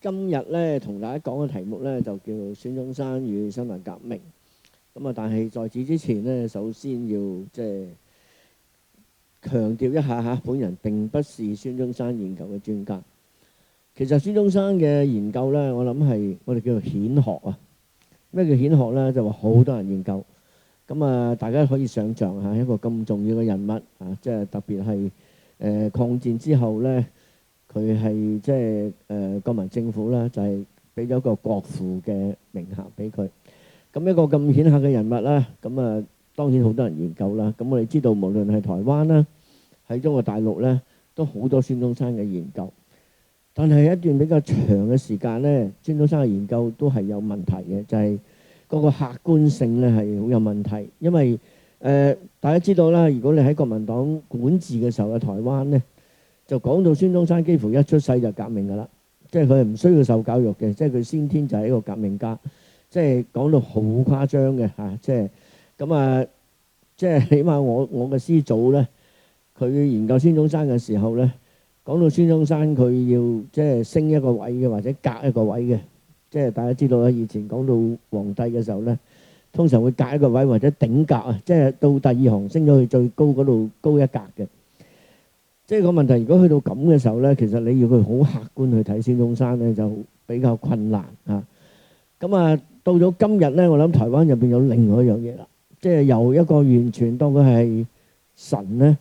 今日咧同大家講嘅題目咧就叫孫中山與辛亥革命。咁啊，但係在此之前咧，首先要即係強調一下嚇，本人並不是孫中山研究嘅專家。其實孫中山嘅研究咧，我諗係我哋叫做顯學啊。咩叫顯學咧？就話好多人研究。咁啊，大家可以想像下一個咁重要嘅人物啊，即係特別係抗戰之後咧。佢係即係國民政府啦，就係俾咗個國父嘅名銜俾佢。咁一個咁顯赫嘅人物啦，咁啊當然好多人研究啦。咁我哋知道，無論係台灣啦，喺中國大陸咧，都好多孫中山嘅研究。但係一段比較長嘅時間咧，孫中山嘅研究都係有問題嘅，就係嗰個客觀性咧係好有問題。因為大家知道啦，如果你喺國民黨管治嘅時候嘅台灣咧，就講到孫中山幾乎一出世就革命㗎啦，即係佢係唔需要受教育嘅，即係佢先天就係一個革命家，即係講到好誇張嘅嚇，即係咁啊，即係起碼我嘅師祖咧，佢研究孫中山嘅時候咧，講到孫中山佢要即係升一個位嘅或者隔一個位嘅，即係大家知道啦，以前講到皇帝嘅時候咧，通常會隔一個位或者頂格啊，即係到第二行升咗去最高嗰度高一格嘅。即係個問題，如果去到咁嘅時候咧，其實你要佢好客觀去睇孫中山咧，就比較困難啊。咁啊，到咗今日咧，我諗台灣入邊有另外一樣嘢啦，即係由一個完全當佢係神咧，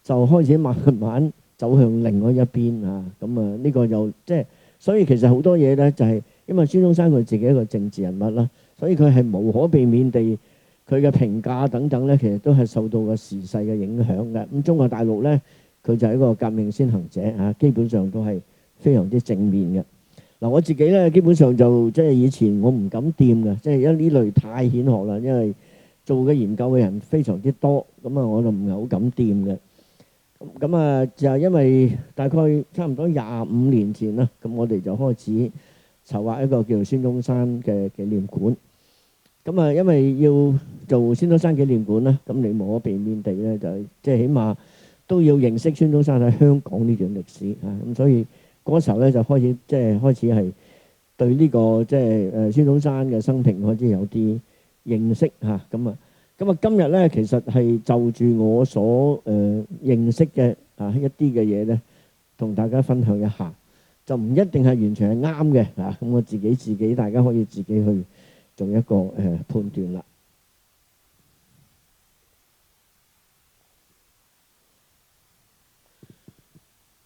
就開始慢慢走向另外一邊啊。咁啊，呢個又即係，所以其實好多嘢咧，就係因為孫中山佢自己一個政治人物啦，所以佢係無可避免地佢嘅評價等等咧，其實都係受到個時勢嘅影響嘅。咁中國大陸咧，佢就係一個革命先行者嚇，基本上都係非常之正面嘅。嗱，我自己咧基本上就即係以前我唔敢掂嘅，即係因為呢類太顯學啦，因為做嘅研究嘅人非常之多，咁啊我就唔係好敢掂嘅。咁啊就係因為大概差唔多25年前啦，咁我哋就開始籌劃一個叫做孫中山嘅紀念館。咁啊，因為要做孫中山紀念館啦，咁你無可避免地咧就係即係起碼都要認識孫中山喺香港呢段歷史啊，咁所以嗰時候咧就開始係對呢個即係孫中山嘅生平開始有啲認識嚇。咁啊今日咧其實係就住我所認識嘅一啲嘅嘢咧，同大家分享一下，就唔一定係完全係啱嘅嚇。咁我自己大家可以自己去做一個判斷啦。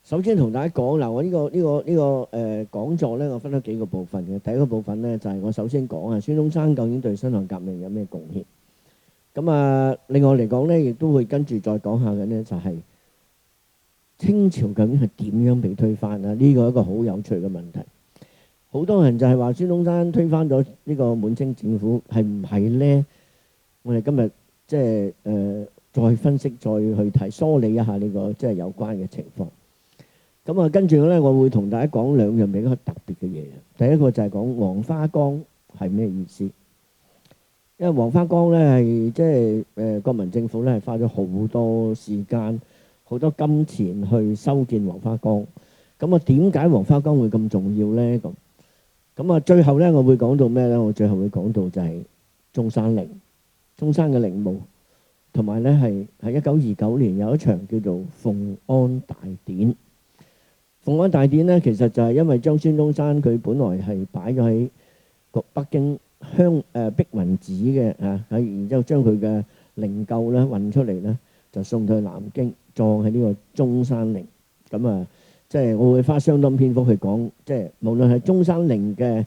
首先同大家講嗱，我呢個講座咧，我分咗幾個部分嘅。第一個部分咧就係我首先講啊，孫中山究竟對辛亥革命有咩貢獻？咁啊，另外嚟講咧，亦都會跟住再講下嘅咧，就係清朝究竟係點樣被推翻啊？呢個係一個好有趣嘅問題。好多人就係話孫中山推翻咗呢個滿清政府，係唔係咧？我哋今日即係再分析、再去睇、梳理一下呢個即係有關嘅情況。咁啊，跟住咧，我會同大家講兩樣比較特別嘅嘢。第一個就係講黃花崗係咩意思？因為黃花崗咧係即係國民政府咧係花咗好多時間、好多金錢去修建黃花崗。咁啊，點解黃花崗會咁重要咧？咁啊，最後咧我會講到咩咧？我最後會講到就係中山陵、中山嘅陵墓，同埋咧係喺1929年有一場叫做奉安大典。奉安大典咧，其實就係因為將孫中山佢本來係擺咗喺北京碧雲寺嘅然之後將佢嘅靈柩咧運出嚟咧，就送到去南京葬喺呢個中山陵。咁啊，即係我會花相當篇幅去講，即係無論係中山陵嘅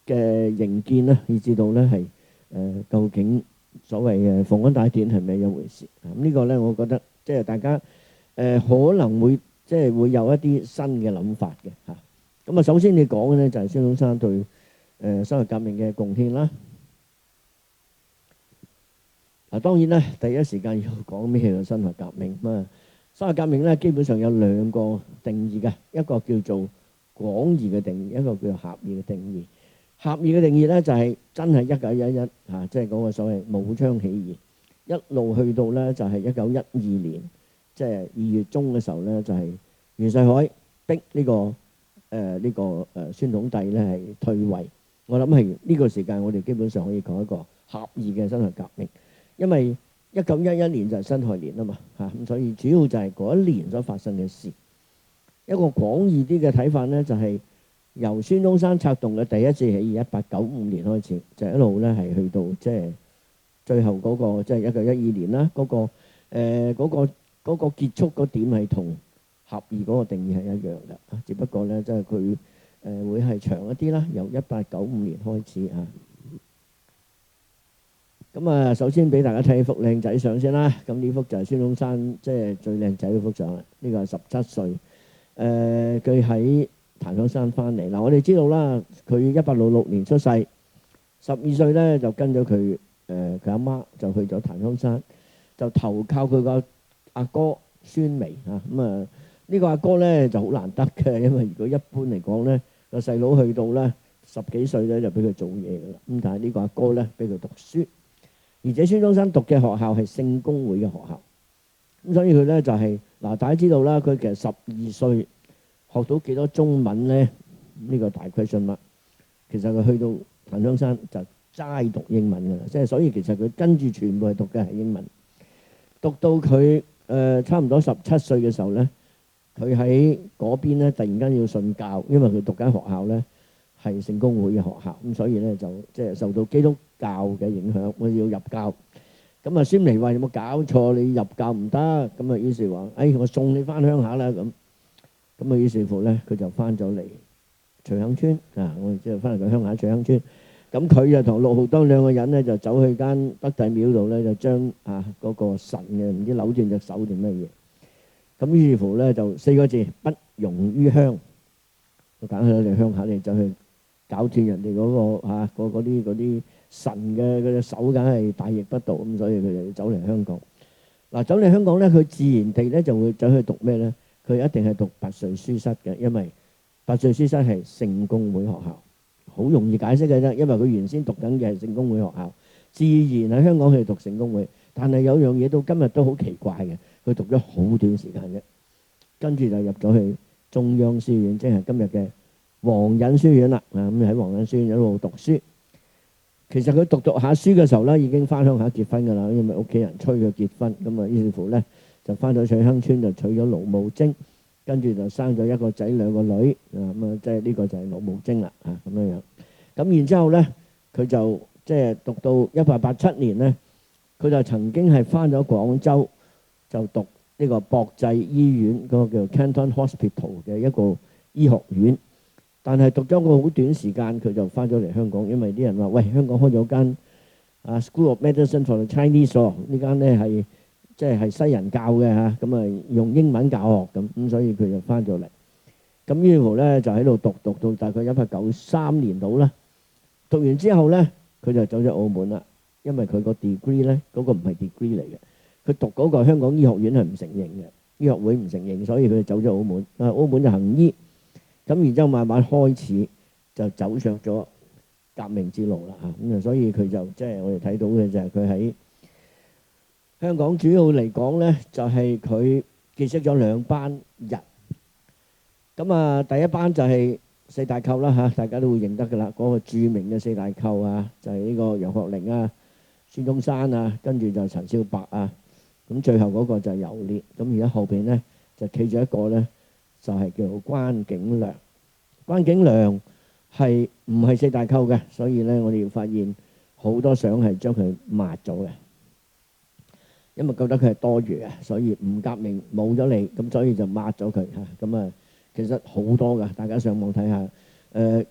營建啦，以至到咧係究竟所謂嘅奉安大典係咩一回事？咁呢個咧，我覺得即係大家可能會。即係會有一啲新嘅諗法嘅嚇。咁啊，首先你講嘅咧就係孫中山對辛亥革命嘅貢獻啦。當然啦，第一時間要講咩叫辛亥革命啊？辛亥革命咧基本上有兩個定義嘅，一個叫做廣義嘅定義，一個叫做狹義嘅定義。狹義嘅定義咧就係真係1911即係嗰個所謂武昌起義，一路去到咧就係1912年。即係2月中嘅時候咧，就係袁世凱逼呢個呢個宣統帝咧係退位。我諗係呢個時間，我哋基本上可以講一個合意嘅辛亥革命，因為1911年就係辛亥年啊嘛嚇，咁所以主要就係嗰一年所發生嘅事。一個廣義啲嘅睇法咧，就係由孫中山策動嘅第一次起義1895年開始，就一路咧係去到即係最後嗰個即係1912年啦，嗰個結束嗰點係同合意嗰個定義係一樣嘅，只不過咧即係佢會係長一啲啦，由1895年開始嚇。咁啊，首先俾大家睇幅靚仔相先啦。咁呢幅就係孫中山即係最靚仔嗰幅相啦。呢個係17歲，佢喺檀香山翻嚟嗱。我哋知道啦，佢1866年出世，12歲咧就跟咗佢阿媽就去咗檀香山，就投靠佢個阿哥孫眉嚇。咁啊呢個阿哥咧就好難得嘅，因為如果一般嚟講咧，個細佬去到咧10幾歲咧就俾佢做嘢噶啦。咁但係呢個阿哥咧俾佢讀書。而且孫中山讀嘅學校係聖公會嘅學校，咁所以佢咧就係嗱，大家知道啦，佢其實12歲學到幾多中文咧？呢個大 question mark。其實佢去到檀香山就齋讀英文㗎啦，即係所以其實佢跟住全部係讀嘅係英文。讀到佢差唔多17歲嘅時候咧，佢喺嗰邊咧突然間要信教，因為佢讀緊學校咧係聖公會嘅學校，咁所以咧就即係受到基督教嘅影響，我要入教。咁啊，孫眉話有冇搞錯？你入教唔得。咁啊，於是話，我送你翻鄉下啦。咁啊，於是乎咧，佢就翻咗嚟徐亨村啊。我哋即係翻嚟佢鄉下徐亨村。咁佢就同陸浩當兩個人咧，就走去間北帝廟度咧，就將嗰個神嘅唔知扭斷隻手定乜嘢。咁於是乎咧，就4個字：不容於鄉。我揀去你鄉下，你走去搞斷人哋嗰啲神嘅嗰隻手，梗係大逆不道咁，所以佢就要走嚟香港。嗱，走嚟香港咧，佢自然地咧就會走去讀咩咧？佢一定係讀拔萃書室嘅，因為拔萃書室係聖公會學校，好容易解釋嘅啫。因為佢原先讀緊嘅係聖公會學校，自然喺香港去讀聖公會。但係有樣嘢到今日都好奇怪嘅，佢讀咗好短時間啫，跟住就入咗去中央書院，即係今日嘅皇仁書院啦。咁喺皇仁書院一路讀書。其實佢讀下書嘅時候咧，已經翻鄉下結婚㗎啦，因為屋企人催佢結婚。咁啊，於是乎咧就翻咗徐亨村，就娶咗盧慕貞，跟住就生咗1個仔2個女。咁啊，即係呢個就係盧慕貞啦。咁樣樣。咁然之後咧，佢就即係讀到1887年咧，佢就曾經係翻咗廣州，就讀呢個博濟醫院嗰個叫 Canton Hospital 嘅一個醫學院。但係讀咗個好短時間，佢就翻咗嚟香港，因為啲人話：喂，香港開咗間School of Medicine for the Chinese 喎，呢間咧係即係西人教嘅嚇，咁啊用英文教學咁，所以佢就翻咗嚟。咁於是乎咧就喺度讀到大概1893年到啦。讀完之後咧，佢就走咗澳門啦，因為佢個 degree 咧嗰個唔係 degree 嚟嘅，佢讀嗰個香港醫學院係唔承認嘅，醫學會唔承認，所以佢就走咗澳門。澳門就行醫。咁然之後慢慢開始就走上咗革命之路啦。咁啊，所以佢就即係我哋睇到嘅就係佢喺香港主要嚟講咧，就係佢結識咗2班人。咁啊，第一班就係4大寇啦嚇，大家都會認得㗎啦。嗰個著名嘅4大寇就係呢個楊學齡孫中山跟住就陳少白咁最後嗰個就係游烈。咁而家後邊咧就企咗一個咧。就係叫關景良。關景良係唔係4大寇嘅，所以咧我哋要發現好多相係將佢抹咗嘅，因為覺得佢係多餘啊，所以唔革命冇咗你，咁所以就抹咗佢嚇。咁啊，其實好多㗎，大家上網睇下，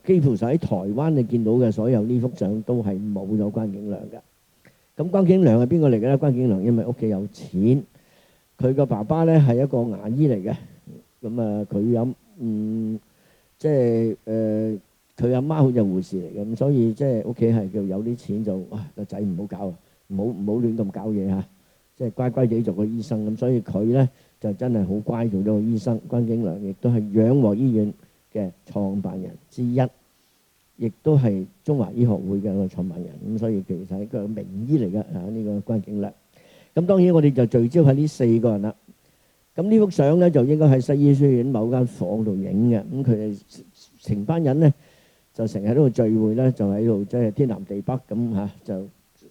幾乎喺台灣你見到嘅所有呢幅相都係冇咗關景良嘅。咁關景良係邊個嚟嘅咧？關景良因為屋企有錢，佢個爸爸咧係一個牙醫嚟嘅。咁啊，佢即係佢阿媽好似係護士嚟嘅，咁所以即係屋企係叫有啲錢就個仔唔好搞唔好亂咁搞嘢嚇，即係乖乖地做個醫生。咁所以佢咧就真係好乖做咗個醫生。關景良亦都係養和醫院嘅創辦人之一，亦都係中華醫學會嘅一個創辦人。咁所以其實係一個名醫嚟嘅呢個關景良。咁當然我哋就聚焦喺呢4個人啦。咁呢幅相咧就應該喺西醫書院某間房度影嘅。咁佢哋成班人咧就成日喺度聚會咧，就喺度即係天南地北咁嚇，就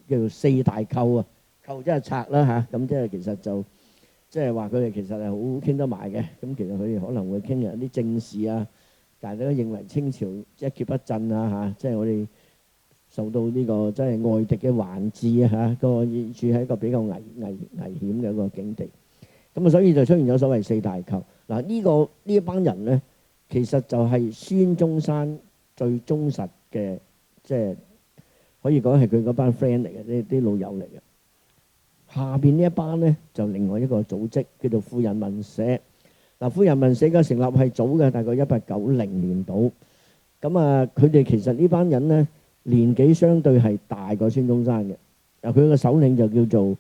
叫做四大寇啊，寇即係賊啦嚇，咁即係其實就即係話佢哋其實係好傾得埋嘅。咁其實佢哋可能會傾一啲政事啊，但係都認為清朝一蹶不振啊嚇，即係我哋受到呢個即係外敵嘅環伺啊嚇，個處喺一個比較危險嘅一個境地。咁啊，所以就出現咗所謂四大寇。嗱，呢一班人咧，其實就係孫中山最忠實嘅，即係可以講係佢嗰班 friend 嚟嘅，啲老友嚟嘅。下邊呢一班咧就另外一個組織叫做婦人民社。嗱，婦人民社嘅成立係早嘅，大概1890年度。咁啊，佢哋其實呢班人咧年紀相對係大過孫中山嘅。佢個首領就叫做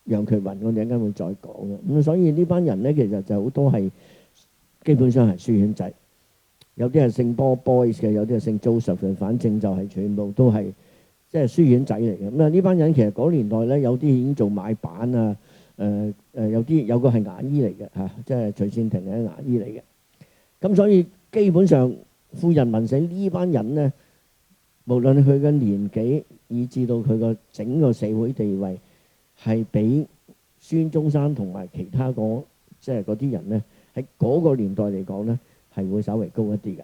楊衢雲，我哋一陣間會再講嘅。咁所以呢班人咧其實就好多係基本上係書院仔，有啲係姓波 boys 嘅，有啲係姓 Joseph 嘅，反正就係全部都係即係書院仔嚟嘅。咁啊，呢班人其實嗰年代咧有啲已經做買辦啊，有個係牙醫嚟嘅嚇，即係徐善庭係牙醫嚟嘅。咁所以基本上婦人民社呢班人咧，無論佢嘅年紀，以至到佢個整個社會地位，係比孫中山同埋其他即係嗰啲人咧，喺嗰個年代嚟講咧，係會稍微高一啲嘅。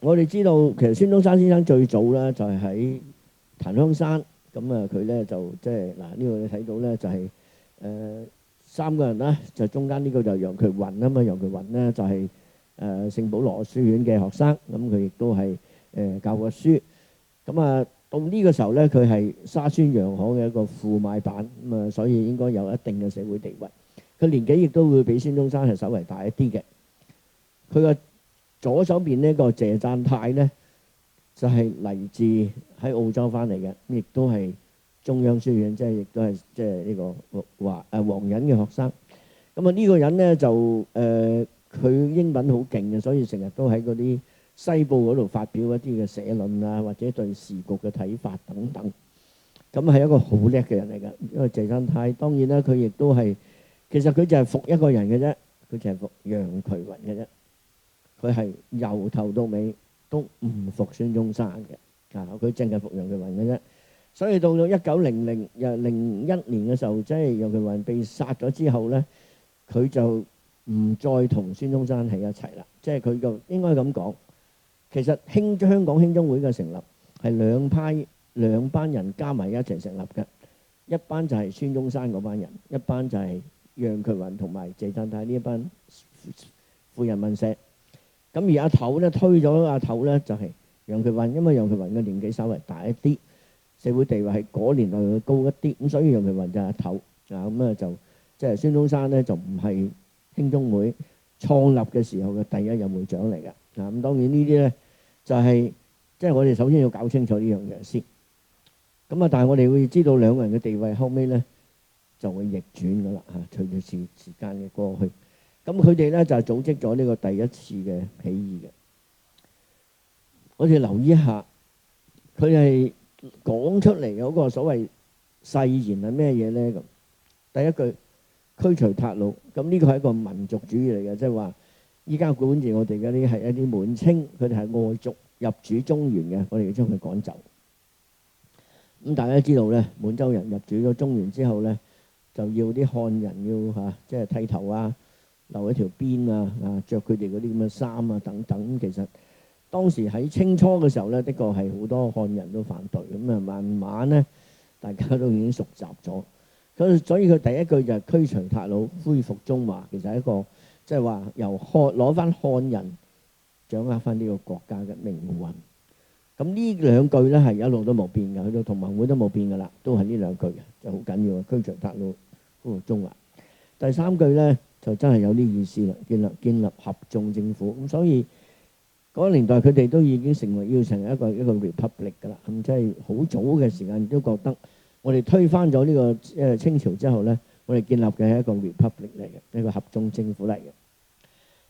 我哋知道其實孫中山先生最早咧就係喺檀香山，咁啊佢咧就即係嗱呢度你睇到咧就係三個人啦，就中間呢個就楊衢雲啊嘛，楊衢雲咧就係聖保羅書院嘅學生，咁佢亦都係教過書，咁啊到呢個時候咧佢係沙宣洋行嘅一個副買辦，咁啊所以應該有一定嘅社會地位。佢年紀亦都會比孫中山係稍微大一啲嘅。佢個左手邊呢個謝纘泰咧，就係嚟自喺澳洲翻嚟嘅，亦都係中央書院，即係亦都係即係呢個黃仁嘅學生。咁啊呢個人咧就佢英文好勁嘅，所以成日都喺嗰啲西報嗰度發表一啲嘅社論啊，或者對時局嘅睇法等等。咁係一個好叻嘅人嚟㗎。因為謝纘泰當然啦，佢亦都係其實佢就係服一個人嘅啫，佢就係服楊衢雲嘅啫。佢係由頭到尾都唔服孫中山嘅，佢淨係服楊衢雲嘅啫。所以到咗1901年嘅時候，即係楊衢雲被殺咗之後咧，佢就唔再同孫中山喺一齊啦。即係佢就應該咁講，其實香港興中會嘅成立係兩班人加埋一齊成立嘅，一班就係孫中山嗰班人，一班就係楊衢雲同埋謝纘泰呢一班婦人民社。咁而阿頭咧推咗阿頭咧就係楊衢雲，因為楊衢雲嘅年紀稍微大一啲，社會地位係嗰年代會高一啲，咁所以楊衢雲就係阿頭啊。咁啊就即係孫中山咧就唔係興中會創立嘅時候嘅第一任會長嚟嘅。咁當然呢啲咧就係即係我哋首先要搞清楚呢樣嘢先。咁啊，但係我哋會知道兩個人嘅地位後尾咧就會逆轉噶啦嚇，隨住時間嘅過去。咁佢哋咧就係組織咗呢個第一次嘅起義嘅。我哋留意一下，佢係講出嚟嗰個所謂誓言係咩嘢咧？咁第一句驅除韃虜，咁呢個係一個民族主義嚟嘅，即係話依家管治我哋嗰啲係一啲滿清，佢哋係外族入主中原嘅，我哋要將佢趕走。咁大家知道咧，滿洲人入主咗中原之後咧，就要啲漢人要即係剃頭啊，留一條辮啊，著佢哋嗰啲咁嘅衫啊等等。其實當時喺清初嘅時候咧，的確係好多漢人都反對，咁啊慢慢咧大家都已經熟習咗。所以佢第一句就係驅除韃虜，恢復中華，其實係一個即係話由攞翻漢人掌握翻呢個國家嘅命運。咁呢兩句咧係一路都冇變嘅，去到同盟會都冇變㗎啦，都係呢兩句嘅，就好緊要嘅，驅除韃虜，恢復中華。第三句咧就真係有啲意思啦，建立合眾政府。咁所以嗰個年代佢哋都已經要成為一個 republic 㗎啦。咁即係好早嘅時間都覺得我哋推翻咗呢個清朝之後咧，我哋建立嘅係一個 republic 嚟嘅，一個合眾政府嚟嘅。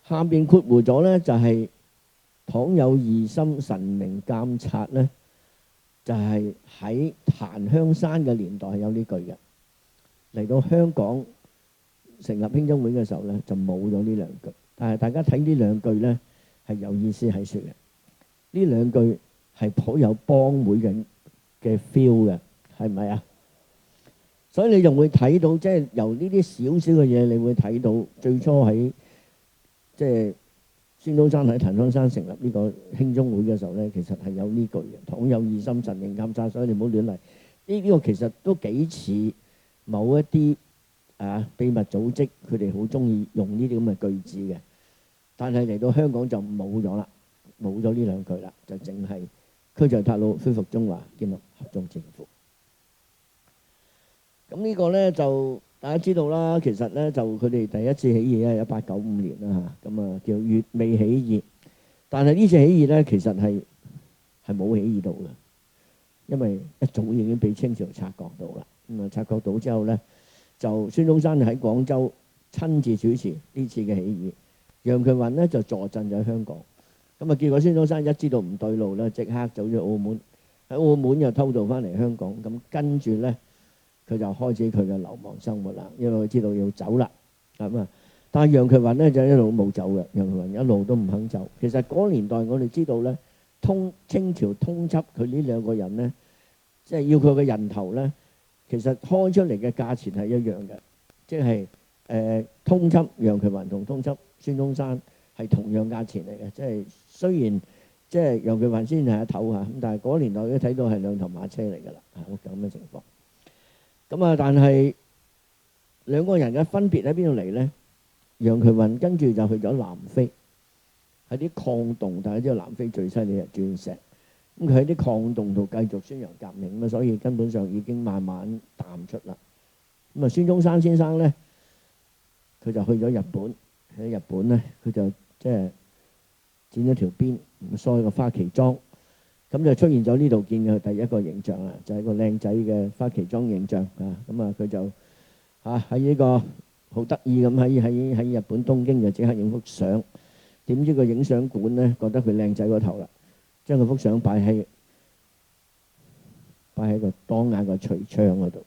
下邊括弧咗咧就係倘有異心，神明監察咧，就係喺檀香山嘅年代係有呢句嘅。嚟到香港成立興中會嘅時候咧，就冇咗呢兩句。但係大家睇呢兩句咧，係有意思喺説嘅。呢兩句係頗有幫會嘅 feel 嘅，係咪啊？所以你仲會睇到，即係由呢啲少少嘅嘢，你會睇到最初喺即係孫中山喺檀香山成立呢個興中會嘅時候咧，其實係有呢句嘅，倘有異心，神靈監察，所以你唔好亂嚟。呢個其實都幾似某一啲秘密組織，佢哋好中意用呢啲咁嘅句子嘅。但係嚟到香港就冇咗啦，冇咗呢兩句啦，就淨係驅除韃虜，恢復中華，建立合眾政府。咁呢個咧就大家知道啦，其實咧就佢哋第一次起義咧1895年啦嚇，咁啊叫乙未起義。但係呢次起義咧其實係冇起義到嘅，因為一早已經俾清朝察覺到啦。咁啊察覺到之後咧，就孫中山喺廣州親自主持呢次嘅起義，楊衢雲咧就坐鎮咗香港。咁啊結果孫中山一知道唔對路咧，即刻走咗澳門，喺澳門又偷渡翻嚟香港。咁跟住咧，佢就開始佢嘅流亡生活啦，因為佢知道要走啦，咁啊。但係楊衢雲咧就一路冇走嘅，楊衢雲一路都唔肯走。其實嗰年代我哋知道咧，清朝通緝佢呢兩個人咧，即係要佢嘅人頭咧，其實開出嚟嘅價錢係一樣嘅，即係通緝楊衢雲同通緝孫中山係同樣價錢嚟嘅。即係雖然即係楊衢雲先係一頭嚇，咁但係嗰年代都睇到係兩頭馬車嚟㗎啦，咁嘅情況。咁啊，但係兩個人嘅分別喺邊度嚟咧？楊衢雲跟住就去咗南非，喺啲礦洞，大家知道南非最犀利係鑽石，咁佢喺啲礦洞度繼續宣揚革命啊，所以根本上已經慢慢淡出啦。咁啊，孫中山先生咧，佢就去咗日本，喺日本咧，佢就即係剪咗條辮，唔梳個花旗裝，咁就出現咗呢度見嘅第一個形象啦，就係個靚仔嘅花旗裝形象啊。咁啊，佢就喺呢個好得意咁喺日本東京就即刻影幅相。點知個影相館咧覺得佢靚仔過頭啦，將佢幅相擺喺個當眼個櫥窗嗰度，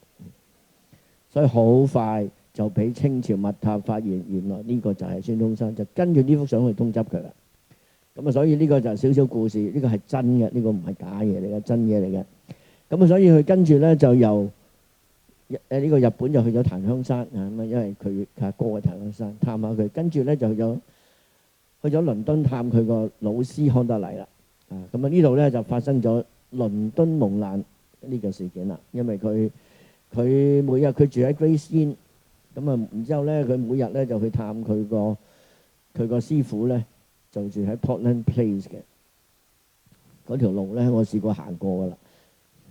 所以好快就俾清朝密探發現，原來呢個就係孫中山，就跟住呢幅相去通緝佢啦。咁啊，所以呢個就係少少故事，呢個係真嘅，呢個唔係假嘢嚟嘅，真嘢嚟嘅。咁啊，所以佢跟住咧就由呢個日本就去咗檀香山啊，咁啊，因為佢阿哥喺檀香山探下佢，跟住咧就去咗倫敦探佢個老師康德黎啦。咁啊，呢度咧就發生咗倫敦蒙難呢個事件啦，因為佢每日佢住喺 Gray's Inn，咁啊，然之後咧佢每日咧就去探佢個師傅咧，就住喺 Portland Place 嘅嗰條路咧，我試過行過噶啦，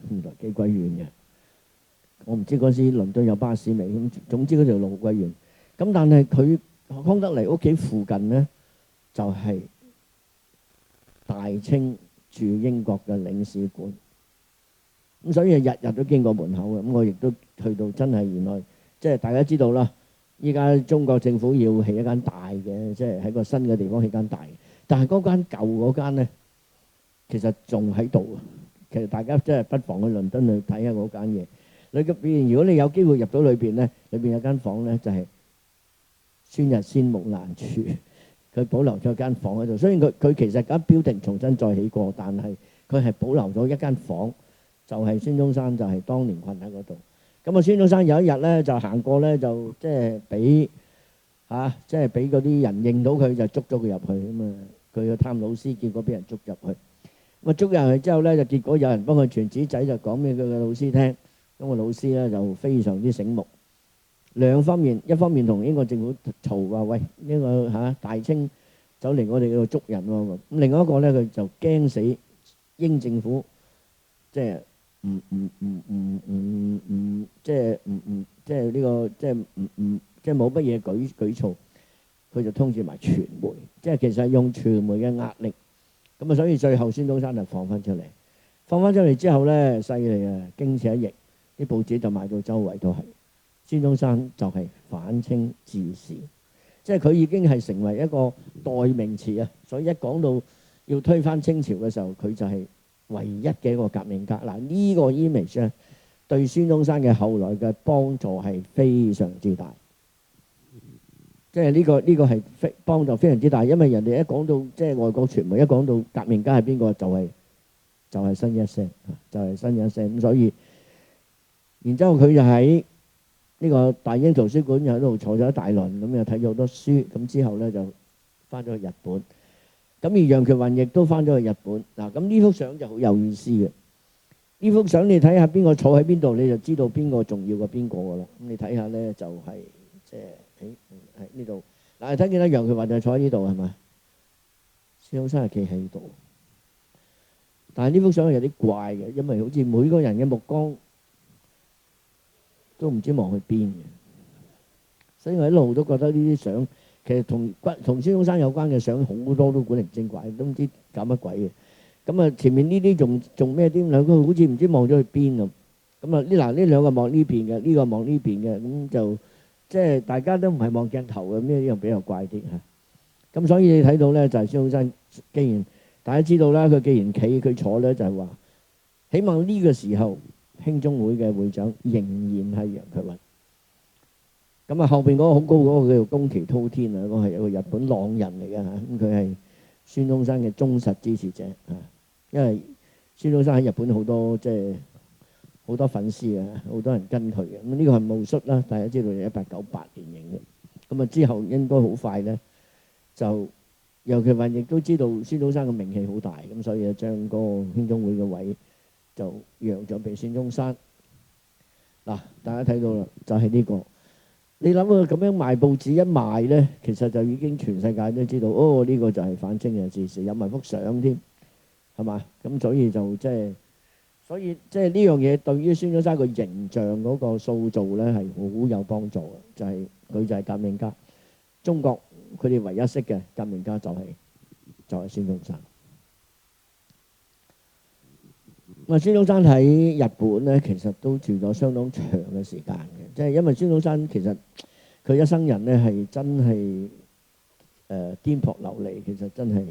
原來幾鬼遠嘅。我唔知嗰時倫敦有巴士未，咁總之嗰條路鬼遠。咁但係佢康德黎屋企附近咧，就係大清駐英國嘅領事館。咁所以日日都經過門口嘅。咁我亦都去到，真係原來即係大家知道啦。依家中國政府要起一間大嘅，即係喺個新嘅地方起間大嘅。但係嗰間舊嗰間咧，其實仲喺度。其實大家真係不妨去倫敦去睇下嗰間嘢。裏邊如果你有機會入到裏邊咧，裏邊有間房咧就係孫逸仙木蘭處，佢保留咗間房喺度。雖然佢其實間 building 重新再起過，但係佢係保留咗一間房，就係孫中山就係當年困喺嗰度。咁啊，孫中山有一日咧就行過咧，就即係俾嗰啲人認到佢，就捉咗佢入去咁啊。佢去探老師，結果俾人捉入去。咁啊，捉入去之後咧，就結果有人幫佢傳紙仔，就講俾佢嘅老師聽。咁個老師咧就非常之醒目，兩方面，一方面同英國政府嘈話，喂，呢個大清走嚟我哋度捉人喎。咁另外一個咧，佢就驚死英政府，即係即係冇乜嘢舉措，佢就通知埋傳媒，即係其實係用傳媒嘅壓力。咁啊，所以最後孫中山就放翻出嚟之後咧，犀利啊，經此一役。啲報紙就賣到周圍都係孫中山就係反清志士，即係佢已經係成為一個代名詞啊！所以一講到要推翻清朝嘅時候，佢就係唯一嘅一個革命家。嗱，呢個 image 咧對孫中山嘅後來嘅幫助係非常之大。即係呢個係幫助非常之大，因為人哋一講到即係外國傳媒一講到革命家係邊個，就係新一聲，就係新一聲。咁所以，然之後佢就喺呢個大英圖書館又喺度坐咗一大輪，咁又睇咗好多書。咁之後咧就翻咗去日本。咁而楊衢雲亦都翻咗去日本。嗱，咁呢幅相就好有意思嘅。呢幅相你睇下邊個坐喺邊度，你就知道邊個重要過邊個噶啦。咁你睇下咧就係即係喺呢度。嗱，你睇見啦，楊衢雲就坐喺呢度係嘛？孫中山係企喺度。但係呢幅相有啲怪嘅，因為好似每個人嘅目光都唔知望去邊嘅，所以我一路都覺得呢啲相其實同孫中山有關嘅相好多都古靈精怪，都唔知搞乜鬼嘅。咁啊，前面呢啲仲咩啲兩個好似唔知望咗去邊咁。咁啊，呢兩個望呢邊嘅，呢個望呢邊嘅，咁就即係大家都唔係望鏡頭嘅，呢樣比較怪啲嚇。咁所以你睇到咧就係孫中山，既然大家知道啦，佢既然企佢坐咧，就係話，起碼呢個時候興中會嘅會長仍然係楊衢雲。咁啊，後邊嗰個好高嗰個叫做宮崎滔天啊，嗰個係一個日本浪人嚟嘅嚇。咁佢係孫中山嘅忠實支持者嚇，因為孫中山喺日本好多即係好多粉絲啊，好多人跟佢嘅。咁呢個係戊戌啦，大家知道係1898年影嘅。咁啊之後應該好快咧就。楊衢雲亦都知道孫中山嘅名氣好大，咁所以就將嗰個興中會嘅位就讓咗俾孫中山。嗱，大家睇到啦，就係呢個。你諗下咁樣賣報紙一賣咧，其實就已經全世界都知道，哦，呢個就係反清嘅事，有埋幅相添，係嘛？咁所以就即係呢樣嘢對於孫中山個形象嗰個塑造咧係好有幫助嘅，就係佢就係革命家，中國。佢哋唯一識嘅革命家就係孫中山。咁啊，孫中山喺日本咧，其實都住咗相當長嘅時間嘅，即係因為孫中山其實佢一生人咧係真係顛沛流離，其實真係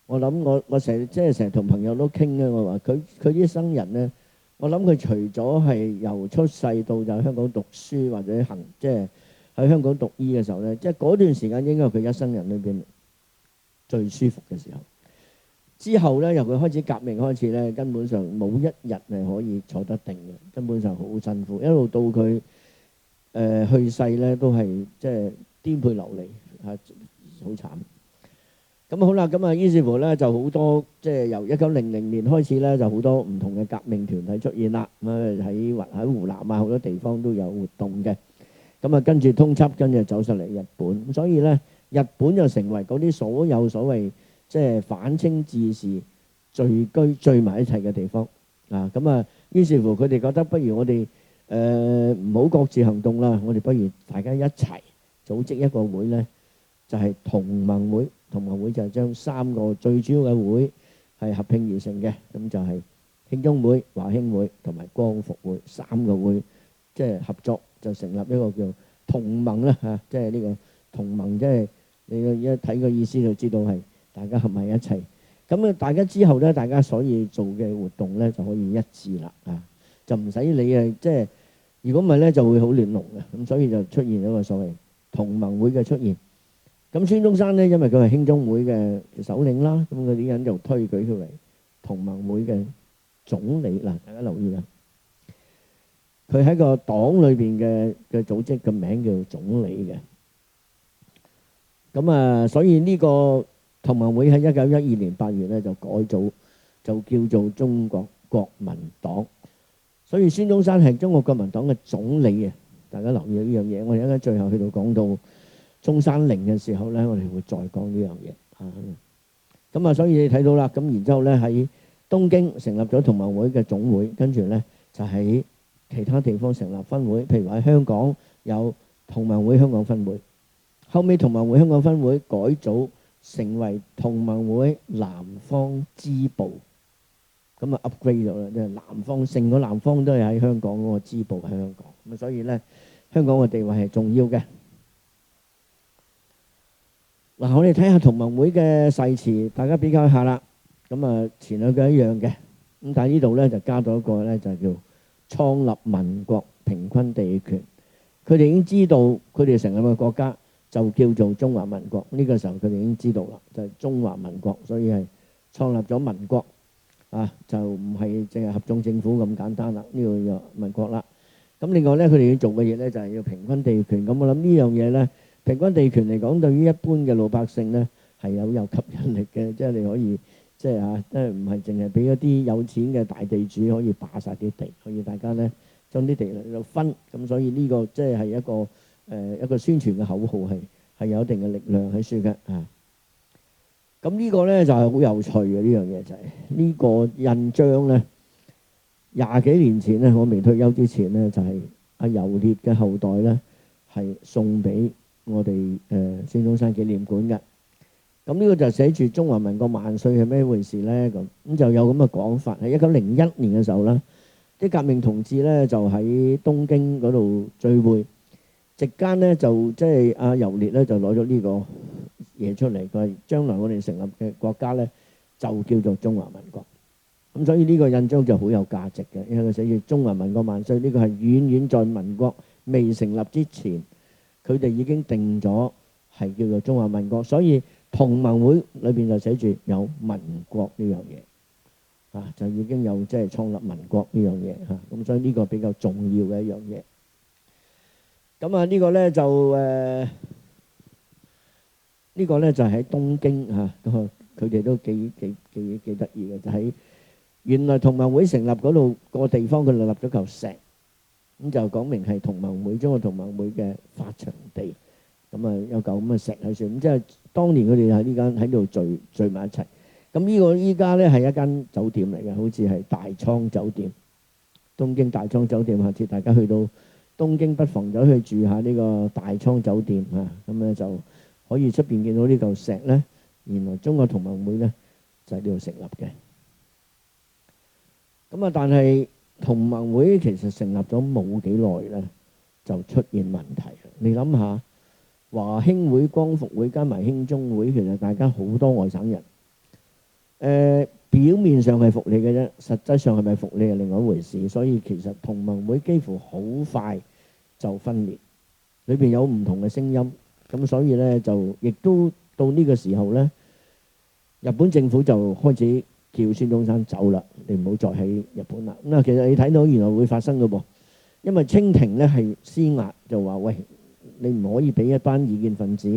我諗我成日同朋友都傾咧，我話佢一生人咧，我諗佢除咗係由出世到就香港讀書或者即係。喺香港讀醫嘅時候咧，即係嗰段時間應該係佢一生人裏邊最舒服嘅時候。之後咧，由佢開始革命開始咧，根本上冇一日係可以坐得定嘅，根本上好辛苦。一路到佢去世咧，都係即係顛沛流離，係好慘。咁好啦，咁啊於是乎咧就好多即係由1900年開始咧，就好多唔同嘅革命團體出現啦。咁啊喺湖南啊好多地方都有活動嘅。咁啊，跟住通緝，跟住走上嚟日本，所以咧，日本就成為嗰啲所謂即係反清志士聚埋一齊嘅地方啊！咁啊，於是乎佢哋覺得不如我哋唔好各自行動啦，我哋不如大家一齊組織一個會咧，就係同盟會。同盟會就係將3個最主要嘅會係合併而成嘅，咁就係興中會、華興會同埋光復會3個會即係合作。就成立一個叫同盟啦嚇，即係呢個同盟，即係你一睇個意思就知道係大家合埋一齊。咁啊，大家之後咧，大家所以做嘅活動咧就可以一致啦啊，就唔使你即係如果唔係咧就會好亂龍嘅。咁所以就出現咗個所謂同盟會嘅出現。咁孫中山咧，因為佢係興中會嘅首領啦，咁嗰啲人就推舉佢為同盟會嘅總理嗱，大家留意啦。佢喺個黨裏邊嘅組織嘅名叫總理嘅，咁啊，所以呢個同盟會喺1912年8月咧就改組，就叫做中國國民黨。所以孫中山係中國國民黨嘅總理啊！大家留意呢樣嘢。我哋一陣最後去到講到中山陵嘅時候咧，我哋會再講呢樣嘢啊。咁啊，所以你睇到啦，咁然之後咧喺東京成立咗同盟會嘅總會，跟住咧就喺其他地方成立分會，譬如話喺香港有同盟會香港分會，後尾同盟會香港分會改組成為同盟會南方支部，咁啊 upgrade 咗啦，即係南方成個南方都係喺香港嗰個支部喺香港，咁所以咧香港嘅地位係重要嘅。嗱，我哋睇下同盟會嘅誓詞，大家比較一下啦。咁啊前兩句一樣嘅，咁但係呢度咧就加咗一個咧就係叫創立民國平均地權。佢哋已經知道佢哋成立嘅國家就叫做中華民國。呢個時候佢哋已經知道啦，就係中華民國，所以係創立咗民國啊，就唔係淨係合眾政府咁簡單啦。呢個就民國啦。咁另外咧，佢哋要做嘅嘢咧就係要平均地權。咁我諗呢樣嘢咧，平均地權嚟講，對於一般嘅老百姓咧係有吸引力嘅，即係你可以即係唔係淨係俾一啲有錢嘅大地主可以霸晒啲地，可以大家咧將啲地嚟到分。咁所以呢個即係一個宣傳嘅口號，係有一定嘅力量喺書嘅啊。咁呢個咧就係好有趣嘅呢樣嘢，就係呢個印章咧。20幾年前咧，我未退休之前咧，就係阿游烈嘅後代咧，係送俾我哋孫中山紀念館嘅。咁呢個就寫住中華民國萬歲係咩回事咧？咁就有咁嘅講法。喺1901年嘅時候啦，啲革命同志咧就喺東京嗰度聚會，席間咧就即係阿游烈咧就攞咗呢個嘢出嚟，佢話將來我哋成立嘅國家咧就叫做中華民國。咁所以呢個印章就好有價值嘅，因為佢寫住中華民國萬歲。呢個係遠遠在民國未成立之前，佢哋已經定咗係叫做中華民國。所以同盟會裏邊就寫住有民國呢樣嘢，就已經有即係創立民國呢樣嘢嚇。咁所以呢個比較重要嘅一樣嘢。咁呢個咧就呢個咧就喺東京嚇，佢哋都幾得意嘅，就喺。原來同盟會成立嗰度個地方，佢哋立咗嚿石，咁就講明係同盟會，中國同盟會嘅發祥地。咁有嚿咁嘅石喺度，咁即係當年佢哋喺呢間喺度聚埋一齊。咁呢個依家咧係一間酒店嚟嘅，好似係大倉酒店，東京大倉酒店。下次大家去到東京，不妨走去住下呢個大倉酒店啊。咁咧就可以出邊見到呢嚿石咧，原來中國同盟會咧就喺呢度成立嘅。咁但係同盟會其實成立咗冇幾耐咧，就出現問題。你諗下，華興會、光復會加埋興中會，其實大家好多外省人。表面上係服你嘅啫，實際上係咪服你係另外一回事。所以其實同盟會幾乎好快就分裂，裏邊有唔同嘅聲音。咁所以咧就亦都到呢個時候咧，日本政府就開始叫孫中山走啦，你唔好再喺日本啦。咁其實你睇到原來會發生嘅噃，因為清廷咧係施壓，就話喂，你唔可以俾一班異見分子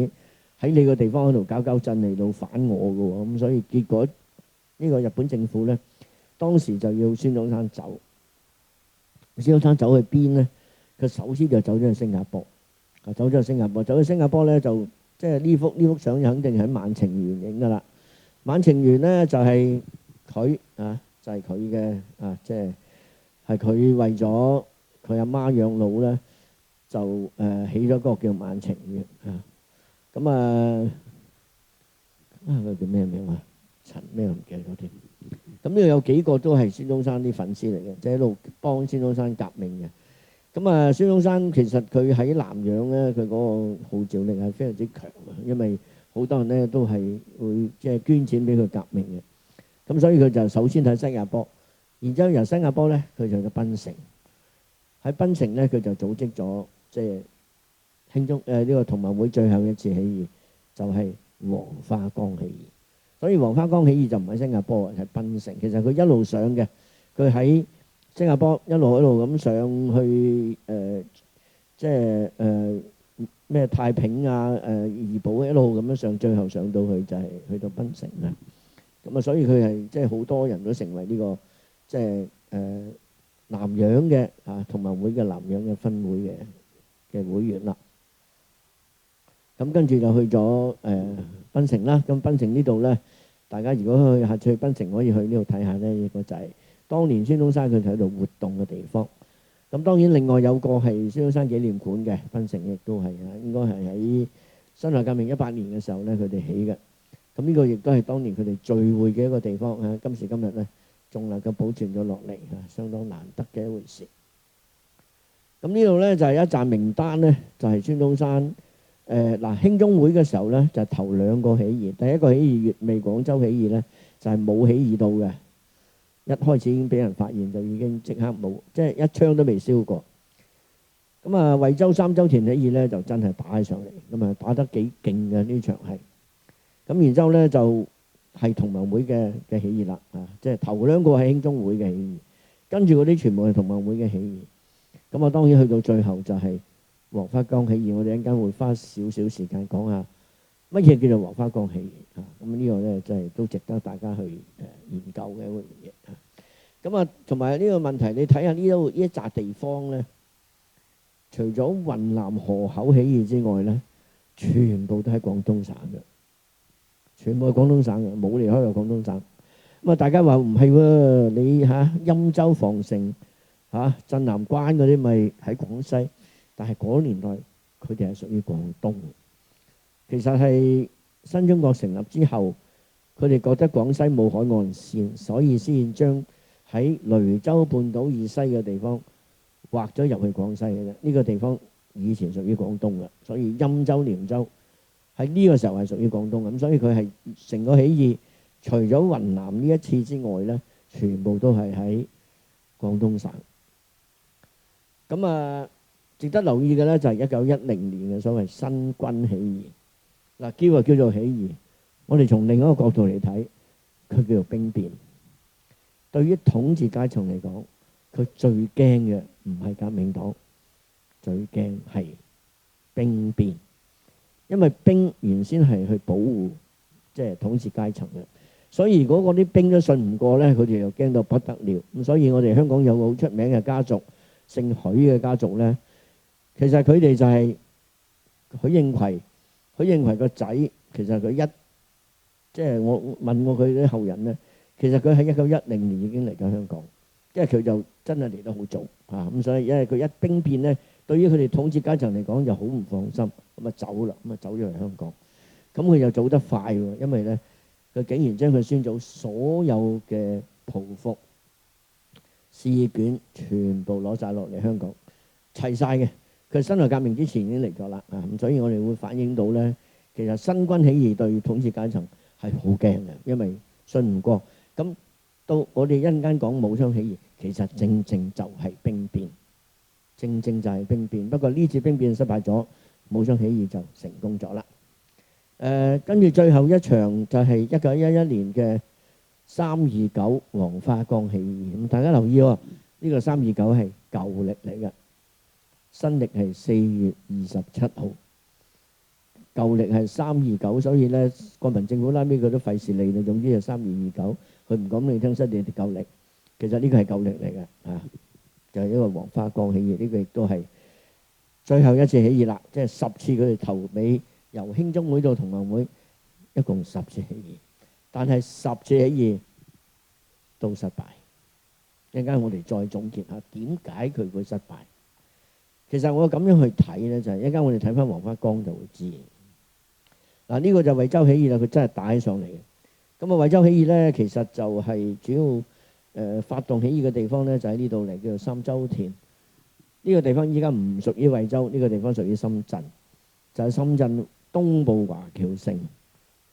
喺你個地方嗰度搞震嚟到反我嘅喎。咁所以結果呢個日本政府咧，當時就要孫中山走。孫中山走去邊咧？佢首先就走咗去新加坡。走咗去新加坡咧，就即係呢幅相肯定喺萬晴園影㗎啦。萬晴園咧就係佢就係佢嘅即係佢為咗佢阿媽養老咧，就起咗嗰個叫萬晴園啊。咁佢叫咩名啊？陳咩唔記得咗添。咁呢度有幾個都係孫中山啲粉絲嚟嘅，即係喺度幫孫中山革命嘅。咁孫中山其實佢喺南洋咧，佢嗰個號召力係非常之強嘅，因為好多人咧都係會即係捐錢俾佢革命嘅。咁所以佢就首先喺新加坡，然之後由新加坡咧佢就去檳城。喺檳城咧佢就組織咗即係慶祝呢個同盟會最後一次起義，就係黃花崗起義。所以黃花崗起義就唔喺新加坡，係檳城。其實佢一路上嘅，佢喺新加坡一路咁上去即係咩太平怡保一路咁樣上，最後上到去就係去到檳城啦。咁所以佢係即係好多人都成為呢個即係南洋嘅同盟會嘅南洋嘅分會嘅會員啦。咁跟住就去咗檳城啦。咁檳城呢度咧，大家如果下次去檳城可以去呢度睇下咧，呢個就係當年孫中山佢喺度活動嘅地方。咁當然另外有個係孫中山紀念館嘅，檳城亦都係應該係喺辛亥革命18年嘅時候咧，佢哋起嘅。咁呢個亦都係當年佢哋聚會嘅一個地方。今時今日咧仲能夠保存咗落嚟，相當難得嘅一回事。咁呢度咧就係一站名單咧，就係孫中山興中會嘅時候咧，就頭兩個起義。第一個起義乙未廣州起義咧，就係冇起義到嘅。一開始已經俾人發現，就已經即刻冇，即係一槍都未燒過。咁啊，惠州三州田起義咧就真係打起上嚟，咁啊打得幾勁嘅呢場係。咁然之後咧就係同盟會嘅起義啦，即係頭兩個係興中會嘅起義，跟住嗰啲全部係同盟會嘅起義。咁啊，當然去到最後就係黃花崗起義，我哋一陣間會花少少時間講下乜嘢叫做黃花崗起義。咁呢個咧真係都值得大家去研究嘅一個嘢。咁啊，同埋呢個問題，你睇下呢一紮地方咧，除咗雲南河口起義之外咧，全部都喺廣東省嘅，全部係廣東省嘅，冇離開過廣東省。咁啊，大家話唔係喎，你欽州、防城、鎮南關嗰啲咪喺廣西，但係嗰年代佢哋係屬於廣東。其實係新中國成立之後，佢哋覺得廣西冇海岸線，所以先將喺雷州半島以西嘅地方劃咗入去廣西嘅啫。呢個地方以前屬於廣東嘅，所以欽州、廉州喺呢個時候係屬於廣東咁，所以佢係成個起義，除咗雲南呢一次之外咧，全部都係喺廣東省。咁啊，值得留意嘅咧就係1910年嘅所謂新軍起義。嗱，叫做起義，我哋從另一個角度嚟睇，佢叫做兵變。對於統治階層嚟講，佢最驚嘅唔係革命黨，最驚係兵變，因為兵原先係去保護即係統治階層嘅，所以如果嗰啲兵都信唔過咧，佢哋又驚到不得了。咁所以我哋香港有個好出名嘅家族，姓許嘅家族咧，其實佢哋就係許應葵。許應葵個仔，其實佢即係我問過佢啲後人咧，其實佢喺1910年已經嚟咗香港，因為佢就真係嚟得好早咁，所以因為佢一兵變咧，對於佢哋統治階層嚟講就好唔放心，咁啊走啦，咁啊走咗嚟香港。咁佢又走得快喎，因為咧佢竟然將佢宣祖所有嘅袍服、試卷全部攞晒落嚟香港，齊晒嘅。佢辛亥革命之前已經嚟咗啦，咁所以我哋會反映到咧，其實新軍起義對統治階層係好驚嘅，因為信唔過。咁到我哋一陣間講武昌起義，其實正正就係兵變，正正就係兵變。不過呢次兵變失敗咗，武昌起義就成功咗啦。跟住最後一場就係1911年嘅329黃花崗起義。咁大家留意喎，呢個329係舊歷嚟嘅。新歷係4月27號，舊歷係329，所以咧國民政府拉尾佢都費事理你，總之就3229，佢唔講你聽新歷定舊歷。其實呢個係舊歷嚟嘅，就係一個黃花崗起義，呢個亦都係最後一次起義啦，即係10次佢哋頭尾由興中會到同盟會，一共10次起義，但係10次起義都失敗。一陣間我哋再總結下點解佢會失敗。其實我咁樣去睇咧，就係一陣間我哋睇翻黃花崗就會知。呢個就惠州起義啦，佢真係打起上嚟嘅。咁啊，惠州起義咧，其實就係主要發動起義嘅地方咧，就喺呢度嚟，叫做三洲田。呢個地方依家唔屬於惠州，呢個地方屬於深圳，就係深圳東部華僑城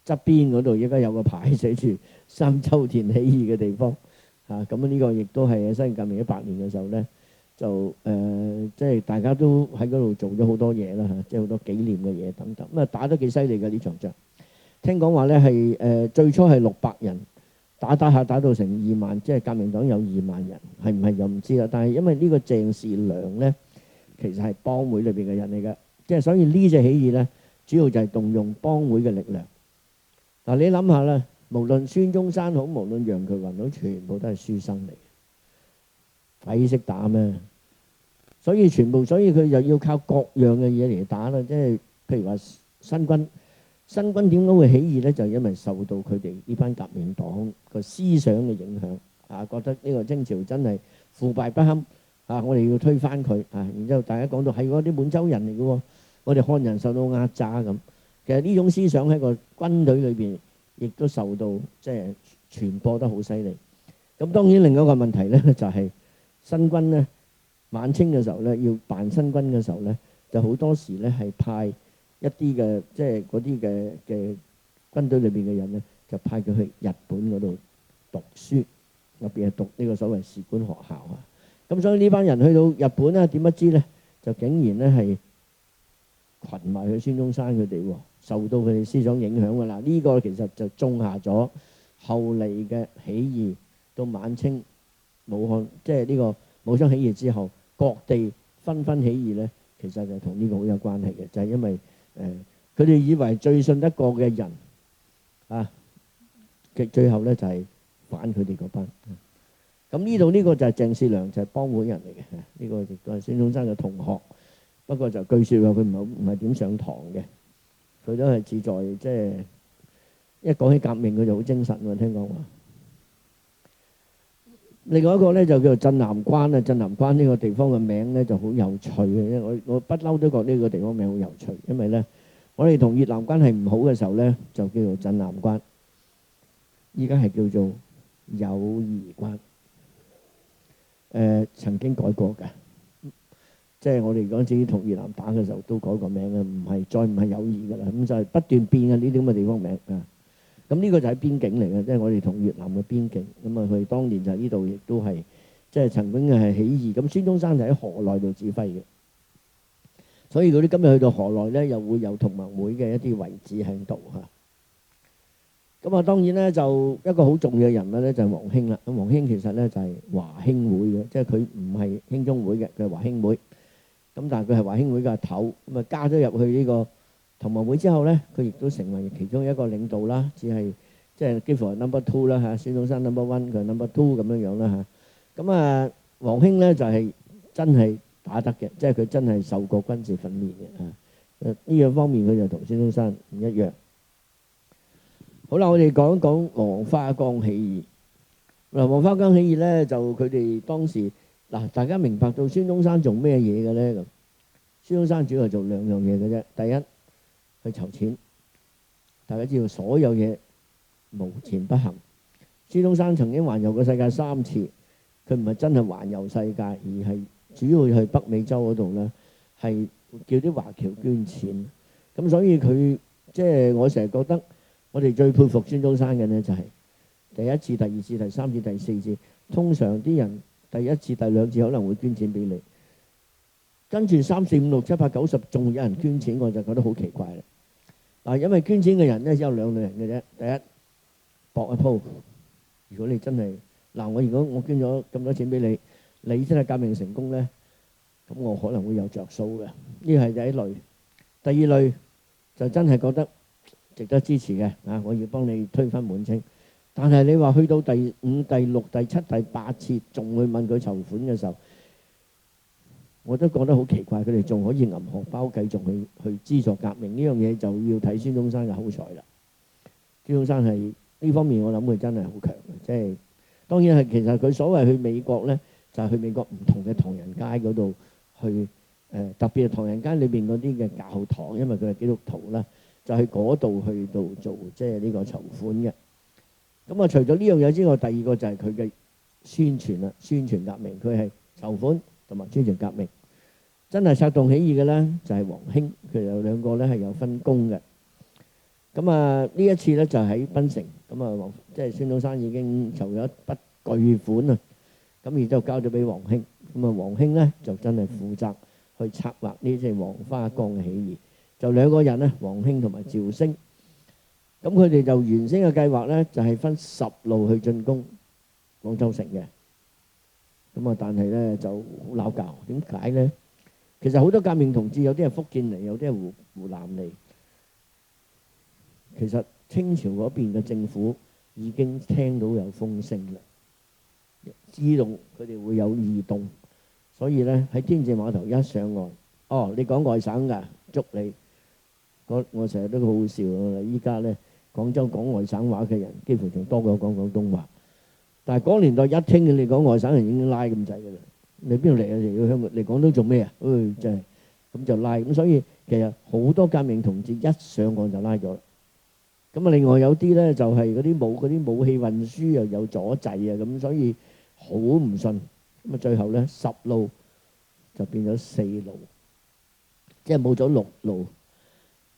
側邊嗰度，依家有個牌寫住三洲田起義嘅地方。咁呢個亦都係辛亥革命100年嘅時候咧。就即係大家都喺嗰度做咗好多嘢啦，即係好多紀念嘅嘢等等。咁啊打得幾犀利嘅呢場仗，聽講話咧係最初係600人，打下打到成2萬，即係革命黨有2萬人，係唔係就唔知啦。但係因為呢個鄭士良咧，其實係幫會裏邊嘅人嚟嘅，即係所以呢隻起義咧，主要就係動用幫會嘅力量。你諗下啦，無論孫中山好，無論楊衢雲好，全部都係書生嚟。鬼識打咩？所以佢又要靠各樣嘅嘢嚟打啦。即係譬如話新軍點解會起義咧？就因為受到佢哋呢班革命黨個思想嘅影響，覺得呢個清朝真係腐敗不堪，我哋要推翻佢，然之後大家講到係嗰啲滿洲人嚟嘅喎，我哋漢人受到壓榨咁。其實呢種思想喺個軍隊裏邊亦都受到即係傳播得好犀利。咁當然另一個問題咧就係。新軍咧，晚清嘅時候咧，要辦新軍嘅時候咧，就好多時咧係派一啲嘅，即係嗰啲嘅軍隊裏邊嘅人咧，就派佢去日本嗰度讀書，特別係讀呢個所謂士官學校啊。咁所以呢班人去到日本咧，點不知咧，就竟然咧係群埋去孫中山佢哋喎，受到佢哋思想影響㗎啦。呢個其實就種下咗後嚟嘅起義，到晚清武漢即係呢個武昌起義之後，各地紛紛起義咧，其實就同呢個好有關係嘅，就係因為佢哋以為最信得過嘅人啊，嘅最後咧就係反佢哋嗰班。咁呢度呢個就係鄭士良，就係幫會人嚟嘅，呢個亦都係孫中山嘅同學。不過就據說話佢唔係點上堂嘅，佢都係志在即係一講起革命佢就好精神喎，聽講話。另外一個咧就叫做鎮南關啊，鎮南關呢個地方嘅名咧就好有趣嘅，因為我不嬲都覺得呢個地方名好有趣，因為咧我哋同越南關係唔好嘅時候咧就叫做鎮南關，依家係叫做友誼關。曾經改過㗎，即係我哋嗰陣時同越南打嘅時候都改過名嘅，再唔係友誼㗎啦，咁就係不斷變嘅呢啲咁嘅地方名啊。咁呢個就係邊境嚟嘅，即係我哋同越南嘅邊境。咁啊，佢當年就喺呢度，亦都係即係曾經係起義。咁孫中山就喺河內度指揮嘅，所以嗰啲今日去到河內咧，又會有同盟會嘅一啲遺址喺度嚇。咁啊，當然咧就一個好重要嘅人物咧就係黃興啦。咁黃興其實咧就係華興會嘅，即係佢唔係興中會嘅，佢係華興會。咁但係佢係華興會嘅阿頭，咁啊加咗入去呢個同盟會之後咧，佢亦都成為其中一個領導啦，只係即係幾乎係 number two 啦嚇，孫中山 number one，佢係 number two 咁樣樣啦嚇。咁啊，黃興咧就係真係打得嘅，即係佢真係受過軍事訓練嘅嚇。呢樣方面佢就同孫中山唔一樣。好啦，我哋講一講黃花崗起義。嗱，黃花崗起義咧就佢哋當時嗱，大家明白到孫中山做咩嘢嘅咧咁？孫中山主要係做兩樣嘢嘅啫。第一，去籌錢。大家知道所有嘢無錢不行。孫中山曾經環遊過世界3次，佢唔係真係環遊世界，而係主要去北美洲嗰度咧，係叫啲華僑捐錢。咁所以佢即係我成日覺得。我哋最佩服孫中山嘅呢，就係第一次、第二次、第三次、第四次，通常啲人第一次、第兩次可能會捐錢俾你，跟住3、4、5、6、7、8、9、10仲有人捐錢，我就覺得好奇怪啦。嗱，因為捐錢嘅人呢，只有兩類人嘅啫。第一，搏一鋪。如果你真係嗱，如果我捐咗咁多錢俾你，你真係革命成功呢，咁我可能會有着數嘅。呢係第一類。第二類就真係覺得值得支持嘅啊！我要幫你推翻滿清，但係你話去到第5、第6、第7、第8次，仲去問佢籌款嘅時候，我都覺得好奇怪。佢哋仲可以銀荷包繼續去資助革命，呢樣嘢就要睇孫中山嘅口才啦。孫中山係呢方面，我諗佢真係好強嘅，即係當然係其實佢所謂去美國咧，就係去美國唔同嘅唐人街嗰度去特別係唐人街裏邊嗰啲嘅教堂，因為佢係基督徒啦。就喺嗰度去到做即係呢個籌款嘅。咁啊，除咗呢樣嘢之外，第二個就係佢嘅宣傳啦，宣傳革命。佢係籌款同埋宣傳革命。真係策動起義嘅咧，就係黃興。佢有兩個咧係有分工嘅。咁啊，呢一次咧就喺檳城。咁啊，即係孫中山已經籌咗一筆巨款啊。咁然之後交咗俾黃興。咁啊，黃興咧就真係負責去策劃呢隻黃花崗嘅起義。就兩個人咧，黃興同埋趙升。咁佢哋就原先嘅計劃咧，就係分10路去進攻廣州城嘅。咁啊，但係咧就好鬧交。點解咧？其實好多革命同志，有啲係福建嚟，有啲係湖南嚟。其實清朝嗰邊嘅政府已經聽到有風聲啦，知道佢哋會有異動，所以咧喺天字碼頭一上岸，哦，你講外省㗎，捉你！我成日都好好笑啊！依家咧廣州講外省話嘅人幾乎仲多過講廣東話，但係嗰年代一聽你講外省人已經拉咁滯㗎啦！你邊度嚟啊？嚟到香港嚟廣東做咩啊？真係咁就拉咁，所以其實好多革命同志一上岸就拉咗。咁啊，另外有啲咧就係嗰啲武器運輸又有阻滯啊，咁所以好唔順。咁啊，最後咧10路就變咗4路，即係冇咗6路。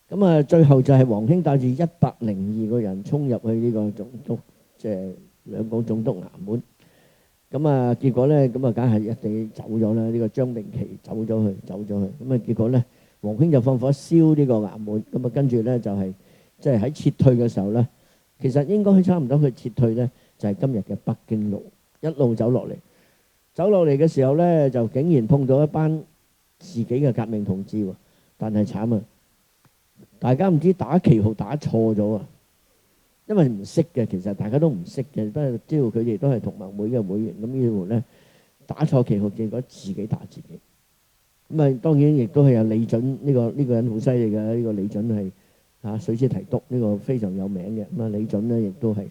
咁啊，最後就係黃興帶住102個人衝入去呢個總督，即係兩廣總督衙門。咁啊結果咧，咁啊梗係一定走咗啦。呢個張明琪走咗去。咁啊結果咧，黃興就放火燒呢個衙門。咁啊跟住咧就係即係喺撤退嘅時候咧，其實應該差唔多佢撤退咧，就係今日嘅北京路一路走落嚟。走落嚟嘅時候咧，就竟然碰到一班自己嘅革命同志喎。但係慘啊！大家唔知打旗號打錯咗啊！因為唔識嘅，其實大家都唔識嘅，都係知道佢哋都係同盟會嘅會員。咁呢度咧打錯旗號，結果自己打自己。咁啊，當然亦都係有李準呢個人好犀利嘅。呢個李準係水師提督，呢個非常有名嘅。咁啊，李準咧亦都係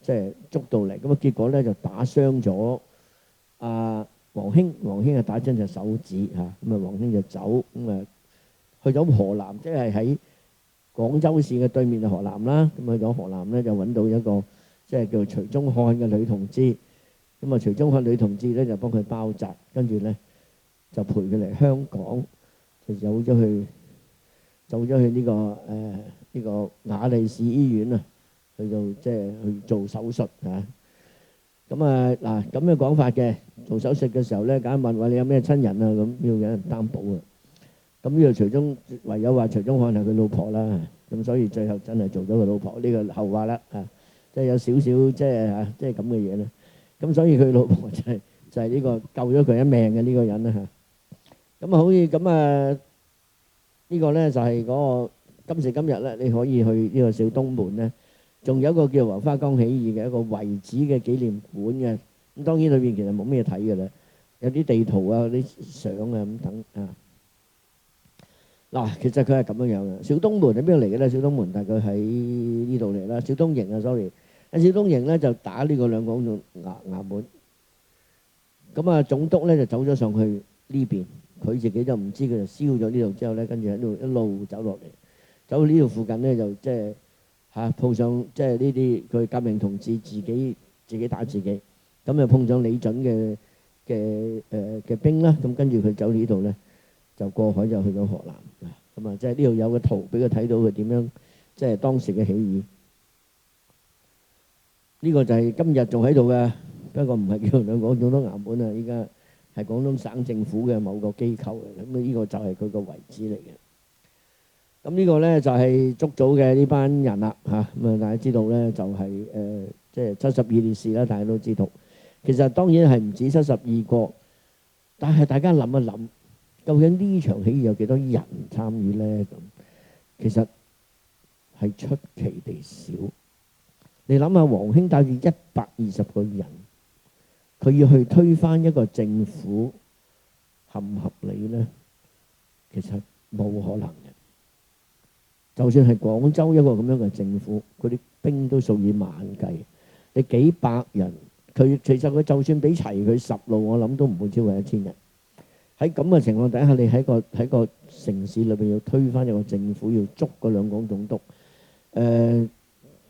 即係捉到嚟。咁啊，結果咧就打傷咗黃興。黃興啊打親隻手指嚇。咁啊，黃興就走咁啊去咗河南，即係喺廣州市嘅對面就河南啦。咁去咗河南咧就揾到一個即係叫徐宗漢嘅女同志。咁啊，徐宗漢女同志咧就幫佢包紮，跟住咧就陪佢嚟香港，就走咗去呢個雅麗氏醫院啊，去到即係去做手術嚇。咁啊嗱咁嘅講法嘅，做手術嘅時候咧，梗係問話你有咩親人啊？咁要有人擔保啊。咁呢個唯有話徐宗漢係佢老婆啦。咁所以最後真係做咗佢老婆，呢個後話啦嚇，即係有少少即係咁嘅嘢咧。咁所以佢老婆就係呢個救咗佢一命嘅呢個人啦嚇。咁啊好似咁啊呢個咧就係嗰個今時今日咧，你可以去呢個小東門咧，仲有一個叫黃花崗起義嘅一個遺址嘅紀念館嘅。咁當然裏邊其實冇咩睇嘅啦，有啲地圖啊、啲相啊咁等啊。嗱，其實佢係咁樣嘅。小東門喺邊度嚟嘅咧？小東門大概喺呢度嚟啦。小東營啊，sorry，喺小東營咧就打呢個兩廣總衙門。咁啊，總督咧就走咗上去呢邊，佢自己就唔知，佢就燒咗呢度之後咧，跟住喺度一路走落嚟，走到呢度附近咧就即係碰上即係呢啲佢革命同志自己打自己，咁就碰上李準嘅兵啦。咁跟住佢走呢度咧，就過海就去咗河南。咁啊，即係呢度有個圖俾佢睇到佢點樣即係當時嘅起義。呢個就係今日仲喺度嘅，不過唔係叫兩廣總督衙門啊，依家係廣東省政府嘅某個機構嚟嘅。咁呢個就係佢個遺址嚟嘅。咁呢個咧就係捉到嘅呢班人啦嚇。咁啊，大家知道咧就係即係72烈士啦，大家都知道。其實當然係唔止72個，但係大家諗一諗，究竟呢場起義有幾多人參與咧？咁其實係出奇地少。你諗下，黃興帶住120個人，佢要去推翻一個政府，合唔合理咧？其實冇可能嘅。就算係廣州一個咁樣嘅政府，嗰啲兵都數以萬計，你幾百人，其實佢就算俾齊佢10路，我諗都唔會超過1000人。喺咁嘅情況底下，你喺個城市裏邊要推翻一個政府，要捉嗰兩廣總督，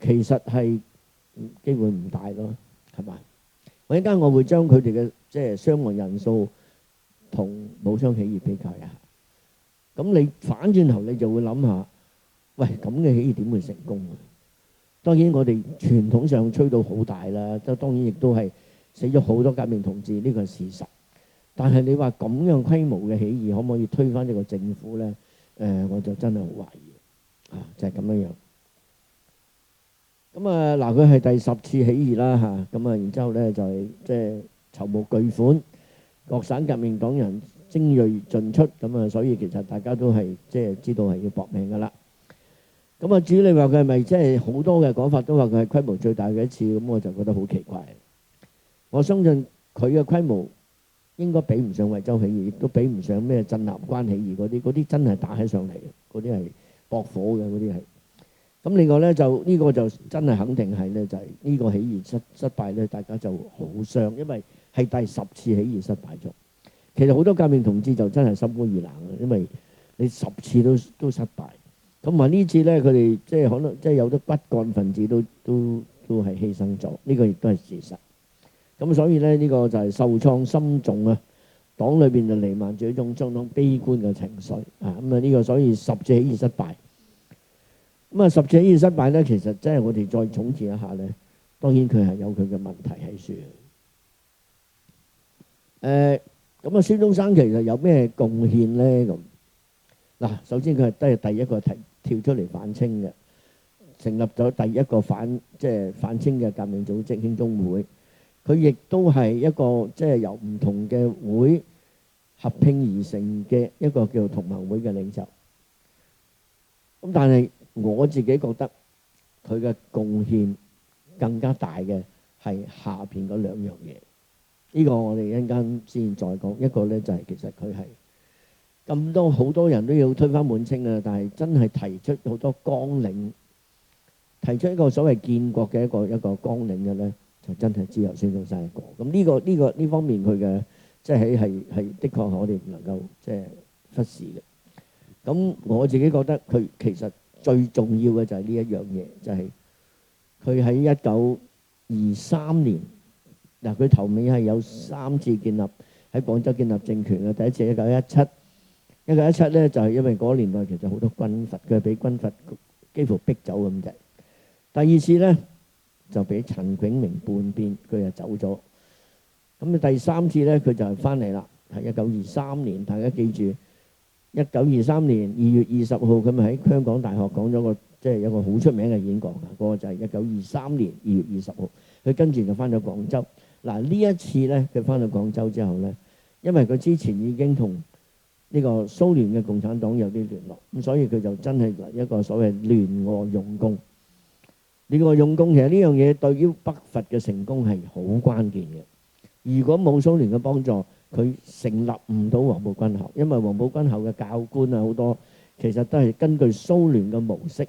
其實係機會唔大咯，係嘛？我一陣間我會將佢哋嘅即係傷亡人數同武昌起義比較一下。咁你反轉頭你就會諗下，喂，咁嘅起義點會成功啊？當然我哋傳統上吹到好大啦，當然亦都係死咗好多革命同志，呢個係事實。但係你話咁樣規模嘅起義可唔可以推翻一個政府咧？我就真係好懷疑啊！就係咁樣樣。咁啊嗱，佢係第10次起義啦嚇。咁啊，然之後咧就係即係籌募巨款，各省革命黨人精鋭盡出。咁啊，所以其實大家都係即係知道係要搏命噶啦。咁啊，至於你話佢係咪即係好多嘅講法都話佢係規模最大嘅一次，咁我就覺得好奇怪。我相信佢嘅規模應該比唔上惠州起義，亦都比唔上咩鎮南關起義嗰啲真係打起上嚟，嗰啲係駁火嘅嗰啲係。咁另外咧就呢個就真係肯定係咧，就係呢個起義失敗咧，大家就好傷，因為係第10次起義失敗咗。其實好多革命同志就真係心灰意冷嘅，因為你10次都失敗。咁話呢次咧，佢哋即係可能即係有啲骨幹分子都係犧牲咗，呢個亦都係事實。咁所以咧呢個就係受創心重啊，黨裏邊就瀰漫住一種相當悲觀嘅情緒啊。咁啊呢個所以10次起義失敗。咁啊10次起義失敗咧，其實即係我哋再總結一下咧，當然佢係有佢嘅問題喺處。誒咁啊，孫中山其實有咩貢獻咧？咁嗱，首先佢係都係第一個跳出嚟反清嘅，成立咗第一個反清嘅革命組織興中會。佢亦都係一個由唔同嘅會合併而成嘅一個叫同盟會嘅領袖。咁但係我自己覺得佢嘅貢獻更加大嘅係下邊嗰兩樣嘢。呢個我哋一陣間先再講。一個咧就係其實佢係咁多好多人都要推翻滿清啊，但係真係提出好多綱領，提出一個所謂建國嘅一個綱領嘅咧，就真係只有孫中山一個。咁呢方面佢嘅係的確我哋唔能夠忽視嘅。咁我自己覺得佢其實最重要嘅就係呢一樣嘢，就係佢喺1923年嗱，佢頭尾係有3次建立喺廣州建立政權嘅。第一次1917咧，就係因為嗰個年代其實好多軍閥，佢係俾軍閥幾乎逼走咁滯。第二次咧就俾陳炯明叛變，佢就走咗。咁啊第三次咧佢就翻嚟啦，係1923年。大家記住，1923年2月20號佢咪喺香港大學講咗個有個好出名嘅演講㗎，嗰個就係1923年2月20號。佢跟住就翻咗廣州。嗱，呢一次咧佢翻到廣州之後咧，因為佢之前已經同呢個蘇聯嘅共產黨有啲聯絡，咁所以佢就真係一個所謂聯俄用共。聯俄用共其實呢樣嘢對於北伐嘅成功係好關鍵嘅。如果冇蘇聯嘅幫助，佢成立唔到黃埔軍校，因為黃埔軍校嘅教官啊好多其實都係根據蘇聯嘅模式，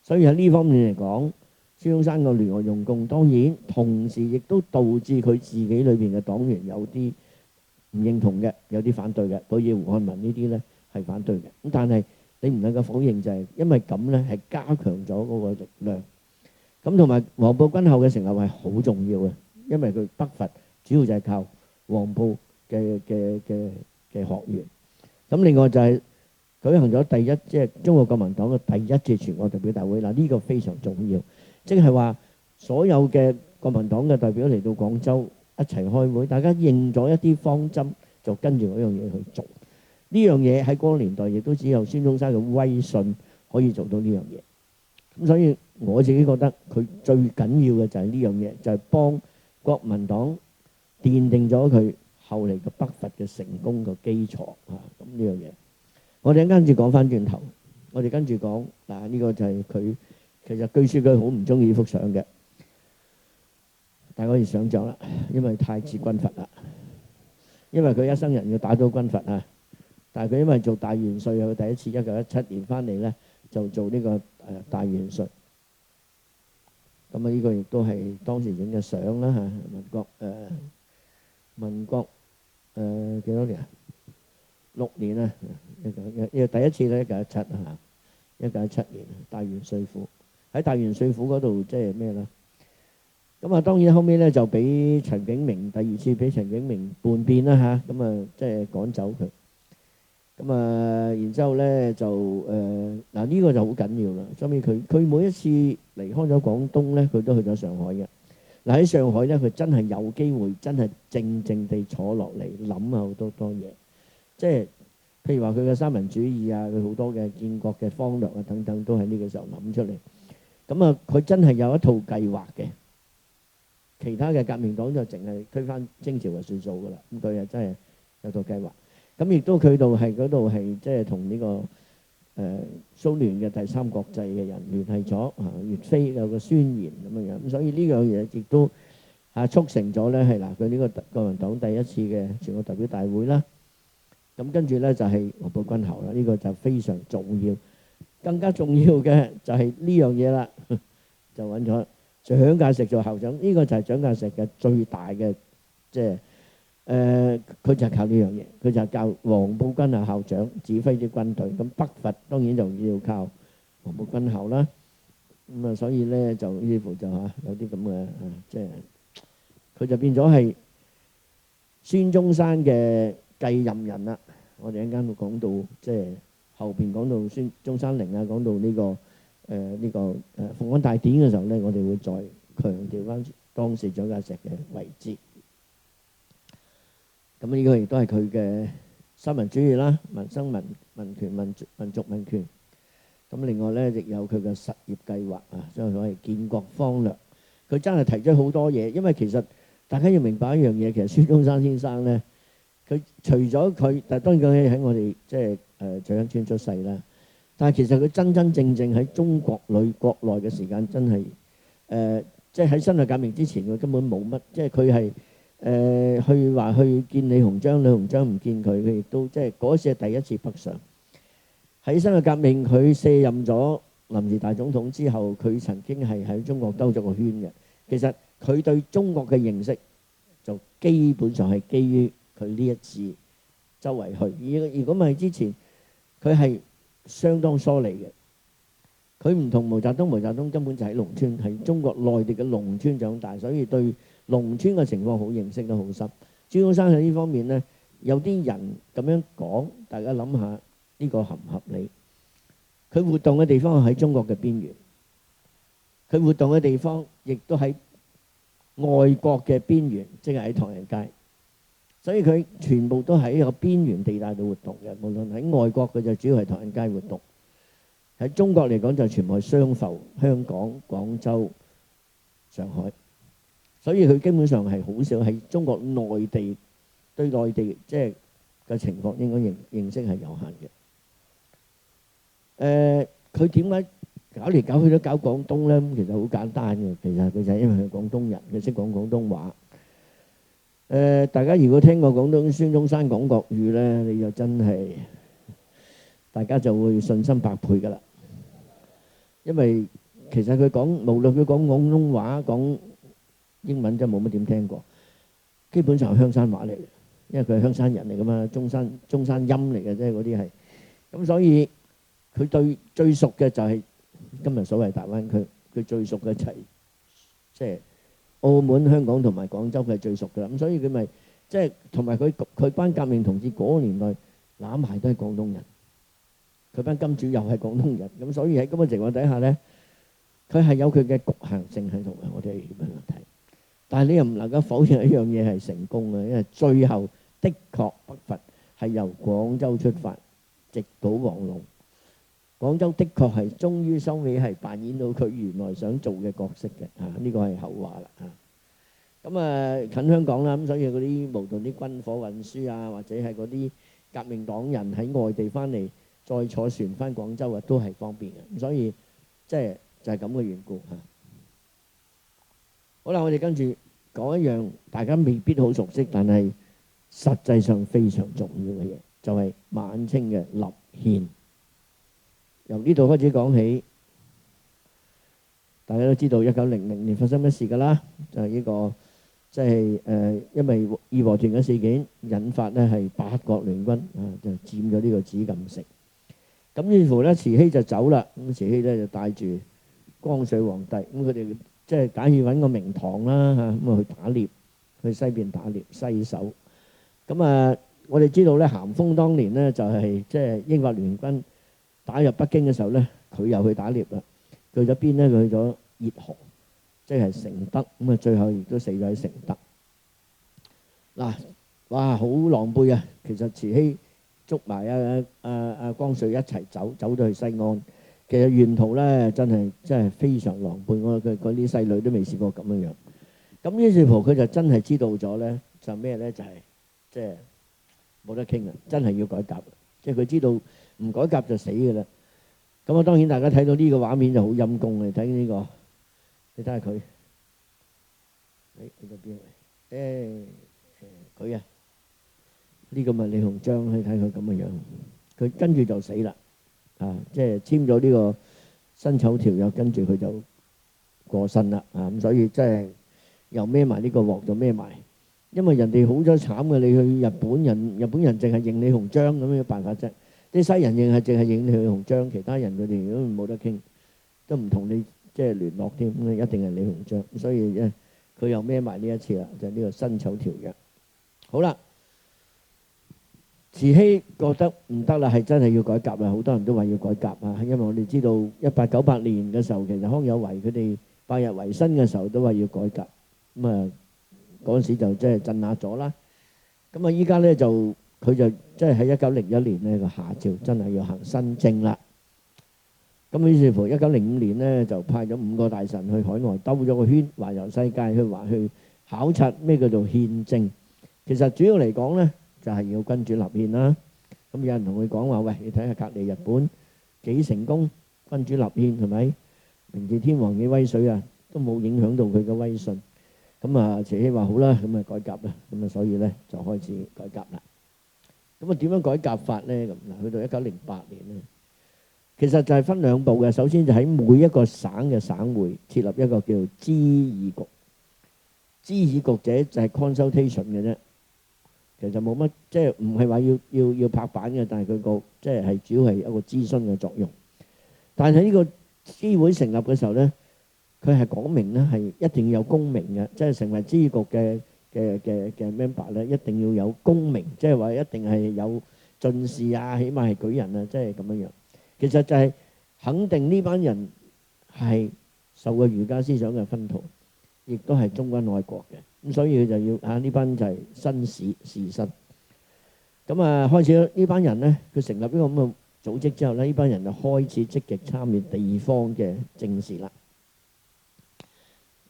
所以喺呢方面嚟講，孫中山個聯俄用共當然同時亦都導致佢自己裏邊嘅黨員有啲唔認同嘅，有啲反對嘅，好似胡漢民呢啲咧係反對嘅。咁但係你唔能夠否認就係因為咁咧係加強咗嗰個力量。咁同埋黃埔軍校嘅成立係好重要嘅，因為佢北伐主要就係靠黃埔嘅學員。咁另外就係舉行咗第一中國國民黨嘅第一次全國代表大會。嗱，呢個非常重要，即係話所有嘅國民黨嘅代表嚟到廣州一齊開會，大家認咗一啲方針，就跟住嗰樣嘢去做。呢樣嘢喺嗰個年代亦都只有孫中山嘅威信可以做到呢樣嘢。咁所以我自己覺得佢最緊要嘅就係呢樣嘢，就係幫國民黨奠定咗佢後嚟嘅北伐嘅成功嘅基礎啊！咁呢樣嘢，我哋跟住講翻轉頭，我哋跟住講嗱，呢個就係佢其實據說佢好唔中意呢幅相嘅，大家可以想像啦，因為太似軍閥啦，因為佢一生人要打倒軍閥啊，但係佢因為做大元帥，佢第一次1917年翻嚟咧就做呢個大元帥。咁啊，呢個亦都係當時影嘅相啦嚇。民國幾多年啊？6年啊，呢個第一次咧1917嚇，1917年大元帥府，喺大元帥府嗰度即係咩啦？咁啊，當然後尾咧就俾陳炯明第二次俾陳炯明叛變啦嚇，咁啊即係趕走佢。咁啊，然之後咧就嗱呢個就好緊要啦。所以佢每一次離開咗廣東咧，佢都去咗上海嘅。嗱喺上海咧，佢真係有機會，真係靜靜地坐落嚟諗下好多嘢。即係譬如話佢嘅三民主義啊，佢好多嘅建國嘅方略啊等等，都喺呢個時候諗出嚟。咁啊，佢真係有一套計劃嘅。其他嘅革命黨就淨係推翻清朝就算數噶啦。咁佢又真係有套計劃。咁亦都佢度係即係同呢個蘇聯嘅第三國際嘅人聯繫咗啊，岳飛有個宣言咁樣樣。咁所以呢樣嘢亦都促成咗咧係嗱佢呢個國民黨第一次嘅全國代表大會啦。咁跟住咧就係黃埔軍校啦，呢個就非常重要。更加重要嘅就係呢樣嘢啦，就揾咗蔣介石做校長。呢個就係蔣介石嘅最大嘅即係。佢就係靠呢樣嘢，佢就係教黃埔軍校校長指揮啲軍隊。咁北伐當然就要靠黃埔軍校啦。咁啊，所以咧就似乎就有啲咁嘅即係佢就變咗係孫中山嘅繼任人啦。我哋一陣間會講到即係後邊講到孫中山陵啊，講到呢個復安大典嘅時候咧，我哋會再強調翻當時蔣介石嘅位置。咁呢個亦都係佢嘅三民主義啦，民生民權民族民權。咁另外咧，亦有佢嘅實業計劃啊，即係所謂建國方略。佢真係提出好多嘢，因為其實大家要明白一樣嘢，其實孫中山先生咧，佢除咗佢，但係當然佢喺我哋即係翠欣村出世啦。但係其實佢真真正正喺中國國內嘅時間真係即係喺辛亥革命之前，佢根本冇乜，即係佢係去話去見李鴻章，李鴻章唔見佢，佢亦都即係嗰次係第一次北上。喺辛亥革命佢卸任咗臨時大總統之後，佢曾經係喺中國兜咗個圈嘅。其實佢對中國嘅認識就基本上係基於佢呢一次周圍去。如果唔係之前，佢係相當疏離嘅。佢唔同毛澤東，毛澤東根本就喺農村，係中國內地嘅農村長大，所以對農村嘅情況好認識得好深。孫中山喺呢方面呢，有啲人咁樣講，大家諗下呢個合唔合理？佢活動嘅地方喺中國嘅邊緣，佢活動嘅地方亦都喺外國嘅邊緣，即係喺唐人街。所以佢全部都喺一個邊緣地帶度活動嘅。無論喺外國，佢就主要係唐人街活動；喺中國嚟講，就全部係商埠，香港、廣州、上海。所以佢基本上係好少喺中國內地，對內地即係嘅情況應該認識係有限嘅。佢點解搞嚟搞去都搞廣東咧？咁其實好簡單嘅，其實佢就係因為佢係廣東人，佢識講廣東話。大家如果聽過廣東孫中山講國語咧，你就真係大家就會信心百倍㗎啦。因為其實佢講，無論佢講廣東話、講英文，真係冇乜點聽過，基本上係鄉山話嚟嘅，因為佢係鄉山人嚟㗎嘛，中山音嚟嘅啫，嗰啲係。咁所以佢對最熟嘅就係今日所謂大灣區，佢最熟嘅就係即係澳門、香港同埋廣州，佢係最熟㗎啦。咁所以佢咪即係同埋佢班革命同志嗰個年代攬埋都係廣東人，佢班金主又係廣東人。咁所以喺咁嘅情況底下咧，佢係有佢嘅局限性喺度嘅。我哋咁樣睇，但係你又唔能夠否認一樣嘢係成功嘅，因為最後的確北伐係由廣州出發，直搗黃龍。廣州的確係終於收尾係扮演到佢原來想做嘅角色嘅嚇，呢個係後話啦嚇。咁近香港啦，咁所以嗰啲無論啲軍火運輸啊，或者係嗰啲革命黨人喺外地翻嚟再坐船翻廣州啊，都係方便嘅。咁所以即係就係咁嘅緣故嚇。好啦，我哋跟住講一樣大家未必好熟悉，但係實際上非常重要嘅嘢，就係晚清嘅立憲。由呢度開始講起，大家都知道1900年發生乜事㗎啦，就係呢個即係因為義和團嘅事件引發咧係八國聯軍就佔咗呢個紫禁城。咁於是乎咧，慈禧就走啦。咁慈禧咧就帶住光緒皇帝，咁佢哋即係假意揾個名堂啦嚇，咁啊去打獵，去西邊打獵西狩。咁我哋知道咧，咸豐當年咧就係即係英法聯軍打入北京嘅時候咧，佢又去打獵啦。去咗邊咧？佢去咗熱河，即係承德。咁啊，最後亦都死咗喺承德。嗱，哇，好狼狽啊！其實慈禧捉埋光緒一齊走咗去西安。其實沿途咧真係非常狼狽，我嗰啲細女都未試過咁樣樣。咁於是乎佢就真係知道咗咧，就咩咧？就係即係冇得傾啊！真係要改革，即係佢知道唔改革就死㗎啦。咁當然大家睇到呢個畫面就好陰公嘅。睇呢個，你睇下佢，去到邊嚟？佢啊，呢個咪李鴻章，你睇佢咁嘅樣，佢跟住就死啦。即係簽咗呢個辛丑條約，跟住佢就過身啦。咁所以即係又孭埋呢個鑊就孭埋，因為人哋好咗慘嘅，你去日本人淨係認李鴻章，咁樣辦法啫。啲西人淨係認李鴻章，其他人佢哋都冇得傾，都唔同你即係聯絡添。咁一定係李鴻章，所以咧佢又孭埋呢一次啦，就係呢個辛丑條約。好啦。慈禧覺得唔得啦，係真係要改革啦，好多人都話要改革啊，因為我哋知道1898年嘅時候，其實康有為佢哋拜日維新嘅時候都話要改革，咁嗰陣時就即係鎮壓咗啦。咁啊，依家咧就佢就即係喺1901年咧個下詔真係要行新政啦。咁於是乎1905年咧就派咗5個大臣去海外兜咗個圈，環遊世界去考察咩叫做憲政。其實主要嚟講咧就係要君主立憲啦。咁有人同佢講話，喂，你睇下隔離日本幾成功，君主立憲係咪？明治天皇嘅威水啊，都冇影響到佢嘅威信。咁啊，慈禧話好啦，咁啊改革啦。咁啊，所以咧就開始改革啦。咁啊，點樣改革法咧？咁嗱，去到1908年咧，其實就係分兩步嘅。首先就喺每一個省嘅省會設立一個叫做諮議局。諮議局者就係 consultation 嘅啫。其實冇乜，即係唔係話要拍板嘅，但係佢個即係主要係一個諮詢嘅作用。但係呢個諮會成立嘅時候咧，佢係講明咧係一定要有公名嘅，即係成為諮議局嘅 member 咧，一定要有公名，即係話一定係有進士啊，起碼係舉人啊，即係咁樣樣。其實就係肯定呢班人係受過儒家思想嘅薰陶，亦都係忠君愛國嘅。咁所以佢就要呢班就係紳士士紳。咁啊開始呢班人咧，佢成立呢個咁嘅組織之後咧，呢班人就開始積極參與地方嘅政事啦。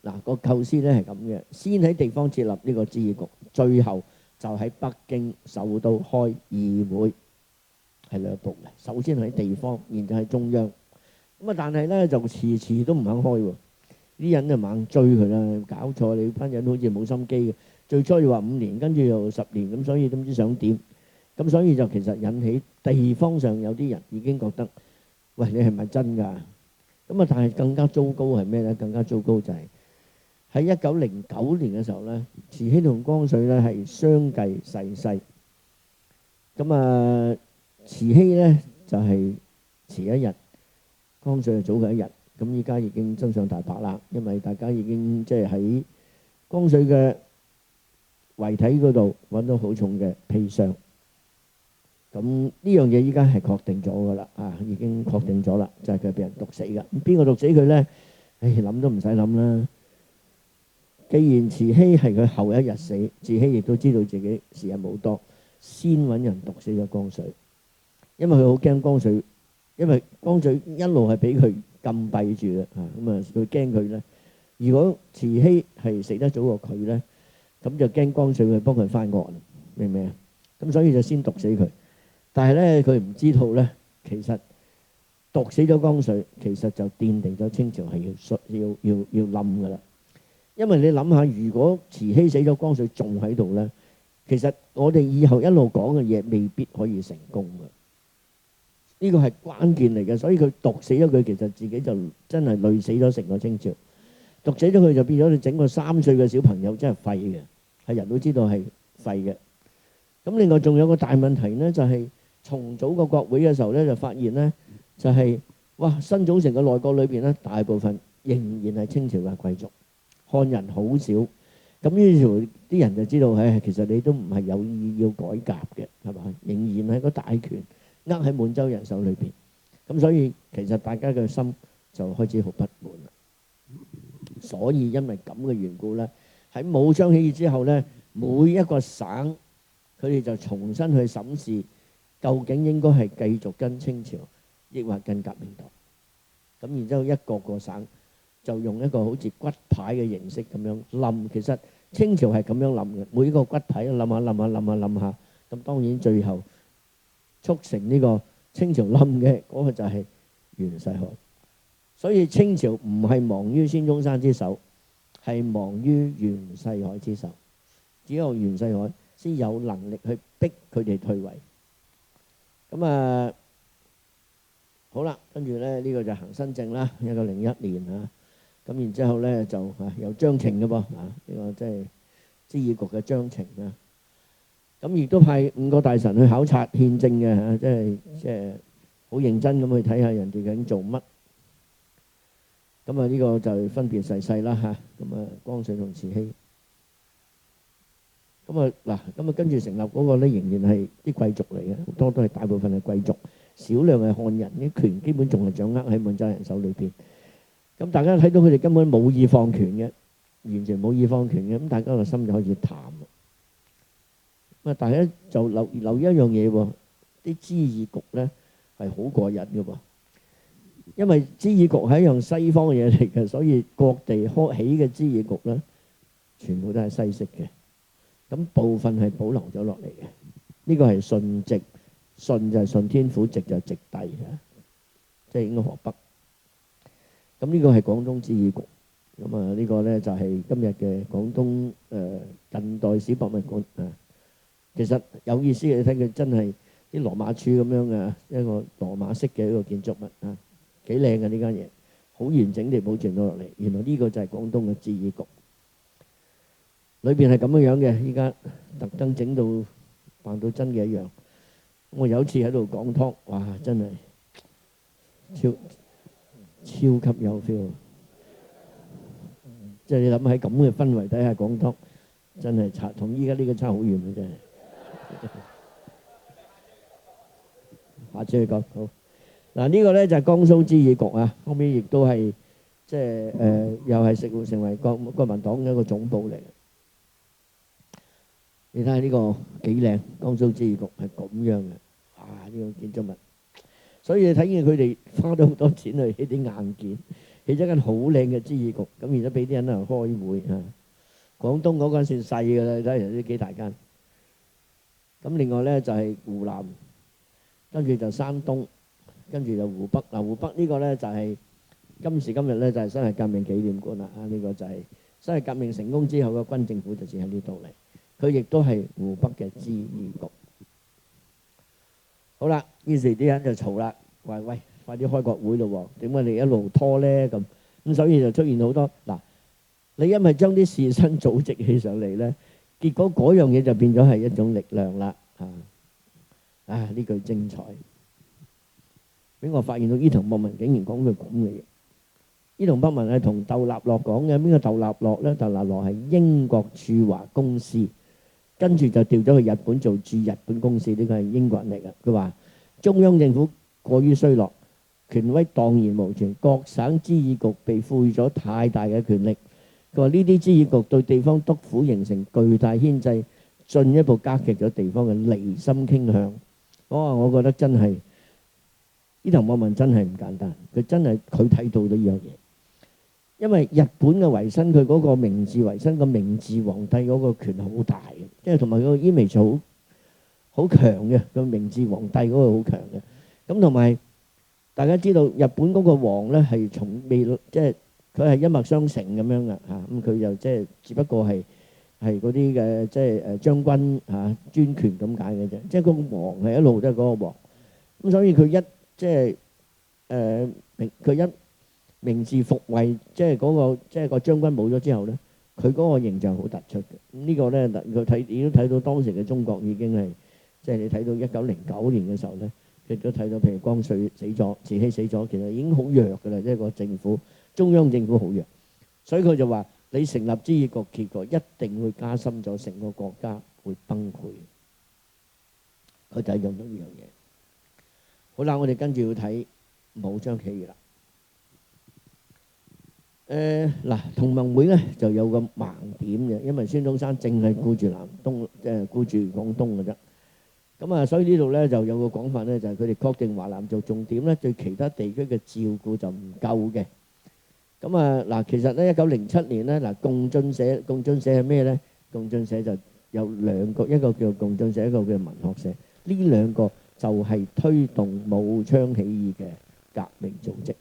嗱，個構思咧係咁嘅，先喺地方設立呢個諮議局，最後就喺北京首都開議會，係兩步嘅。首先喺地方，然後喺中央。咁啊，但係咧就遲遲都唔肯開喎。啲人就猛追佢啦，搞錯，你班人好似冇心機嘅。最初要話5年，跟住又10年，咁所以都唔知想點。咁所以就其實引起地方上有啲人已經覺得，喂，你係咪真㗎？咁啊，但係更加糟糕係咩咧？更加糟糕就係喺1909年嘅時候咧，慈禧同光緒咧係相繼逝世。咁啊，慈禧咧就係遲一日，光緒就早佢一日。咁依家已經真相大白啦，因為大家已經即係喺光緒嘅遺體嗰度揾到好重嘅砒霜。咁呢樣嘢依家係確定咗㗎啦，已經確定咗啦，就係佢俾人毒死㗎。咁邊個毒死佢咧？諗都唔使諗啦。既然慈禧係佢後一日死，慈禧亦都知道自己時日冇多，先揾人毒死咗光緒，因為佢好驚光緒，因為光緒一路係俾佢禁閉住嘅，咁啊佢驚佢咧。如果慈禧係死得早過佢咧，咁就驚光緒去幫佢翻案，明唔明啊？咁所以就先毒死佢。但係咧，佢唔知道咧，其實毒死咗光緒，其實就奠定咗清朝係要冧噶啦。因為你諗下，如果慈禧死咗，光緒仲喺度咧，其實我哋以後一路講嘅嘢未必可以成功嘅。呢個係關鍵嚟嘅，所以佢毒死咗佢，其實自己就真係累死咗成個清朝。毒死咗佢就變咗你整個3歲嘅小朋友真係廢嘅，係人都知道係廢嘅。咁另外仲有個大問題咧，就係重組個國會嘅時候咧，就發現咧就係哇新組成嘅內閣裏邊咧，大部分仍然係清朝嘅貴族，漢人好少。咁於是乎啲人就知道，其實你都唔係有意要改革嘅，係嘛？仍然係個大權喺滿洲人手裏邊。咁所以其實大家嘅心就開始好不滿啦。所以因為咁嘅緣故咧，喺武昌起義之後咧，每一個省佢哋就重新去審視，究竟應該係繼續跟清朝，抑或跟革命黨。咁然之後一個個省就用一個好似骨牌嘅形式咁樣冧。其實清朝係咁樣冧嘅，每個骨牌冧下冧下冧下冧下。咁當然最後促成呢個清朝冧嘅嗰個就係袁世凱。所以清朝唔係亡於孫中山之手，係亡於袁世凱之手。只有袁世凱先有能力去逼佢哋退位。咁啊好啦，跟住咧呢個就行新政啦，1901年啊。咁然之後咧就有章程嘅噃，呢個即係諮議局嘅章程啊。咁亦都派5個大臣去考察憲政嘅，即係好認真咁去睇下人哋究竟做乜。咁啊呢個就分別逝世啦嚇。咁啊光緒同慈禧。咁啊跟住成立嗰個咧仍然係啲貴族嚟嘅，好多都係大部分係貴族，少量係漢人，啲權基本仲係掌握喺滿洲人手裏邊。咁大家睇到佢哋根本冇意放權嘅，完全冇意放權嘅。咁大家個心就開始淡。啊，但係咧就留意一樣嘢喎，啲諮議局咧係好過癮嘅喎，因為諮議局係一樣西方嘅嘢嚟嘅，所以各地開起嘅諮議局咧全部都係西式嘅，咁部分係保留咗落嚟嘅。呢個係順直，順就係順天府，直就係直隸嘅，即係應該河北。咁呢個係廣東諮議局。咁啊，呢個咧就係今日嘅廣東近代史博物館啊。其實有意思嘅，你睇佢真係啲羅馬柱咁樣嘅一個羅馬式嘅一個建築物啊，幾靚嘅呢間嘢，好完整地保存咗落嚟。原來呢個就係廣東嘅諮議局，裏邊係咁樣樣嘅。依家特登整到扮到真嘅一樣。我有一次喺度講 talk，哇！真係超級有 feel。即係你諗喺咁嘅氛圍底下講 talk，真係差同依家呢個差好遠嘅真係。下次去講好。嗱，呢個咧就係江蘇諮議局啊，後面亦都係即係又係成為國民黨嘅一個總部嚟。你睇下呢個幾靚，江蘇諮議局係咁樣嘅，哇！呢個建築物，所以你睇見佢哋花咗好多錢去起啲硬件，起咗間好靚嘅諮議局，咁而家俾啲人喺度開會啊。廣東嗰間算細㗎啦，你睇人啲幾大間。咁另外咧就係湖南，跟住就山東，跟住就湖北。嗱，湖北呢個咧就係今時今日咧就係辛亥革命紀念館啦。啊，呢個就係辛亥革命成功之後嘅軍政府就設喺呢度嚟。佢亦都係湖北嘅諮議局。好啦，於是啲人就嘈啦，話喂，快啲開國會咯喎，點解你一路拖咧咁？咁所以就出現好多嗱，你因為將啲士紳組織起上嚟咧，結果嗰樣嘢就變咗係一種力量啦。呢句精彩，俾我發現到伊藤博文竟然講句咁嘅嘢。伊藤博文係同竇立樂講嘅，邊個竇立樂咧？竇立樂係英國駐華公使。跟住就調咗去日本做駐日本公使，呢個係英國人嚟嘅。佢話中央政府過於衰落，權威蕩然無存，各省諮議局被賦予咗太大嘅權力。佢話呢啲諮議局對地方督府形成巨大牽制，進一步加劇咗地方嘅離心傾向。我覺得真係伊藤博文真係唔簡單，佢真係佢睇到咗呢樣嘢。因為日本嘅維新，佢嗰個明治維新個明治皇帝嗰個權好大嘅，即係同埋個 image 好強嘅，個明治皇帝嗰個好強嘅。咁同埋大家知道日本嗰個王咧係從未即係佢係一脈相承咁樣嘅嚇，咁佢就即係只不過係嗰啲嘅即係將軍嚇專權咁解嘅啫，即係個王係一路都係嗰個王。咁所以佢一即係佢一明治復位，即係嗰個即係個將軍冇咗之後咧，佢嗰個形象好突出嘅。呢個咧，佢睇你都睇到當時嘅中國已經係即係你睇到1909年嘅時候咧，亦都睇到譬如光緒死咗、慈禧死咗，其實已經好弱㗎啦，即係個政府中央政府好弱，所以佢就話你成立諮議局，結果一定會加深咗成個國家會崩潰。佢就係用咗呢樣嘢。好啦，我哋跟住要睇武裝起義啦。同盟會咧就有個盲點嘅，因為孫中山淨係顧住南東，即係顧住廣東嘅啫。咁啊，所以呢度咧就有個講法咧，就係佢哋確定華南做重點咧，對其他地區嘅照顧就唔夠嘅。咁啊嗱，其實咧1907年咧嗱，共進社係咩咧？共進社就有兩個，一個叫共進社，一個叫文學社。呢兩個就係推動武昌起義嘅革命組織。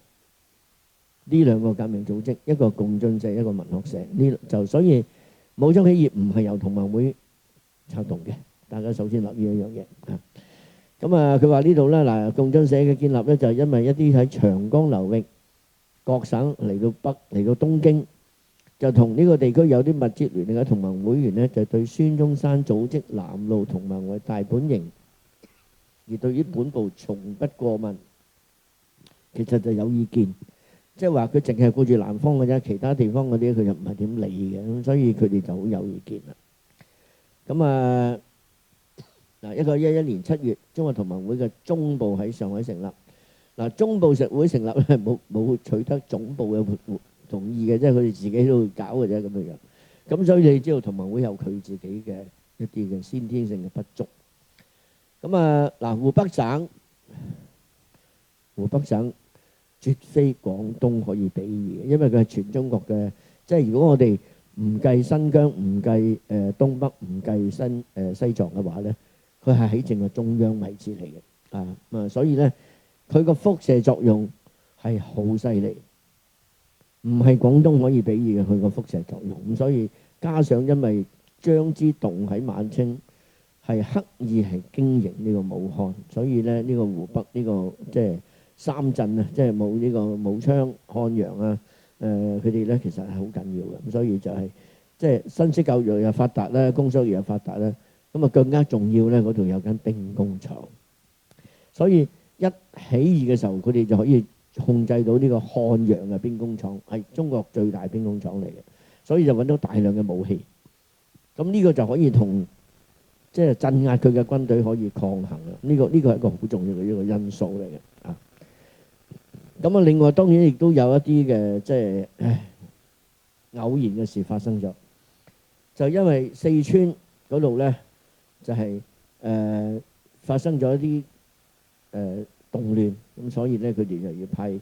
呢兩個革命組織，一個共進社，一個文學社，呢就所以武昌起義唔係由同盟會策動嘅，大家首先留意一樣嘢嚇。咁啊，佢話呢度咧嗱，共進社嘅建立咧就係因為一啲喺長江流域各省嚟到北嚟到東京，就同呢個地區有啲密切聯繫嘅同盟會員咧，就對孫中山組織南路同盟為大本營，而對於本部從不過問，其實就有意見。即係話佢淨係顧住南方嘅啫，其他地方嗰啲佢就唔係點理嘅，咁所以佢哋就好有意見啦。咁啊嗱，1911年7月，中國同盟會嘅中部喺上海成立。嗱，中部實會成立咧冇取得總部嘅同意嘅，即係佢哋自己都會搞嘅啫咁樣樣。咁所以你知道同盟會有佢自己嘅一啲嘅先天性嘅不足。咁啊嗱，湖北省絕非廣東可以比擬嘅，因為佢係全中國嘅，即係如果我哋唔計新疆、唔計東北、唔計西藏嘅話咧，佢係喺正個中央位置嚟嘅啊，所以咧佢個輻射作用係好犀利，唔係廣東可以比擬嘅佢個輻射作用。咁所以加上因為張之洞喺晚清係刻意係經營呢個武漢，所以咧呢個湖北呢個即係三鎮啊，即係冇呢個武昌、漢陽啊，佢哋咧其實係好緊要嘅。咁所以就係即係新式教育又發達啦，工商業又發達啦，咁啊更加重要咧，嗰度有間兵工廠，所以一起義嘅時候，佢哋就可以控制到呢個漢陽嘅兵工廠，係中國最大兵工廠嚟嘅，所以就揾到大量嘅武器。咁呢個就可以同即係鎮壓佢嘅軍隊可以抗衡啦。呢個係一個好重要嘅一個因素嚟嘅啊。咁啊，另外當然亦都有一啲嘅即係偶然嘅事發生咗，就因為四川嗰度咧就係發生咗一啲動亂，咁所以咧佢哋就要派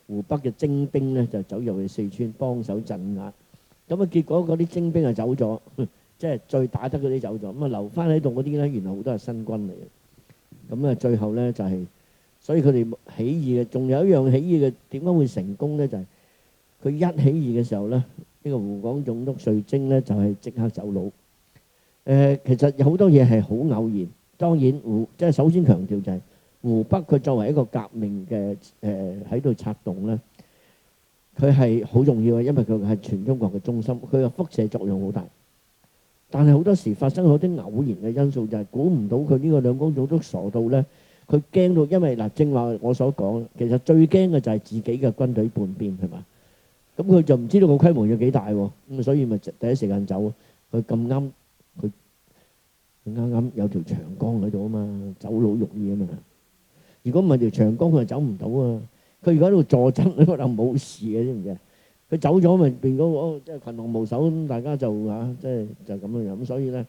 湖北嘅精兵咧就走入去四川幫手鎮壓。咁啊結果嗰啲精兵啊走咗。即係最打得嗰啲走咗，咁啊留翻喺度嗰啲咧，原來好多係新軍嚟嘅。咁啊最後咧就係，所以佢哋起義嘅，仲有一樣起義嘅點解會成功咧？就係佢一起義嘅時候咧，呢個湖廣總督瑞征咧就係即刻走佬。其實有好多嘢係好偶然。當然即係首先強調就係湖北佢作為一個革命嘅喺度策動咧，佢係好重要嘅，因為佢係全中國嘅中心，佢嘅輻射作用好大。但係好多時發生好啲偶然嘅因素，就係估唔到佢呢個兩江總督傻到咧，佢驚到，因為嗱正話我所講，其實最驚嘅就係自己嘅軍隊叛變係嘛，咁佢就唔知道個規模有幾大喎，咁所以咪第一時間走。佢咁啱，佢啱啱有條長江喺度啊嘛，走佬容易啊嘛。如果唔係條長江，佢就走唔到啊。佢如果喺度坐鎮，可能冇事嘅，知唔知啊？佢走咗咪變咗即係群龍無首，咁大家就即係就咁樣樣。咁所以咧，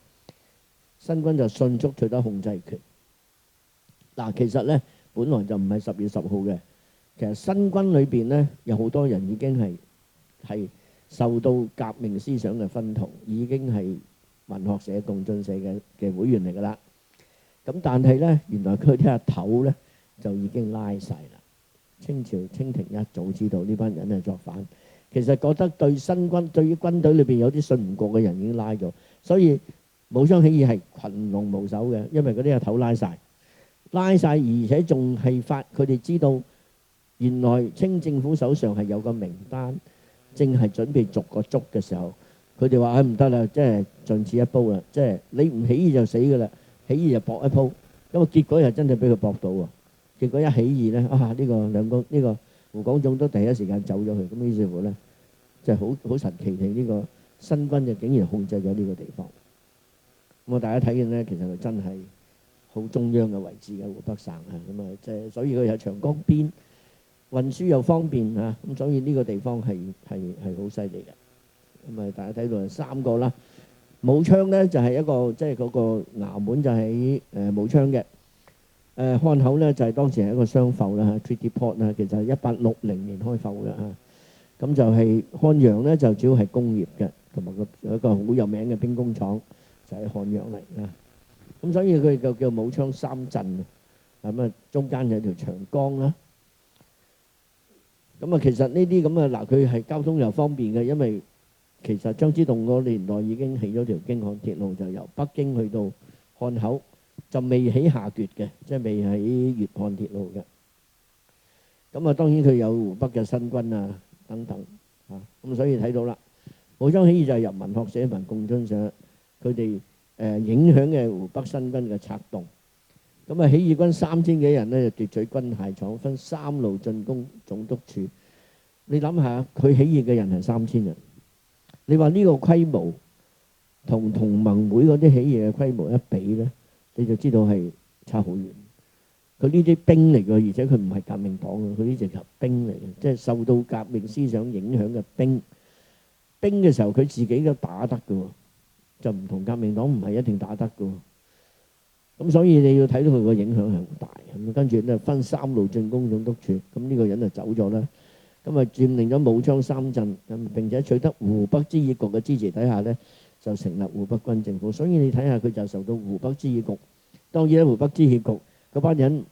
新軍就迅速取得控制權。嗱，其實咧本來就唔係10月10號嘅，其實新軍裏邊咧有好多人已經係受到革命思想嘅薰陶，已經係文學社、共進社嘅會員嚟㗎啦。咁但係咧，原來佢啲阿頭咧就已經拉曬啦。清朝清廷一早知道呢班人係作反。其實覺得對新軍對於軍隊裏邊有啲信唔過嘅人已經拉咗，所以武昌起義係群龍無首嘅，因為嗰啲阿頭拉曬，而且仲係佢哋知道原來清政府手上係有個名單，正係準備逐個捉嘅時候，佢哋話唔得啦，即係盡此一鋪啦，即係你唔起義就死㗎啦，起義就搏一鋪，咁啊結果又真係俾佢搏到喎，結果一起義咧呢個湖廣總督第一時間走咗去，咁於是乎咧，就係好神奇地呢個新軍就竟然控制咗呢個地方。咁啊，大家睇見咧，其實佢真係好中央嘅位置嘅湖北省啊，咁啊，即係所以佢有長江邊，運輸又方便啊，咁所以呢個地方係好犀利嘅。咁啊，大家睇到係3個啦。武昌咧就係一個即係嗰個衙門就喺武昌嘅。漢口咧就係當時係一個商埠啦 ，Treaty Port 啦，其實係1860年開埠嘅嚇。咁就係漢陽咧就主要係工業嘅，同埋有一個好有名嘅兵工廠就喺漢陽嚟啊。咁所以佢就叫武昌三鎮啊。咁啊，中間有條長江啦。咁啊，其實呢啲咁啊嗱，佢係交通又方便嘅，因為其實張之洞個年代已經起咗條京漢鐵路，就由北京去到漢口。就未起下橛嘅，即係未起粵漢鐵路嘅。咁啊，當然佢有湖北嘅新軍啊等等啊。咁所以睇到啦，武昌起義就係由文學社同共進社佢哋影響嘅湖北新軍嘅策動。咁啊，起義軍3000幾人咧，就奪取軍械廠，分3路進攻總督處。你諗下，佢起義嘅人係3000人，你話呢個規模同同盟會嗰啲起義嘅規模一比咧？你就知道係差好遠。佢呢啲兵嚟嘅，而且佢唔係革命黨嘅，佢呢隻係兵嚟嘅，即係受到革命思想影響嘅兵。兵嘅時候佢自己都打得嘅喎，就唔同革命黨唔係一定打得㗎喎。咁所以你要睇到佢個影響係好大。咁跟住咧分3路進攻總督處，咁呢個人就走咗啦。咁啊佔領咗武昌3鎮，咁並且取得湖北知議局嘅支持底下咧，就成立湖北軍政府。所以你睇下佢就受到湖北知議局，當然湖北知議局嗰班人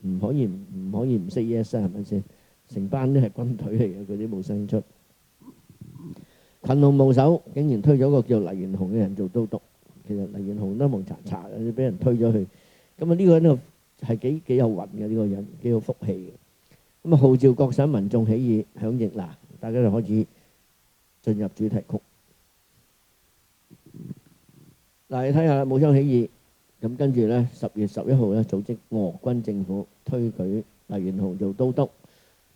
唔可以唔識 yes 係咪先？成班都係軍隊嚟嘅，嗰啲冇聲出。群龍無首，竟然推咗個叫黎元洪嘅人做都督。其實黎元洪都蒙查查嘅，俾人推咗去。咁啊呢個人係幾有運嘅呢個人，幾有福氣嘅。咁啊號召各省民眾起義響應嗱，大家就開始進入主題曲。嗱，你睇下武昌起義，咁跟住咧10月11號咧組織俄軍政府，推舉黎元洪做都督，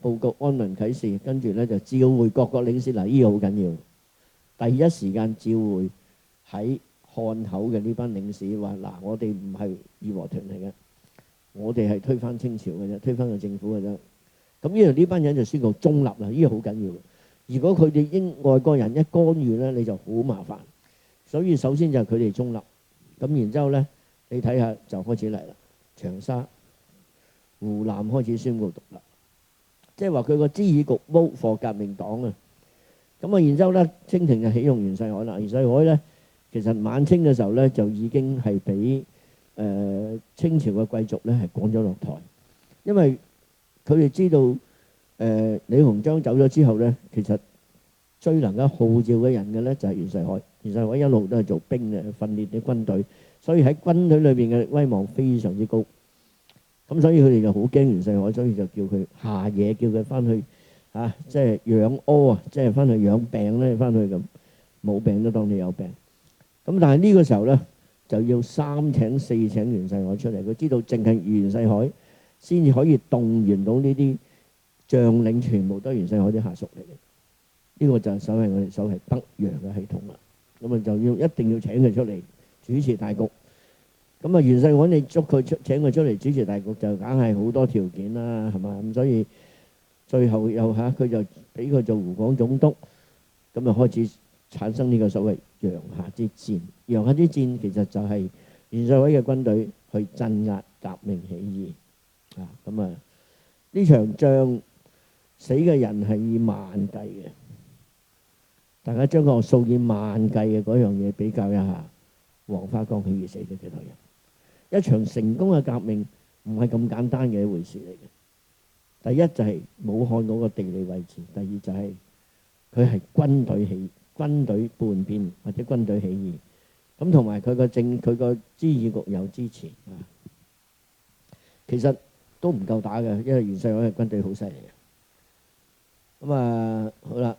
報告安民啟事，跟住咧就召會各國領事。嗱，呢個好緊要，第一時間召會喺漢口嘅呢班領事話：嗱，我哋唔係義和團嚟嘅，我哋係推翻清朝嘅啫，推翻個政府嘅啫。咁呢班人就宣告中立啦，呢個好緊要。如果佢哋外國人一干預咧，你就好麻煩。所以首先就係佢哋中立，咁然之後咧，你睇下就開始嚟啦。長沙、湖南開始宣布獨立，即係話佢個知議局冇貨革命黨啊。咁啊，然之後咧，清廷就起用袁世凱啦。袁世凱咧，其實晚清嘅時候咧，就已經係俾清朝嘅貴族咧係趕咗落台，因為佢哋知道李鴻章走咗之後咧，其實最能夠號召嘅人嘅咧就係袁世凱。袁世凱一路都係做兵嘅，訓練啲軍隊，所以喺軍隊裏邊嘅威望非常之高。咁所以佢哋就好驚袁世凱，所以就叫佢下野，叫佢翻去即係養屙啊，即係翻去養病咧，翻去咁冇病都當你有病。咁但係呢個時候咧，就要3請4請袁世凱出嚟。佢知道淨係袁世凱先至可以動員到呢啲將領，全部都係袁世凱啲下屬嚟嘅。呢個就係我哋所謂北洋嘅系統啦。咁啊就一定要請佢出嚟主持大局。咁啊袁世凱你請佢出嚟主持大局，就梗係好多條件啦，係嘛？咁所以最後又佢就俾佢做湖廣總督，咁就開始產生呢個所謂洋夏之戰。洋夏之戰其實就係袁世凱嘅軍隊去鎮壓革命起義咁啊呢場仗死嘅人係以萬計嘅。大家將個數以萬計嘅嗰樣嘢比較一下，黃花崗起義死咗幾多人？一場成功嘅革命唔係咁簡單嘅一回事嚟嘅。第一就係武漢嗰個地理位置，第二就係佢係軍隊叛變或者軍隊起義，咁同埋佢個知議局有支持其實都唔夠打嘅，因為袁世凱嘅軍隊好犀利嘅。咁啊好啦。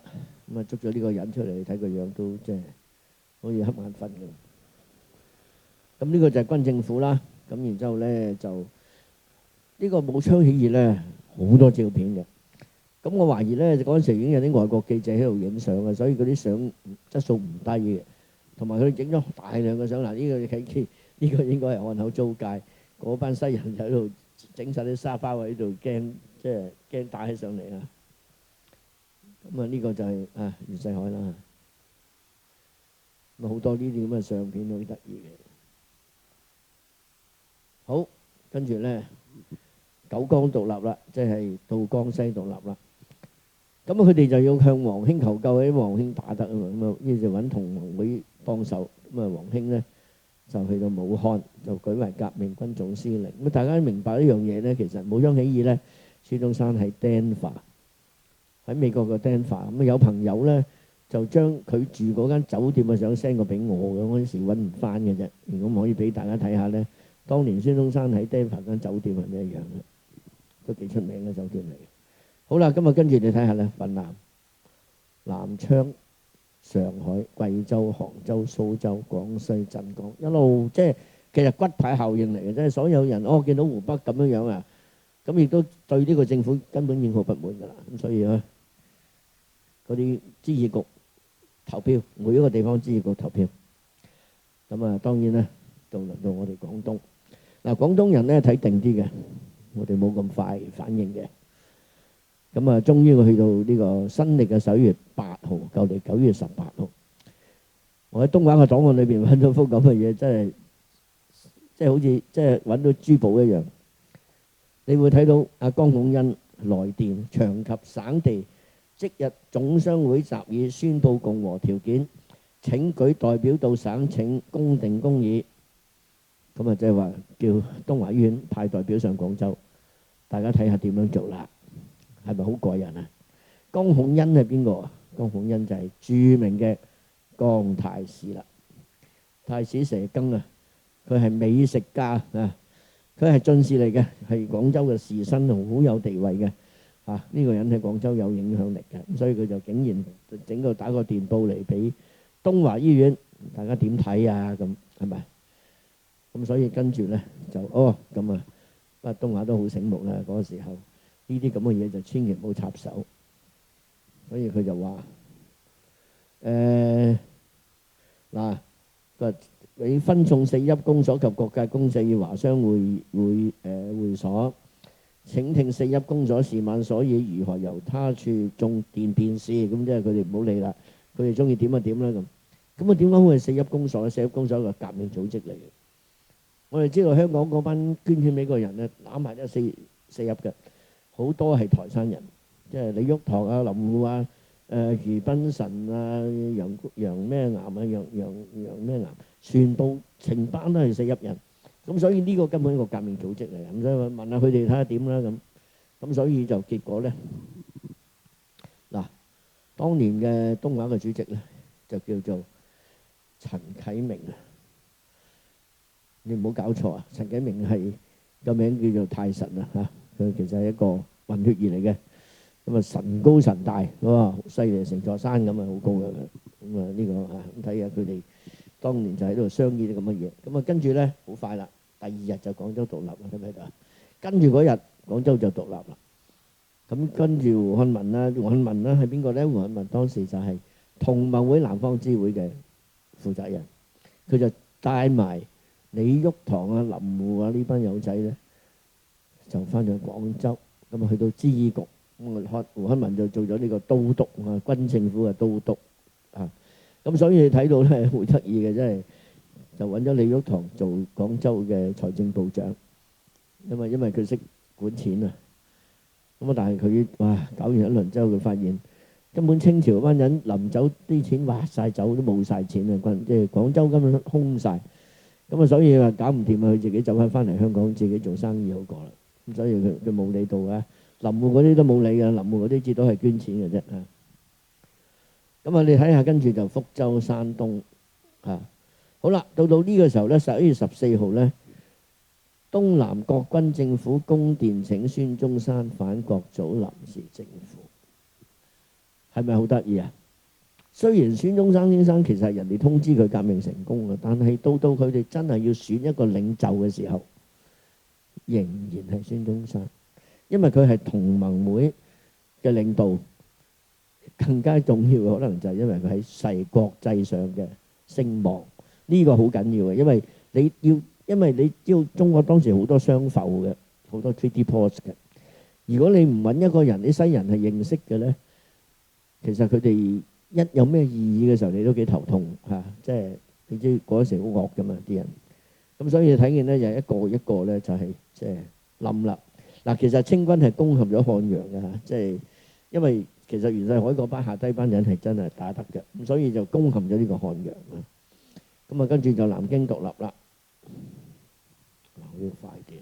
咁啊捉咗呢個人出嚟，你睇個樣都即係好似瞌眼瞓咁。咁呢個就係軍政府啦。咁然之後咧就呢個武昌起義咧好多照片嘅。咁我懷疑咧嗰陣時已經有啲外國記者喺度影相嘅，所以嗰啲相質素唔低嘅。同埋佢影咗大量嘅相。嗱，呢個應該係漢口租界嗰班西人喺度整曬啲沙包喺度，驚打起上嚟啊！咁啊呢個就係袁世凱啦。咁好多呢啲咁嘅相片好得意嘅。好，跟住咧九江獨立啦，即係到江西獨立啦。咁佢哋就要向黃興求救，喺黃興打得啊嘛。咁啊於是揾同盟會幫手。咁啊黃興咧就去到武漢，就舉為革命軍總司令。咁大家明白一樣嘢咧，其實武昌起義咧，孫中山喺 Denver。喺美國嘅 Denver，咁有朋友咧就將佢住嗰間酒店嘅相 send 過俾我嘅，嗰陣時揾唔翻嘅啫。如果唔可以俾大家睇下咧，當年孫中山喺 Denver 間酒店係咩樣嘅，都幾出名嘅酒店嚟嘅。好啦，今日跟住你睇下咧，雲南、南昌、上海、貴州、杭州、蘇州、廣西、鎮江，一路即係其實骨牌效應嚟嘅，即係所有人見到湖北咁樣樣啊，咁亦都對呢個政府根本已經好不滿㗎啦。咁所以嗰啲知議局投票，每一個地方知議局投票。咁啊，當然咧，就輪到我哋廣東。嗱，廣東人咧睇定啲嘅，我哋冇咁快反應嘅。咁啊，終於我去到呢個新曆嘅11月8號，舊曆9月18號。我喺東華嘅檔案裏邊揾到幅咁嘅嘢，真係即係好似即係揾到珠寶一樣。你會睇到阿江孔恩來電，長及省地即日總商會集議宣佈共和條件，請舉代表到省請公定公議。咁啊，即係話叫東華醫院派代表上廣州，大家睇下點樣做啦，係咪好過癮啊？江孔恩係邊個啊？江孔恩就係著名嘅江太史啦，太史蛇羹啊，佢係美食家啊，佢係進士嚟嘅，係廣州嘅士紳，好有地位嘅啊。呢個人喺廣州有影響力嘅，所以佢就竟然整個打個電報嚟俾東華醫院，大家點睇啊？咁係咪？咁所以跟住咧就咁啊，不過東華都好醒目啦。嗰個時候呢啲咁嘅嘢就千祈唔好插手，所以佢就話嗱，佢你分送四邑公所及各界公社以華商會所，請聽四邑公所事晚所以如何由他處縱電便是。咁即係佢哋唔好理啦，佢哋中意點就點啦咁。咁啊點解會係四邑公所咧？四邑公所係一個革命組織嚟嘅。我哋知道香港嗰班捐錢俾個人咧，攬埋都四邑嘅，好多係台山人，即係李玉堂啊、林護啊、余斌臣啊、楊咩岩啊、楊咩岩，全部成班都係四邑人。咁所以呢個根本係一個革命組織嚟嘅。咁所以我問下佢哋睇下點啦咁。咁所以就結果咧，嗱，當年嘅東華嘅主席咧就叫做陳啟明啊。你唔好搞錯啊！陳啟明係個名叫做太神啊嚇，佢其實係一個混血兒嚟嘅，咁啊神高神大，哇，好犀利，成座山咁啊，好高嘅。咁啊呢個啊咁睇下佢哋當年就喺度商議啲咁嘅嘢。咁啊跟住咧好快啦，第二日就廣州獨立啦，睇唔睇到啊？跟住嗰日廣州就獨立啦。咁跟住胡漢民啦，胡漢民啦係邊個咧？胡漢民當時就係同盟會南方支會嘅負責人，佢就帶埋李玉堂啊、林護啊呢班友仔咧，就翻咗廣州，咁啊去到支局，咁啊胡漢民就做咗呢個都督啊，軍政府嘅都督啊。咁所以你睇到咧好得意嘅，真係就揾咗李玉堂做廣州嘅財政部長，因為佢識管錢啊。咁啊，但係佢搞完一輪之後，佢發現根本清朝班人臨走啲錢挖晒走，都冇晒錢啊！即係廣州根本空晒。咁啊，所以話搞唔掂啊，佢自己走翻嚟香港，自己做生意好過啦。咁所以佢冇理到啊，林護嗰啲都冇理嘅，林護嗰啲至多係捐錢嘅啫啊。咁啊，你睇下跟住就福州、山東啊，好啦，到呢個時候咧，11月14號咧，東南國軍政府公電請孫中山返國組臨時政府，係咪好得意啊？雖然孫中山先生其實人哋通知佢革命成功啦，但係到佢哋真係要選一個領袖嘅時候，仍然係孫中山，因為佢係同盟會嘅領導，更加重要嘅可能就係因為佢喺世國際上嘅聲望，呢個好緊要嘅，因為你知道中國當時好多商埠嘅，好多 treaty ports 嘅，如果你唔揾一個人，啲西人係認識嘅咧，其實佢哋一有咩異議嘅時候，你都幾頭痛嚇，即係你知嗰時好惡噶嘛啲人，咁所以睇見咧就一個一個咧就係即係冧啦。嗱，其實清軍係攻陷咗漢陽嘅嚇，即係因為其實袁世凱嗰班下低班人係真係打得嘅，咁所以就攻陷咗呢個漢陽啊。咁啊跟住就南京獨立啦。要快啲。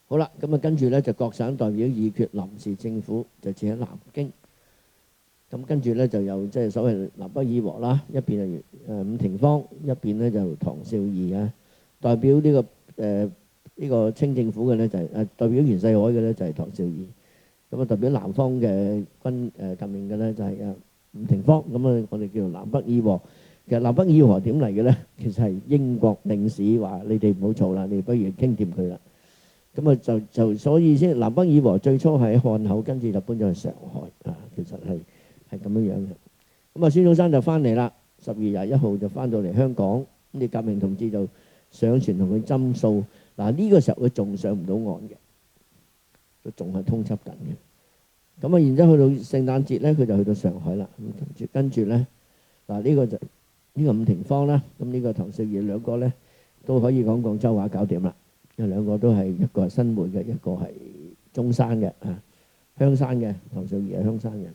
好啦，咁啊跟住咧就各省代表議決臨時政府就設喺南京。咁跟住咧就有即係所謂南北議和啦，一邊係伍廷芳，一邊咧就唐紹儀啊。代表呢個清政府嘅咧就係代表袁世凱嘅咧就係唐紹儀。咁啊代表南方嘅革命嘅咧就係伍廷芳。咁啊我哋叫做南北議和。其實南北議和點嚟嘅咧？其實係英國領事話：你哋唔好嘈啦，你不如傾掂佢啦。咁啊就所以先南北議和最初係喺漢口，跟住就搬咗去上海啊。其實係咁樣樣嘅。咁啊，孫中山就翻嚟啦，10月21號就翻到嚟香港。咁啲革命同志就上船同佢斟訴。嗱，呢個時候佢仲上唔到岸嘅，佢仲係通緝緊嘅。咁啊，然之後去到聖誕節咧，佢就去到上海啦。咁跟住咧。嗱，呢個就呢個伍廷芳啦，咁呢個唐紹儀兩個咧都可以講廣州話搞掂啦，因為兩個都係一個係新會嘅，一個係中山嘅啊，香山嘅。唐紹儀係香山人。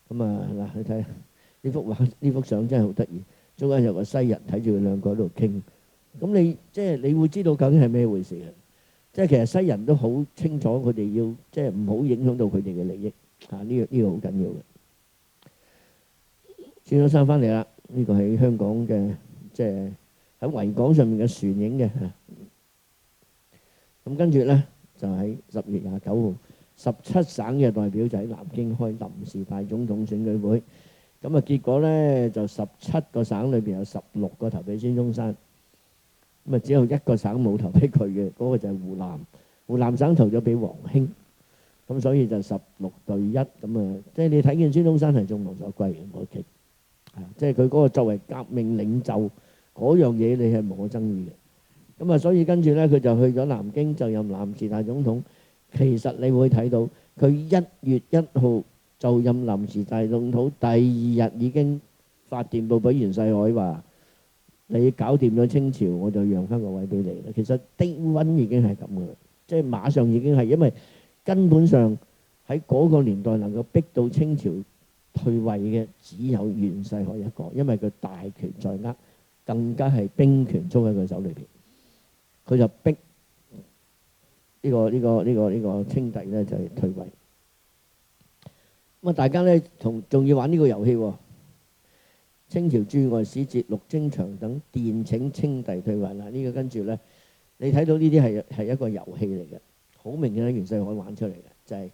咁啊嗱，你睇呢幅畫，呢幅相真係好得意，中間有個西人睇住佢兩個喺度傾。咁你即係你會知道究竟係咩回事嘅？即係其實西人都好清楚佢哋要即係唔好影響到佢哋嘅利益啊！呢個好緊要嘅。孫中山翻嚟啦，呢個喺香港嘅即係喺維港上面嘅船影嘅嚇。咁跟住咧就喺10月29號，17省嘅代表就喺南京開臨時大總統選舉會。咁啊結果咧就17個省裏邊有16個投俾孫中山。咁啊，只有一個省冇投俾佢嘅，嗰個就係湖南。湖南省投咗俾黃興，咁所以就16對1咁啊。即係你睇見孫中山係眾望所歸嘅，我覺得即係佢嗰個作為革命領袖嗰樣嘢，你係冇可爭議嘅。咁啊，所以跟住咧，佢就去咗南京就任臨時大總統。其實你會睇到佢1月1號就任臨時大總統，第2日已經發電報俾袁世凱話：你搞掂咗清朝，我就讓翻個位俾你啦。其實低溫已經係咁噶啦，即係馬上已經係，因為根本上喺嗰個年代能夠逼到清朝退位嘅只有袁世凱一個，因為佢大權在握，更加係兵權操喺佢手裏邊，佢就逼呢個清帝咧就係退位。咁啊，大家咧仲要玩呢個遊戲喎。清朝駐外使節陸徵祥等電請清帝退位啦，呢個跟住咧，你睇到呢啲係一個遊戲嚟嘅，好明顯係袁世凱玩出嚟嘅，就係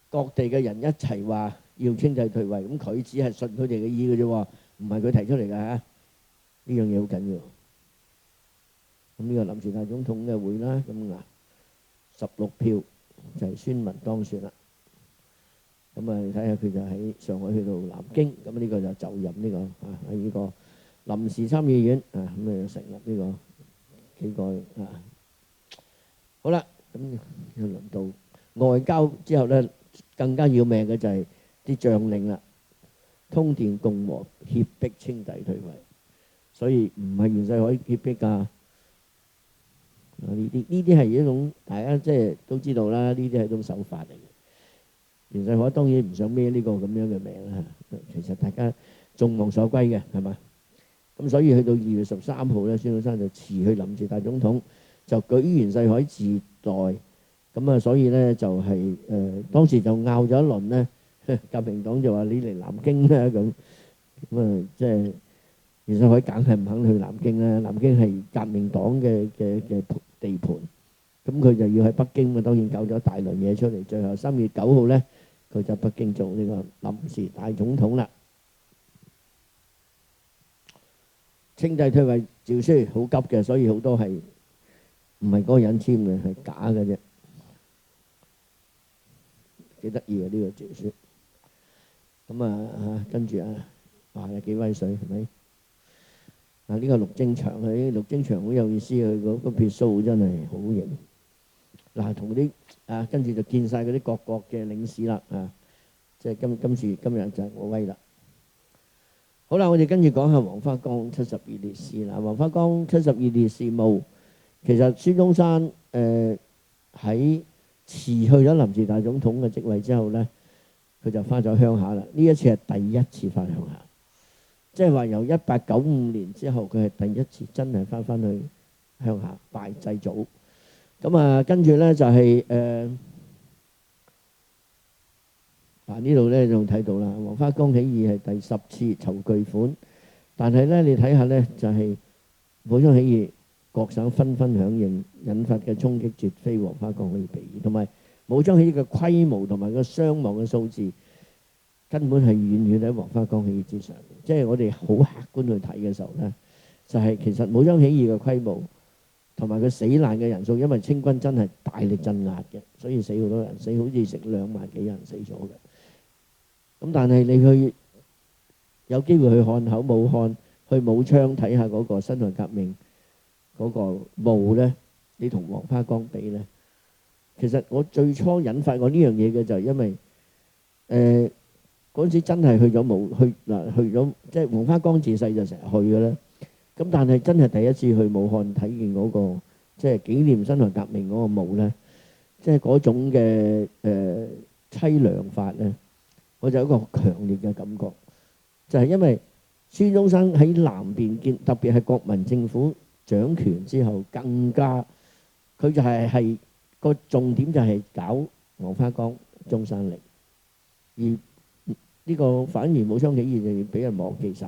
各地嘅人一齊話要清帝退位，咁佢只係順佢哋嘅意嘅啫喎，唔係佢提出嚟㗎嚇。呢樣嘢好緊要。咁呢個臨時大總統嘅會啦，咁16票就係孫文當選啦。咁啊，睇下佢就喺上海去到南京，咁呢個就任呢個喺呢個臨時參議院啊，咁啊成立呢個幾個啊。好啦，咁要輪到外交之後咧，更加要命嘅就係啲將領啦，通電共和脅迫清帝退位，所以唔係袁世凱脅迫㗎。呢啲係一種大家即係都知道啦，呢啲係一種手法嚟嘅。袁世凱當然唔想孭呢個咁樣嘅名啦，其實大家眾望所歸嘅係嘛？咁所以去到2月13號咧，孫中山就辭去臨時大總統，就舉袁世凱自代。咁啊，所以咧就係當時就拗咗一輪咧，革命黨就話你嚟南京啦咁啊，即係袁世凱梗係唔肯去南京啦，南京係革命黨嘅地盤。咁佢就要喺北京，當然搞咗大輪嘢出嚟。最後3月9號咧，佢就北京做呢個臨時大總統啦。清帝退位詔書好急嘅，所以好多係唔係嗰個人簽嘅，係假嘅啫。幾得意嘅呢個詔書。咁跟住有幾威水係咪？呢個陸徵祥，陸徵祥好有意思，佢嗰撇鬚真係好型。同啲跟住就見晒嗰啲各國嘅領事啦，即係今日就係我威啦。好啦，我哋跟住講下黃花崗72烈士啦。黃花崗72烈士墓，其實孫中山喺辭去咗臨時大總統嘅職位之後咧，佢就翻咗鄉下啦。呢一次係第一次翻鄉下，即係話由1895年之後，佢係第一次真係翻去鄉下拜祭祖。咁跟住咧就係呢度咧仲睇到啦，黃花崗起義係第10次籌巨款，但係咧你睇下咧就係武昌起義，各省紛紛響應，引發嘅衝擊絕非黃花崗可以比擬，同埋武昌起義嘅規模同埋個傷亡嘅數字根本係遠遠喺黃花崗起義之上。即係我哋好客觀去睇嘅時候咧，就係其實武昌起義嘅規模同埋佢死難嘅人數，因為清軍真係大力鎮壓嘅，所以死好多人，死好似成2萬幾人死咗嘅。咁但係你去有機會去漢口、武漢、去武昌睇下嗰個辛亥革命嗰個墓咧，你同黃花崗比咧，其實我最初引發我呢樣嘢嘅就係因為嗰陣時真係去咗冇去嗱，去咗即係黃花崗自細就成日去嘅啦。咁但係真係第一次去武漢睇見嗰個即係紀念辛亥革命嗰個墓咧，即係嗰種嘅凄涼法咧，我就有一個強烈嘅感覺，就係因為孫中山喺南邊建，特別係國民政府掌權之後，更加佢就係個重點就係搞黃花崗、中山陵，而呢個反而武昌起義就俾人忘記曬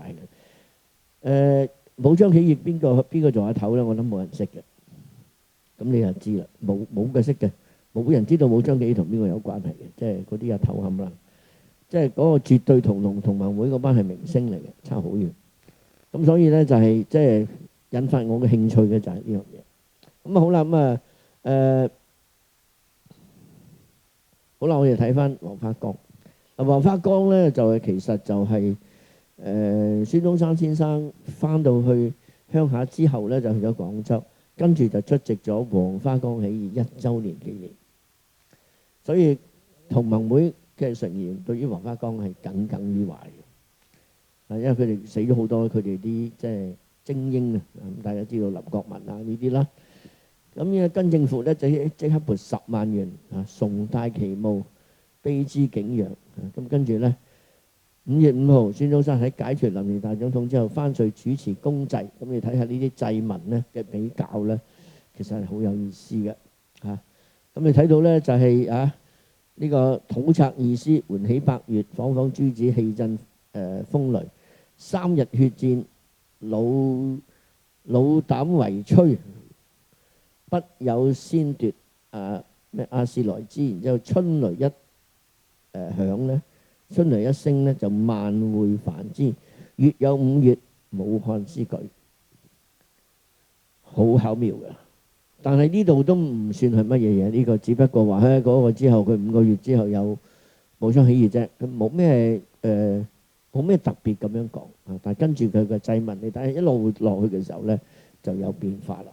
嘅。武昌起義邊個做阿頭咧？我諗冇人識嘅。咁你就知啦，冇嘅識嘅，冇人知道武昌起義同邊個有關係嘅，即係嗰啲阿頭冚啦。即係嗰個絕對同盟會嗰班係明星嚟嘅，差好遠。咁所以咧就係即係引發我嘅興趣嘅就係呢樣嘢。咁好啦，好啦，我哋睇翻黃花崗。黃花崗咧就係其實就係孫中山先生翻到去鄉下之後咧就去咗廣州，跟住就出席咗黃花崗起義1週年紀念。所以同盟會嘅成員對於黃花崗係耿耿於懷嘅，因為佢哋死咗好多佢哋啲即係精英啊，大家知道林國民啊呢啲啦。咁呢跟政府咧即刻撥10萬元啊，崇大旗墓，卑之景仰。咁跟住咧5月5號，孫中山喺解除臨時大總統之後，翻去主持公祭。咁你睇下呢啲祭文咧嘅比較咧，其實係好有意思嘅嚇。咁你睇到咧就係呢個土賊義師，喚起百越，訪訪諸子，氣震風雷。3日血戰，老膽為摧，不有先奪亞視來之。然之後春雷一響咧，春雷一聲咧，就萬會繁之。月有5月，武漢之舉，好巧妙嘅。但係呢度都唔算係乜嘢嘢，呢個只不過話喺嗰個之後，佢5個月之後有武昌起義啫，佢冇咩特別咁樣講啊。但係跟住佢嘅祭文，你睇一路落去嘅時候咧，就有變化啦。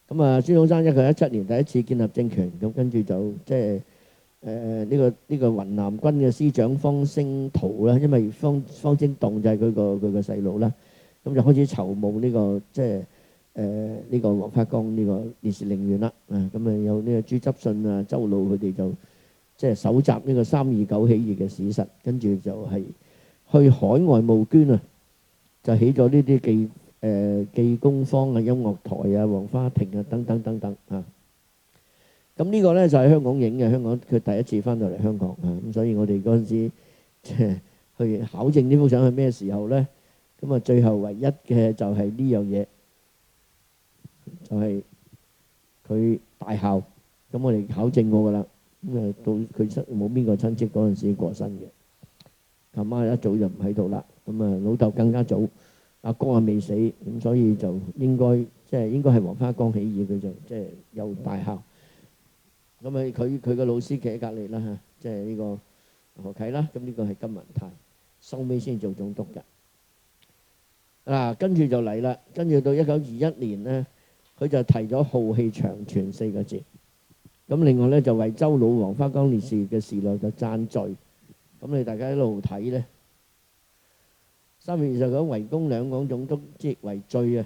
咁啊，孫中山1917年第一次建立政權，咁跟住就即係呢個雲南軍嘅師長方聲濤啦，因為方聲棟就係佢個細佬啦，咁就開始籌募呢個即係呢個黃花崗呢個烈士陵園啦。咁有呢個朱執信啊、周老佢哋就即係搜集呢個329起義嘅史實，跟住就係去海外募捐啊，就起咗呢啲記功坊啊、音樂台啊、黃花亭啊等等等等啊。咁呢個咧就係香港影嘅，香港佢第一次翻到嚟香港啊。咁所以我哋嗰陣時即係去考證呢幅相係咩時候咧？咁啊，最後唯一嘅就係呢樣嘢，就係佢大校。咁我哋考證過㗎啦。咁到佢冇邊個親戚嗰陣時過身嘅，阿媽一早就唔喺度啦。咁啊，老豆更加早，阿哥啊未死，咁所以就應該係黃花崗起義，佢就即係有大校。咁啊，佢嘅老師企喺隔離啦嚇，即係呢個何啟啦。咁呢個係金文泰，收尾先做總督㗎。跟住就嚟啦，跟住到1921年咧，佢就提咗浩氣長存4個字。咁另外咧就為周老黃花崗烈士嘅事內就讚序。咁你大家一路睇咧，3月29圍攻兩廣總督即為罪啊！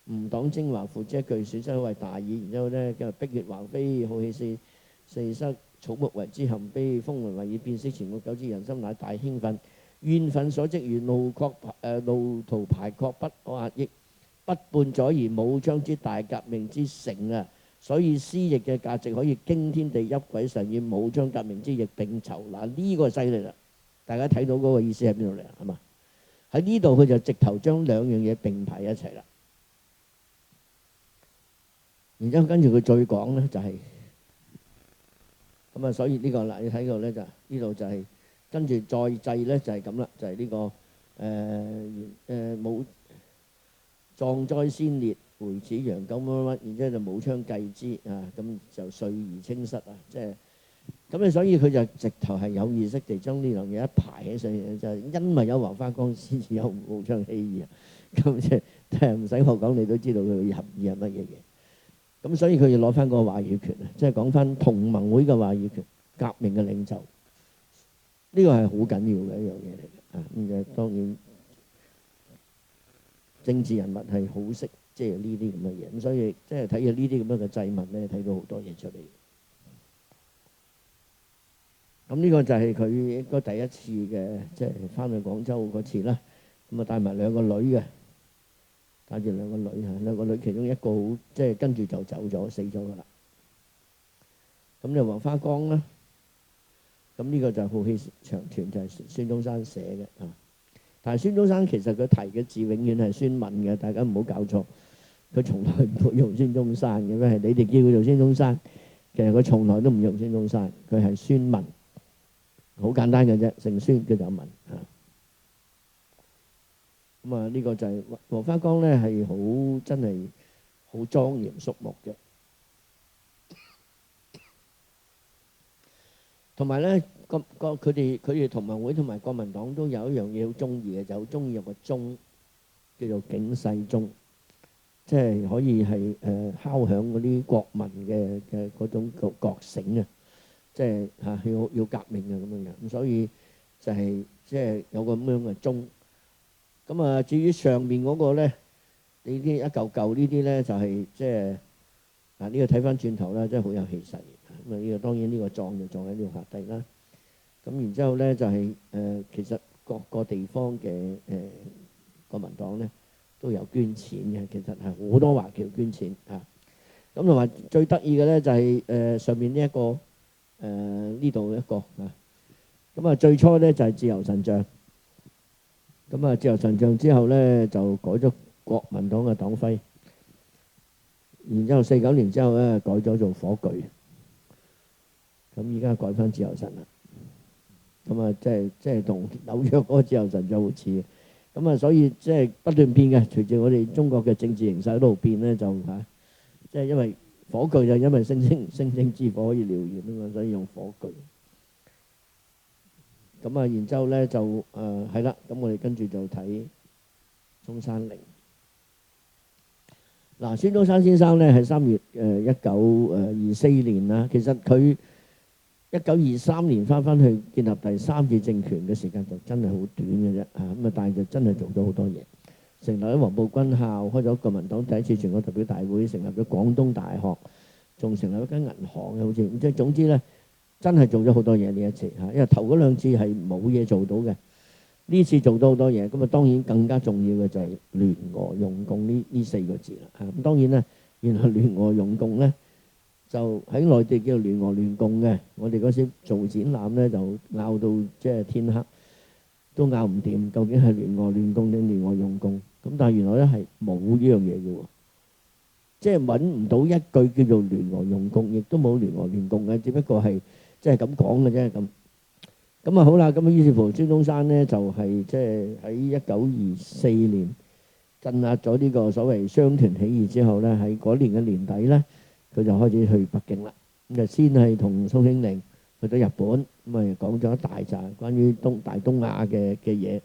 吾黨精華付之一炬，損失為大矣。然之後咧，叫碧血橫飛，浩氣四室，草木為之含悲，風雲為以變色，前無久之人心乃大興奮，怨憤所積如怒濤排確，不可壓抑。不半載而武昌之大革命之成啊！所以詩譯嘅價值可以驚天地泣鬼神，與武昌革命之役並籌。呢個犀利啦！大家睇到嗰個意思喺邊度嚟係嘛？喺呢度佢就直頭將兩樣嘢並排一齊啦。然之後跟住佢再講咧就係咁啊，所以呢個嗱你睇到咧就呢度就係跟住再祭咧就係咁啦，就係呢個武壯哉先烈，回此陽九乜乜乜，然之後就武昌繼之啊，咁就歲而清室啊，即係咁你所以佢就直頭係有意識地將呢樣嘢一排起上嚟，就係因為有黃花崗先至有武昌起義啊，咁即係唔使我講，你都知道佢嘅含義係乜嘢嘢。咁所以佢要攞翻個話語權啊，即係講翻同盟會嘅話語權，革命嘅領袖。呢個係好緊要嘅一樣嘢嚟嘅啊。咁就當然政治人物係好識即係呢啲咁嘅嘢，咁所以即係睇下呢啲咁樣嘅祭文咧，睇到好多嘢出嚟。咁呢個就係佢應該第一次嘅即係翻去廣州嗰次啦。咁啊帶埋兩個女嘅，帶住兩個女嚇，兩個女其中一個好即係跟住就走咗死咗㗎啦。咁就黃花崗啦。咁呢個就係浩氣長團，就係孫中山寫嘅啊。但係孫中山其實佢提嘅字永遠係孫文嘅，大家唔好搞錯。佢從來唔會用孫中山嘅，咩係你哋叫佢做孫中山，其實佢從來都唔用孫中山，佢係孫文，好簡單嘅啫，姓孫叫做文啊。咁啊，呢個就係黃花崗咧，係好真係好莊嚴肅穆嘅。同埋咧，佢哋同盟會同埋國民黨都有一樣嘢好中意嘅，就好中意有個鐘叫做警世鐘，即係可以係敲響嗰啲國民嘅嗰種覺醒啊，即係嚇要革命啊咁樣嘅。咁所以就係即係有個咁樣嘅鐘。咁啊，至於上面嗰個咧，呢啲一嚿嚿呢啲咧就係即係嗱呢個睇翻轉頭啦，真係好有氣勢。咁啊，呢個當然呢個葬就葬喺呢度下低啦。咁然之後咧就係其實各個地方嘅國民黨咧都有捐錢嘅，其實係好多華僑捐錢啊。咁同埋最得意嘅咧就係上面呢一個呢度一個啊。咁啊最初咧就係自由神像。咁啊自由神像之後咧就改咗國民黨嘅黨徽，然之後49年之後咧改咗做火炬。咁而家改翻自由神啦。咁啊即係同紐約嗰個自由神像好似嘅。咁啊所以即係不斷變嘅，隨住我哋中國嘅政治形勢喺度變咧就嚇，即係因為火炬就因為星星之火可以燎原啊嘛，所以用火炬。咁啊然之後咧就係啦，咁我哋跟住就睇中山陵。嗱，孫中山先生咧係3月1924年啦，其實佢1923年翻去建立第3次政權嘅時間就真係好短嘅啫嚇，咁啊但係就真係做咗好多嘢，成立咗黃埔軍校，開咗國民黨第一次全國代表大會，成立咗廣東大學，仲成立一間銀行嘅好似，即係總之咧真係做咗好多嘢呢一次嚇，因為頭嗰2次係冇嘢做到嘅，呢次做到好多嘢，咁啊當然更加重要嘅就係聯俄容共呢4個字啦嚇。咁當然咧，原來聯俄容共咧就喺內地叫做聯俄聯共嘅，我哋嗰時做展覽咧就拗到即係天黑都拗唔掂，究竟係聯俄聯共定聯俄容共？咁但係原來咧係冇呢樣嘢嘅喎，即係揾唔到一句叫做聯俄容共，亦都冇聯俄聯共嘅，只不過係即係咁講嘅啫咁。咁啊好啦，咁啊於是乎孫中山咧就係即係喺1924年鎮壓咗呢個所謂雙團起義之後咧，喺嗰年嘅年底咧，佢就開始去北京啦。咁就先係同宋慶齡去到日本，咁啊講咗一大紮關於大東亞嘅嘢。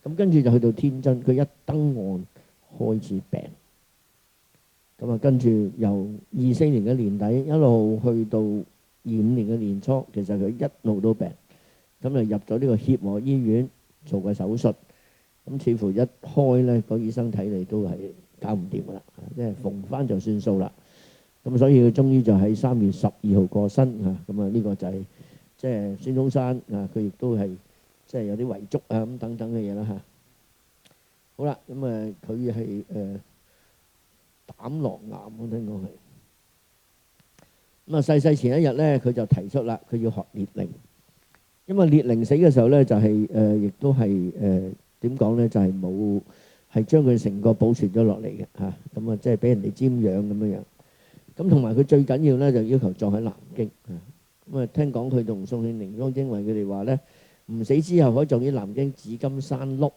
咁跟住就去到天津，佢一登岸開始病。咁啊跟住由24年嘅年底一路去到25年嘅年初，其實佢一路都病。咁就入咗呢個協和醫院做個手術，咁似乎一開咧，個醫生睇嚟都係搞唔掂噶啦，即係縫翻就算數啦。咁所以佢終於就喺3月12號過身嚇。咁啊呢個就係即係孫中山啊，佢亦都係即係有啲遺囑啊咁等等嘅嘢啦嚇。好啦，咁啊佢係膽囊癌，我聽講係。咁啊逝前一日咧，佢就提出啦，佢要學列寧。因為列寧死嘅時候咧，就係亦都係點講咧，就係冇係將佢成個保存咗落嚟嘅嚇。咁啊，即係俾人哋瞻仰咁樣樣。咁同埋佢最緊要咧，就要求葬喺南京嚇。咁啊，聽講佢同宋慶齡、汪精衛佢哋話咧，唔死之後可以葬於南京紫金山麓，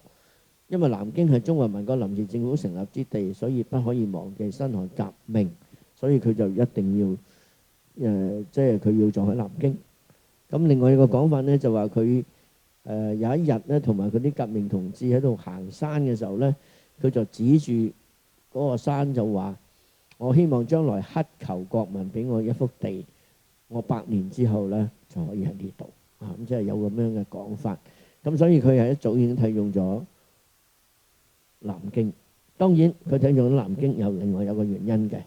因為南京係中華民國臨時政府成立之地，所以不可以忘記辛亥革命，所以佢就一定要即係佢要葬喺南京。咁另外一個講法咧，就話佢有一日咧，同埋佢啲革命同志喺度行山嘅時候咧，佢就指住嗰個山就話：我希望將來乞求國民俾我一幅地，我100年之後咧就可以喺呢度咁即係有咁樣嘅講法。咁所以佢係一早已經睇中咗南京。當然佢睇中咗南京有另外有個原因嘅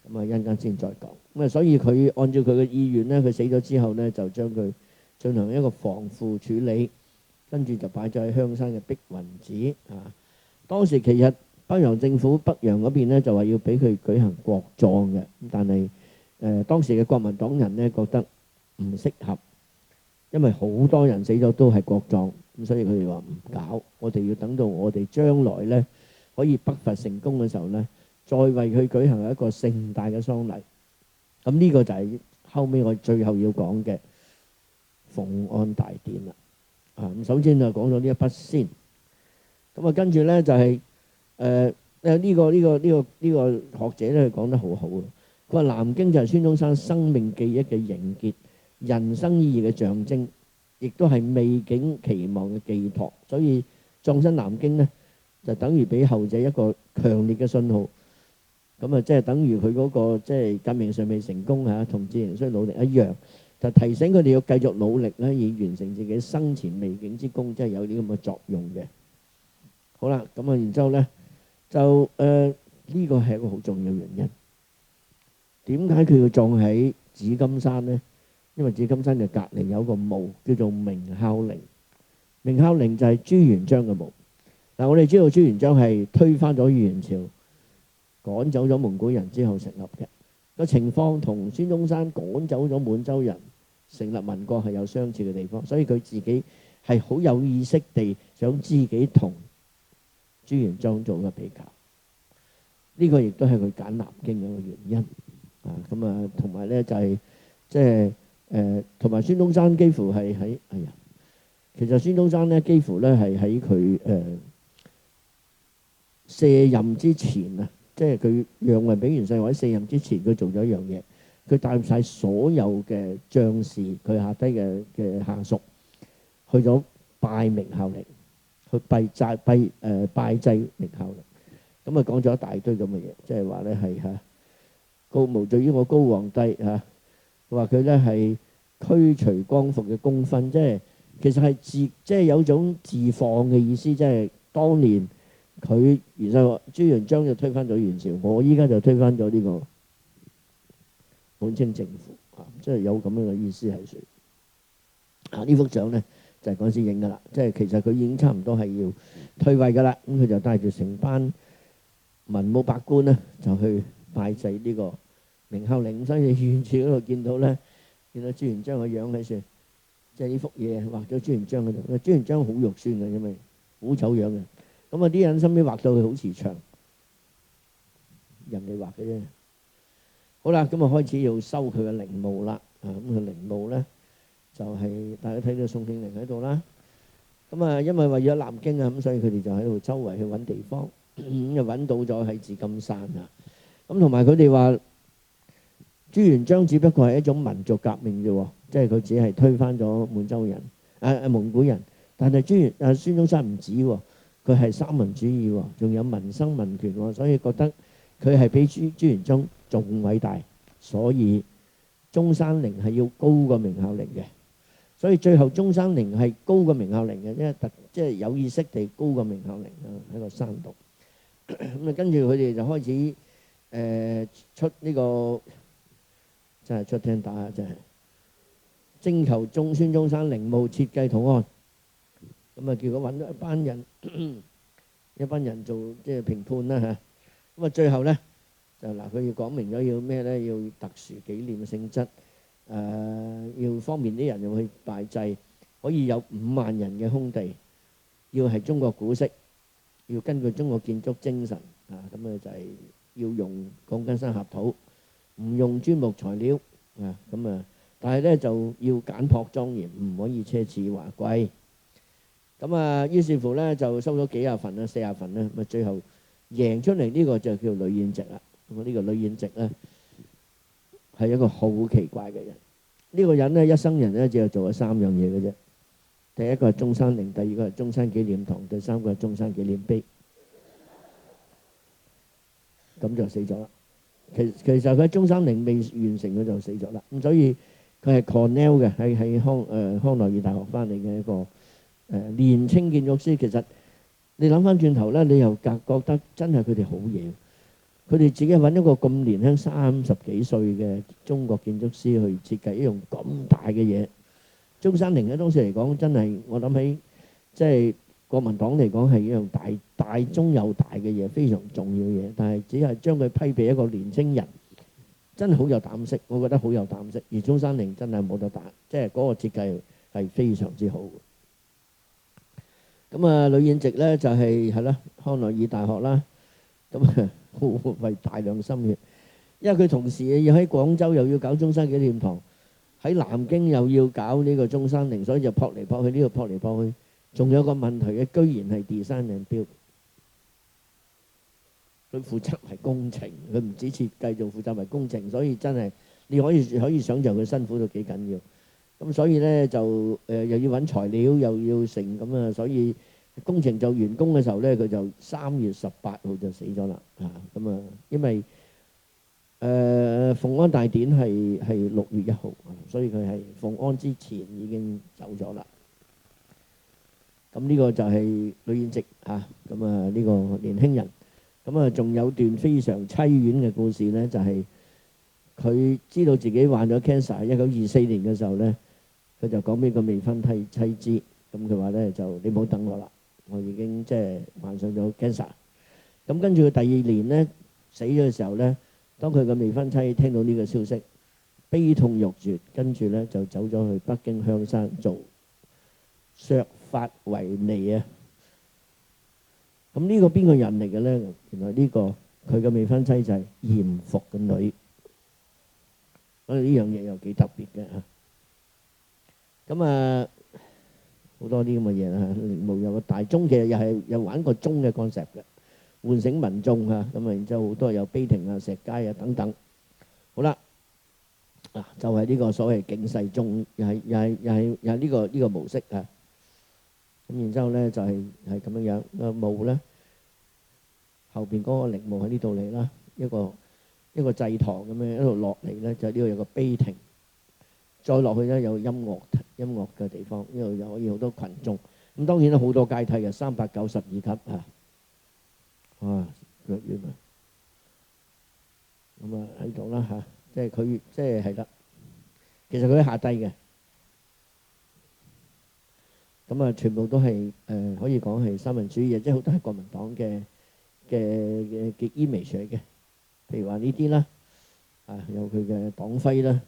咁一陣間先再講。咁所以佢按照佢嘅意願咧，佢死咗之後咧，就將佢進行一個防腐處理，跟住就擺咗喺香山嘅碧雲寺當時其實北洋政府北洋嗰邊咧就話要俾佢舉行國葬嘅，但係當時嘅國民黨人咧覺得唔適合，因為好多人死咗都係國葬，咁所以佢哋話唔搞，我哋要等到我哋將來咧可以北伐成功嘅時候咧，再為佢舉行一個盛大嘅喪禮。咁呢個就係後尾我最後要講嘅奉安大典啦。咁首先就講咗呢一筆先，咁跟住咧就係呢個學者咧講得好好啊。佢話南京就係孫中山生命記憶嘅凝結，人生意義嘅象徵，亦都係未竟期望嘅寄託。所以葬身南京咧，就等於俾後者一個強烈嘅信號。咁即係等於佢嗰個即係革命尚未成功同志仍需努力一樣，就提醒佢哋要繼續努力咧，以完成自己生前未竟之功，即係有啲咁嘅作用嘅。好啦，咁然之後咧就呢個係一個好重要原因。點解佢要葬喺紫金山咧？因為紫金山嘅隔離有個墓叫做明孝陵，明孝陵就係朱元璋嘅墓。嗱，我哋知道朱元璋係推翻咗元朝，趕走咗蒙古人之後成立嘅個情況，同孫中山趕走咗滿洲人成立民國係有相似嘅地方，所以佢自己係好有意識地想自己同朱元璋做個比較。呢個亦都係佢揀南京嘅一個原因同埋咧就係即係同埋孫中山幾乎係喺其實孫中山咧幾乎咧係喺佢卸任之前即係佢讓位俾袁世凱卸任之前，佢做咗一樣嘢，佢帶曬所有嘅將士，佢下低嘅下屬去咗拜明孝陵，去拜祭明孝陵。咁講咗一大堆咁嘅嘢，即係話咧係無罪於我高皇帝話佢咧係驅除光復嘅功勳，即係其實係即係有種自放嘅意思，即係當年佢袁世凱朱元璋就推翻咗元朝，我依家就推翻咗呢個滿清政府即係有咁樣嘅意思係算呢幅相咧就係嗰陣時影噶啦，即係其實佢已經差唔多係要退位噶啦，咁佢就帶住成班文武百官咧就去拜祭呢個明孝陵。所以遠處嗰度見到咧，見到朱元璋個樣喺處，即係呢幅嘢畫咗朱元璋嗰度。朱元璋好肉酸嘅，因為好醜樣嘅。咁啲人身邊畫到佢好慈祥，人哋畫嘅啫。好啦，咁開始要收佢嘅陵墓啦。咁佢陵墓咧就係大家睇到宋慶齡喺度啦。咁因為為咗南京咁所以佢哋就喺度周圍去揾地方。就揾到咗喺紫金山咁同埋佢哋話朱元璋只不過係一種民族革命啫，即係佢只係推翻咗滿洲人蒙古人，但係孫中山唔止佢係三民主義仲有民生民權所以覺得佢係比朱元璋仲偉大，所以中山陵係要高過明孝陵嘅，所以最後中山陵係高過明孝陵嘅，因為即係有意識地高過明孝陵喺個山度。咁跟住佢哋就開始出呢個真係出廳打，真係徵求孫中山陵墓設計圖案。咁結果揾咗一班人做即係評判啦咁最後咧就佢要講明咗要咩咧，要特殊紀念性質，要方便啲人又去拜祭，可以有5萬人嘅空地，要係中國古式。要根據中國建築精神咁就係要用鋼筋山合土，唔用磚木材料但係咧就要簡樸莊嚴，唔可以奢侈華貴。於是乎咧就收咗幾廿份40份啦。最後贏出嚟呢個就叫呂彥植啦。呢個呂彥植咧係一個好奇怪嘅人。呢個人咧一生人咧只係做咗3樣嘢嘅啫。第一個係中山陵，第二個係中山紀念堂，第三個係中山紀念碑。咁就死咗啦。其實佢喺中山陵未完成，佢就死咗啦。咁所以佢係 Cornell 嘅，喺康奈爾大學翻嚟嘅一個年青建築師。其實你諗翻轉頭咧，你又覺得真係佢哋好嘢。佢哋自己揾一個咁年輕30幾歲嘅中國建築師去設計一樣咁大嘅嘢。中山陵喺當時嚟講，真係我諗起即係國民黨嚟講係一樣大中又大嘅嘢，非常重要嘅嘢。但係只係將佢批俾一個年青人，真係好有膽識，我覺得好有膽識。而中山陵真係冇得打，即係嗰個設計係非常之好。咁啊，呂彥植咧就係啦，康奈爾大學啦，咁啊耗費大量心血，因為佢同時要喺廣州又要搞中山紀念堂，喺南京又要搞呢個中山陵，所以就撲嚟撲去，呢度撲嚟撲去。仲有個問題嘅，居然係 design and build，佢負責係工程，佢唔止設計，仲負責埋工程，所以真係你可以想像佢辛苦到幾緊要。咁所以咧就又要揾材料，又要成咁啊，所以工程就完工嘅時候咧，佢就3月18號就死咗啦嚇。咁啊，因為奉安大典係6月1號，所以佢係奉安之前已經走咗啦。咁呢個就係呂彥植嚇，咁啊呢個年輕人。咁啊仲有段非常凄婉嘅故事咧，就係佢知道自己患咗 cancer， 1924年嘅時候咧，佢就講俾個未婚妻知，咁佢話咧就你唔好等我啦，我已經即係患上咗 cancer。咁跟住佢第2年咧死咗嘅時候咧，當佢個未婚妻聽到呢個消息，悲痛欲絕，跟住咧就走咗去北京香山做削髮為尼啊！咁呢個邊個人嚟嘅咧？原來呢個佢嘅未婚妻就係嚴復嘅女，所以呢樣嘢又幾特別嘅嚇。咁啊好多啲咁嘅嘢啦嚇，冇有個大鐘，其實又玩個鐘嘅 concept 嘅，喚醒民眾嚇。咁啊，然之後好多有碑亭啊、石階啊等等。好啦，就係呢個所謂警世鐘，又係呢個模式啊。咁然之後咧就係咁樣樣個墓咧，後邊嗰個陵墓喺呢度嚟啦，一個祭堂咁樣一路落嚟咧，就呢度有個碑亭，再落去咧有音樂嘅地方，呢度又可以好多群眾。咁當然都好多階梯嘅，392級啊！哇，腳軟啊！咁啊喺度啦嚇，即係佢即係啦，其實佢喺下低嘅。咁啊，全部都係可以講係三民主義嘅，即係好多係國民黨嘅 image 嚟嘅。譬如話呢啲啦，有佢嘅黨徽啦。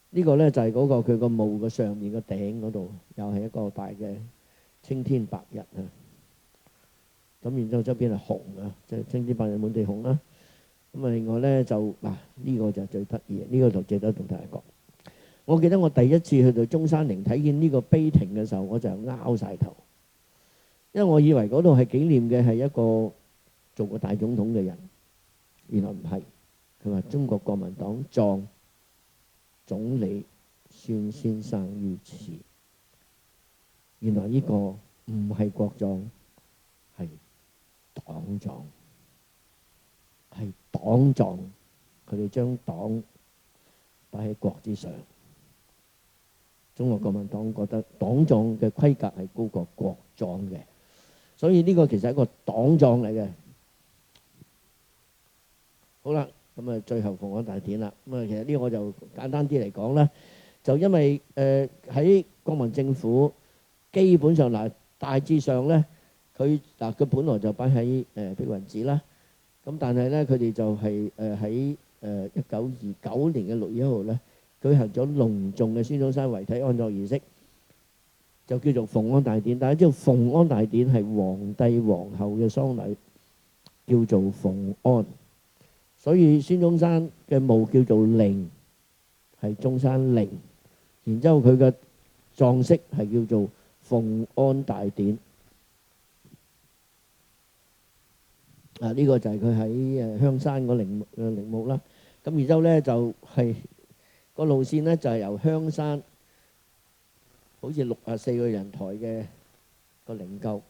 呢個咧就係嗰個佢個墓嘅上面個頂嗰度，又係一個大嘅青天白日啊。咁然之後側邊係紅啊，即係青天白日滿地紅啦。咁啊，另外咧就呢個就最得意，呢個就值得同大家講。我記得我第一次去到中山陵睇見呢個碑亭嘅時候，我就拗晒頭，因為我以為嗰度係紀念嘅係一個做過大總統嘅人，原來唔係。佢話中國國民黨葬總理孫先生於此，原來呢個唔係國葬，係黨葬，係黨葬。佢哋將黨擺喺國之上。中國國民黨覺得黨葬嘅規格係高過國葬嘅，所以呢個其實係一個黨葬嚟嘅。好啦，咁啊最後奉安大典啦。咁啊其實呢個我就簡單啲嚟講啦，就因為喺國民政府基本上大致上咧，佢本來就擺喺碧雲寺啦，咁但係咧佢哋就係喺1929年嘅6月1號咧，舉行咗隆重嘅孫中山遺體安葬儀式，就叫做奉安大典。大家知道奉安大典係皇帝皇后嘅喪禮，叫做奉安，所以孫中山嘅墓叫做陵，係中山陵。然之後佢嘅葬式係叫做奉安大典。呢個就係佢喺香山個陵墓啦。咁然之後咧就係個路線咧就係由香山好似64個人抬嘅個靈柩，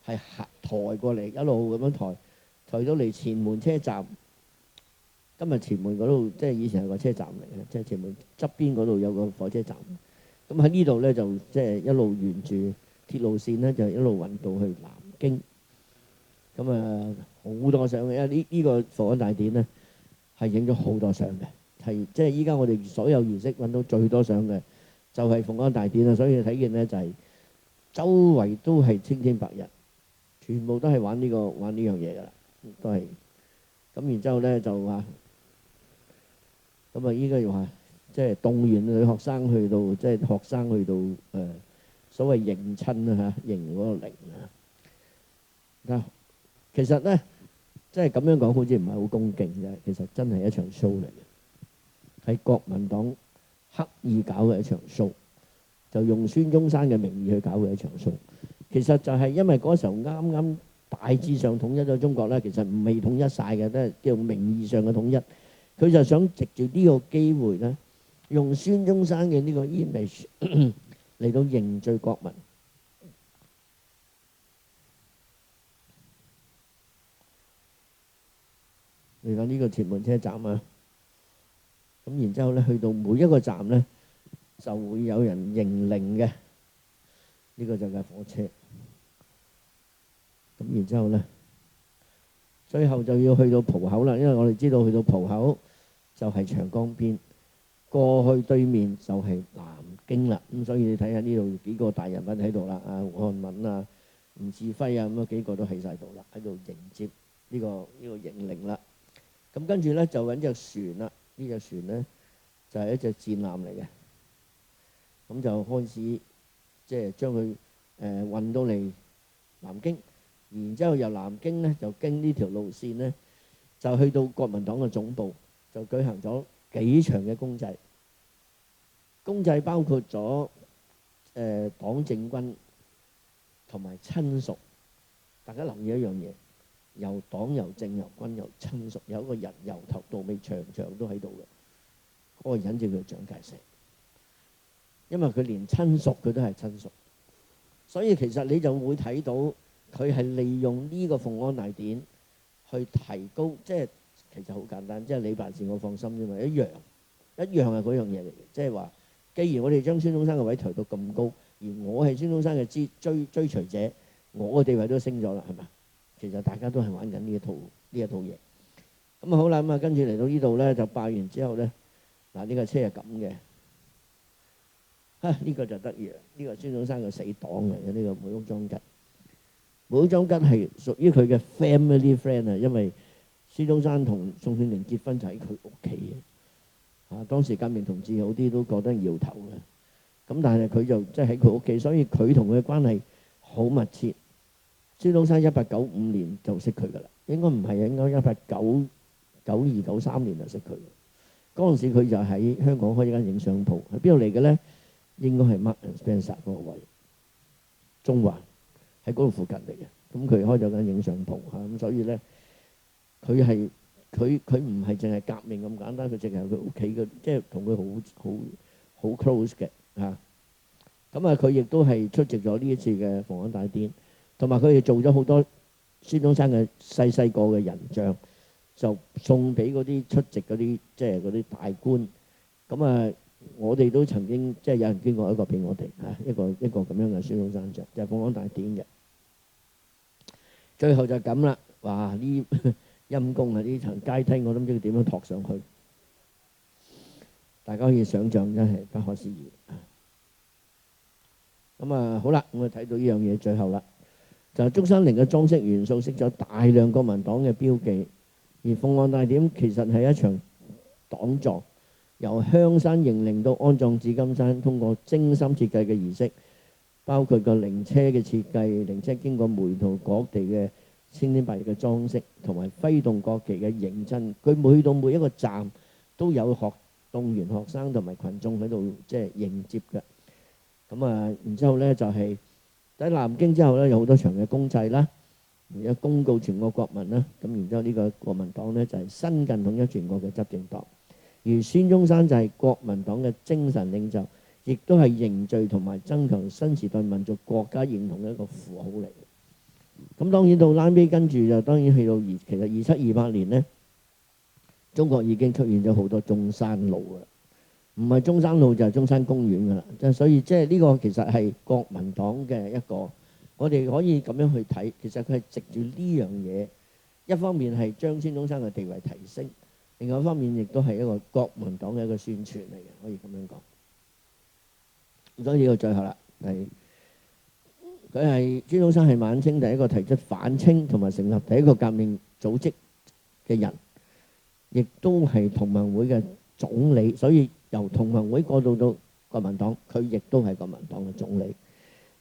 係抬過嚟一路咁樣抬到嚟前門車站，今日前門嗰度即係以前係個車站嚟嘅，即係前門側邊嗰度有個火車站。咁喺呢度咧就即係一路沿住鐵路線咧就一路運到去南京。咁啊好多相嘅，因為呢個復安大典咧係影咗好多相嘅，係即係依家我哋所有儀式揾到最多相嘅就係復安大典啦。所以睇見咧就係周圍都係青天白日，全部都係玩呢樣嘢㗎啦，都係。咁然之後咧就話，咁啊依家又話即係動員女學生去到，即係學生去到所謂迎親啊嚇，迎嗰個靈啊。嗱，其實咧即係咁樣講好似唔係好恭敬啫，其實真係一場 show 嚟嘅，係國民黨刻意搞嘅一場 show，就用孫中山嘅名義去搞嘅一場 show。其實就係因為嗰時候啱啱大致上統一咗中國咧，其實未統一曬嘅，都係叫名義上嘅統一。佢就想藉住呢個機會咧，用孫中山嘅呢個 image 嚟到凝聚國民。嚟到呢個前門車站啊，咁然之後咧，去到每一個站咧，就會有人迎靈嘅。呢個就係火車。咁然之後咧，最後就要去到浦口啦，因為我哋知道去到浦口就係長江邊，過去對面就係南京啦。咁所以你睇下呢度幾個大人物喺度啦，啊胡漢民啊、吳志輝啊，咁啊幾個都喺曬度啦，喺度迎接呢個迎靈啦。咁跟住咧就揾隻船啦，呢隻船咧就係一隻戰艦嚟嘅。咁就開始即係將佢運到嚟南京。然之後由南京咧就經呢條路線咧，就去到國民黨嘅總部，就舉行咗幾場嘅公祭。公祭包括咗黨政軍同埋親屬。大家留意一樣嘢，由黨由政由軍由親屬，有一個人由頭到尾場場都喺度嘅。嗰個人就叫蔣介石，因為佢連親屬佢都係親屬，所以其實你就會睇到。佢係利用呢個復安大典去提高，即係其實好簡單，即係你辦事我放心啫嘛，一樣係嗰樣嘢嚟嘅。即係話，既然我哋將孫中山嘅位抬到咁高，而我係孫中山嘅追隨者，我嘅地位都升咗啦，係咪？其實大家都係玩緊呢一套嘢。咁啊好啦，咁啊跟住嚟到呢度咧，就拜完之後咧，嗱呢個車係咁嘅，呢個就得意啦，呢個孫中山嘅死黨嚟嘅，呢個梅屋莊吉。梅屋莊吉係屬於佢嘅 family friend 啊，因為孫中山同宋慶齡結婚就喺佢屋企嘅。當時革命同志有啲都覺得搖頭嘅，咁但係佢就即係喺佢屋企，所以佢同佢嘅關係好密切。孫中山1895年就識佢噶啦，應該唔係，應該1892、93年就識佢。嗰陣時佢就喺香港開一間影相鋪，喺邊度嚟嘅咧？應該係 Mark and Spencer 嗰個位，中環。喺嗰度附近嚟嘅，咁佢開咗間影相鋪嚇，咁所以咧，佢唔係淨係革命咁簡單，佢淨係佢屋企嘅，即係同佢好 close 嘅嚇。咁啊，佢亦都係出席咗呢一次嘅復安大典，同埋佢哋做咗好多孫中山嘅細個嘅人像，就送俾嗰啲出席嗰啲即係嗰啲大官。咁啊，我哋都曾經即係有人捐過一個俾我哋嚇，一個咁樣嘅孫中山像，就係復安大典嘅。最後就咁啦，哇！呢陰公啊，呢層階梯我都唔知佢點樣托上去，大家可以想像，真係不可思議。咁啊好啦，咁啊睇到呢樣嘢最後啦，就係中山陵嘅裝飾元素飾咗大量國民黨嘅標記，而復安大典其實係一場黨葬，由香山迎靈到安葬紫金山，通過精心設計嘅儀式。包括個靈車嘅設計，靈車經過梅圖各地嘅青天白日嘅裝飾，同埋揮動國旗嘅迎親。佢去到每一個站都有動員學生同埋群眾喺度即係迎接嘅。咁啊，然之後咧就係喺南京之後咧有好多場嘅公祭啦，而家公告全國國民啦。咁然之後呢個國民黨咧就係新近統一全國嘅執政黨，而孫中山就係國民黨嘅精神領袖。亦都係凝聚同埋增強新時代民族國家認同嘅一個符號嚟。咁當然到拉尾跟住就當然去到其實27、28年呢，中國已經出現咗好多中山路㗎啦，唔係中山路就係中山公園㗎啦。即係所以即係呢個其實係國民黨嘅一個，我哋可以咁樣去睇，其實佢係藉住呢樣嘢，一方面係將孫中山嘅地位提升，另外一方面亦都係一個國民黨嘅一個宣傳嚟嘅，可以咁樣講。所以到最後啦，係佢係孫中山係晚清第一個提出反清同埋成立第一個革命組織嘅人，亦都係同盟會嘅總理，所以由同盟會過渡到國民黨，佢亦都係國民黨嘅總理。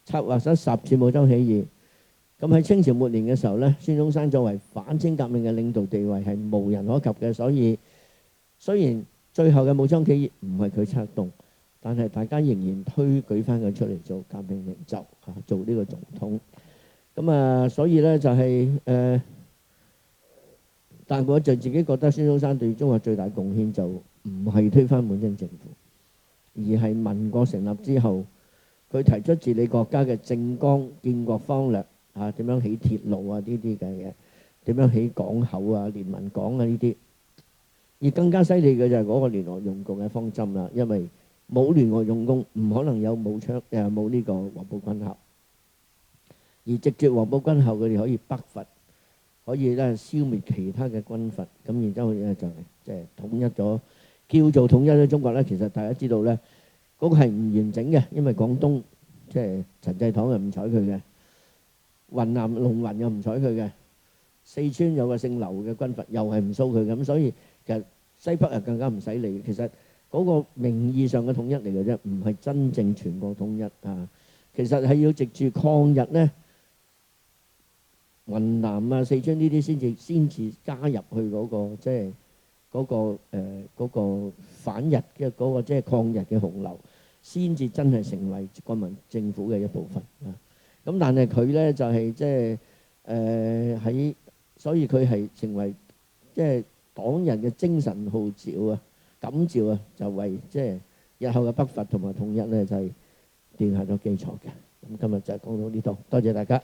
策劃咗10次武裝起義，咁喺清朝末年嘅時候呢，孫中山作為反清革命嘅領導地位係無人可及嘅，所以雖然最後嘅武裝起義唔係佢策動，但係大家仍然推舉翻佢出嚟做革命領袖做呢個總統。咁所以呢就係但我就自己覺得孫中山對中國最大貢獻就唔係推翻滿清政府，而係民國成立之後，佢提出治理國家嘅政綱、建國方略點樣起鐵路呢啲嘅嘢，點樣起港口聯民港呢啲。而更加犀利嘅就係嗰個聯俄容共嘅方針啦，因為冇聯俄容共，唔可能有武槍冇呢個黃埔軍校，而藉住黃埔軍校，佢哋可以北伐，可以咧消滅其他嘅軍閥，咁然之後咧就係即係統一咗，叫做統一咗中國咧。其實大家知道咧，嗰個係唔完整嘅，因為廣東即係陳濟棠又唔睬佢嘅，雲南龍雲又唔睬佢嘅，四川有個姓劉嘅軍閥又係唔蘇佢嘅，咁所以其實西北啊更加唔使理。其實嗰個名義上嘅統一嚟嘅啫，唔係真正全國統一啊。其實係要藉住抗日咧，雲南四川呢啲先至加入去嗰個即係嗰個反日嘅嗰個即係抗日嘅洪流，先至真係成為國民政府嘅一部分啊。咁但係佢咧就係即係喺，所以佢係成為即係黨人嘅精神號召感召就為即係日後嘅北伐同埋統一咧就係奠下咗基礎嘅。咁今日就係講到呢度，多謝大家。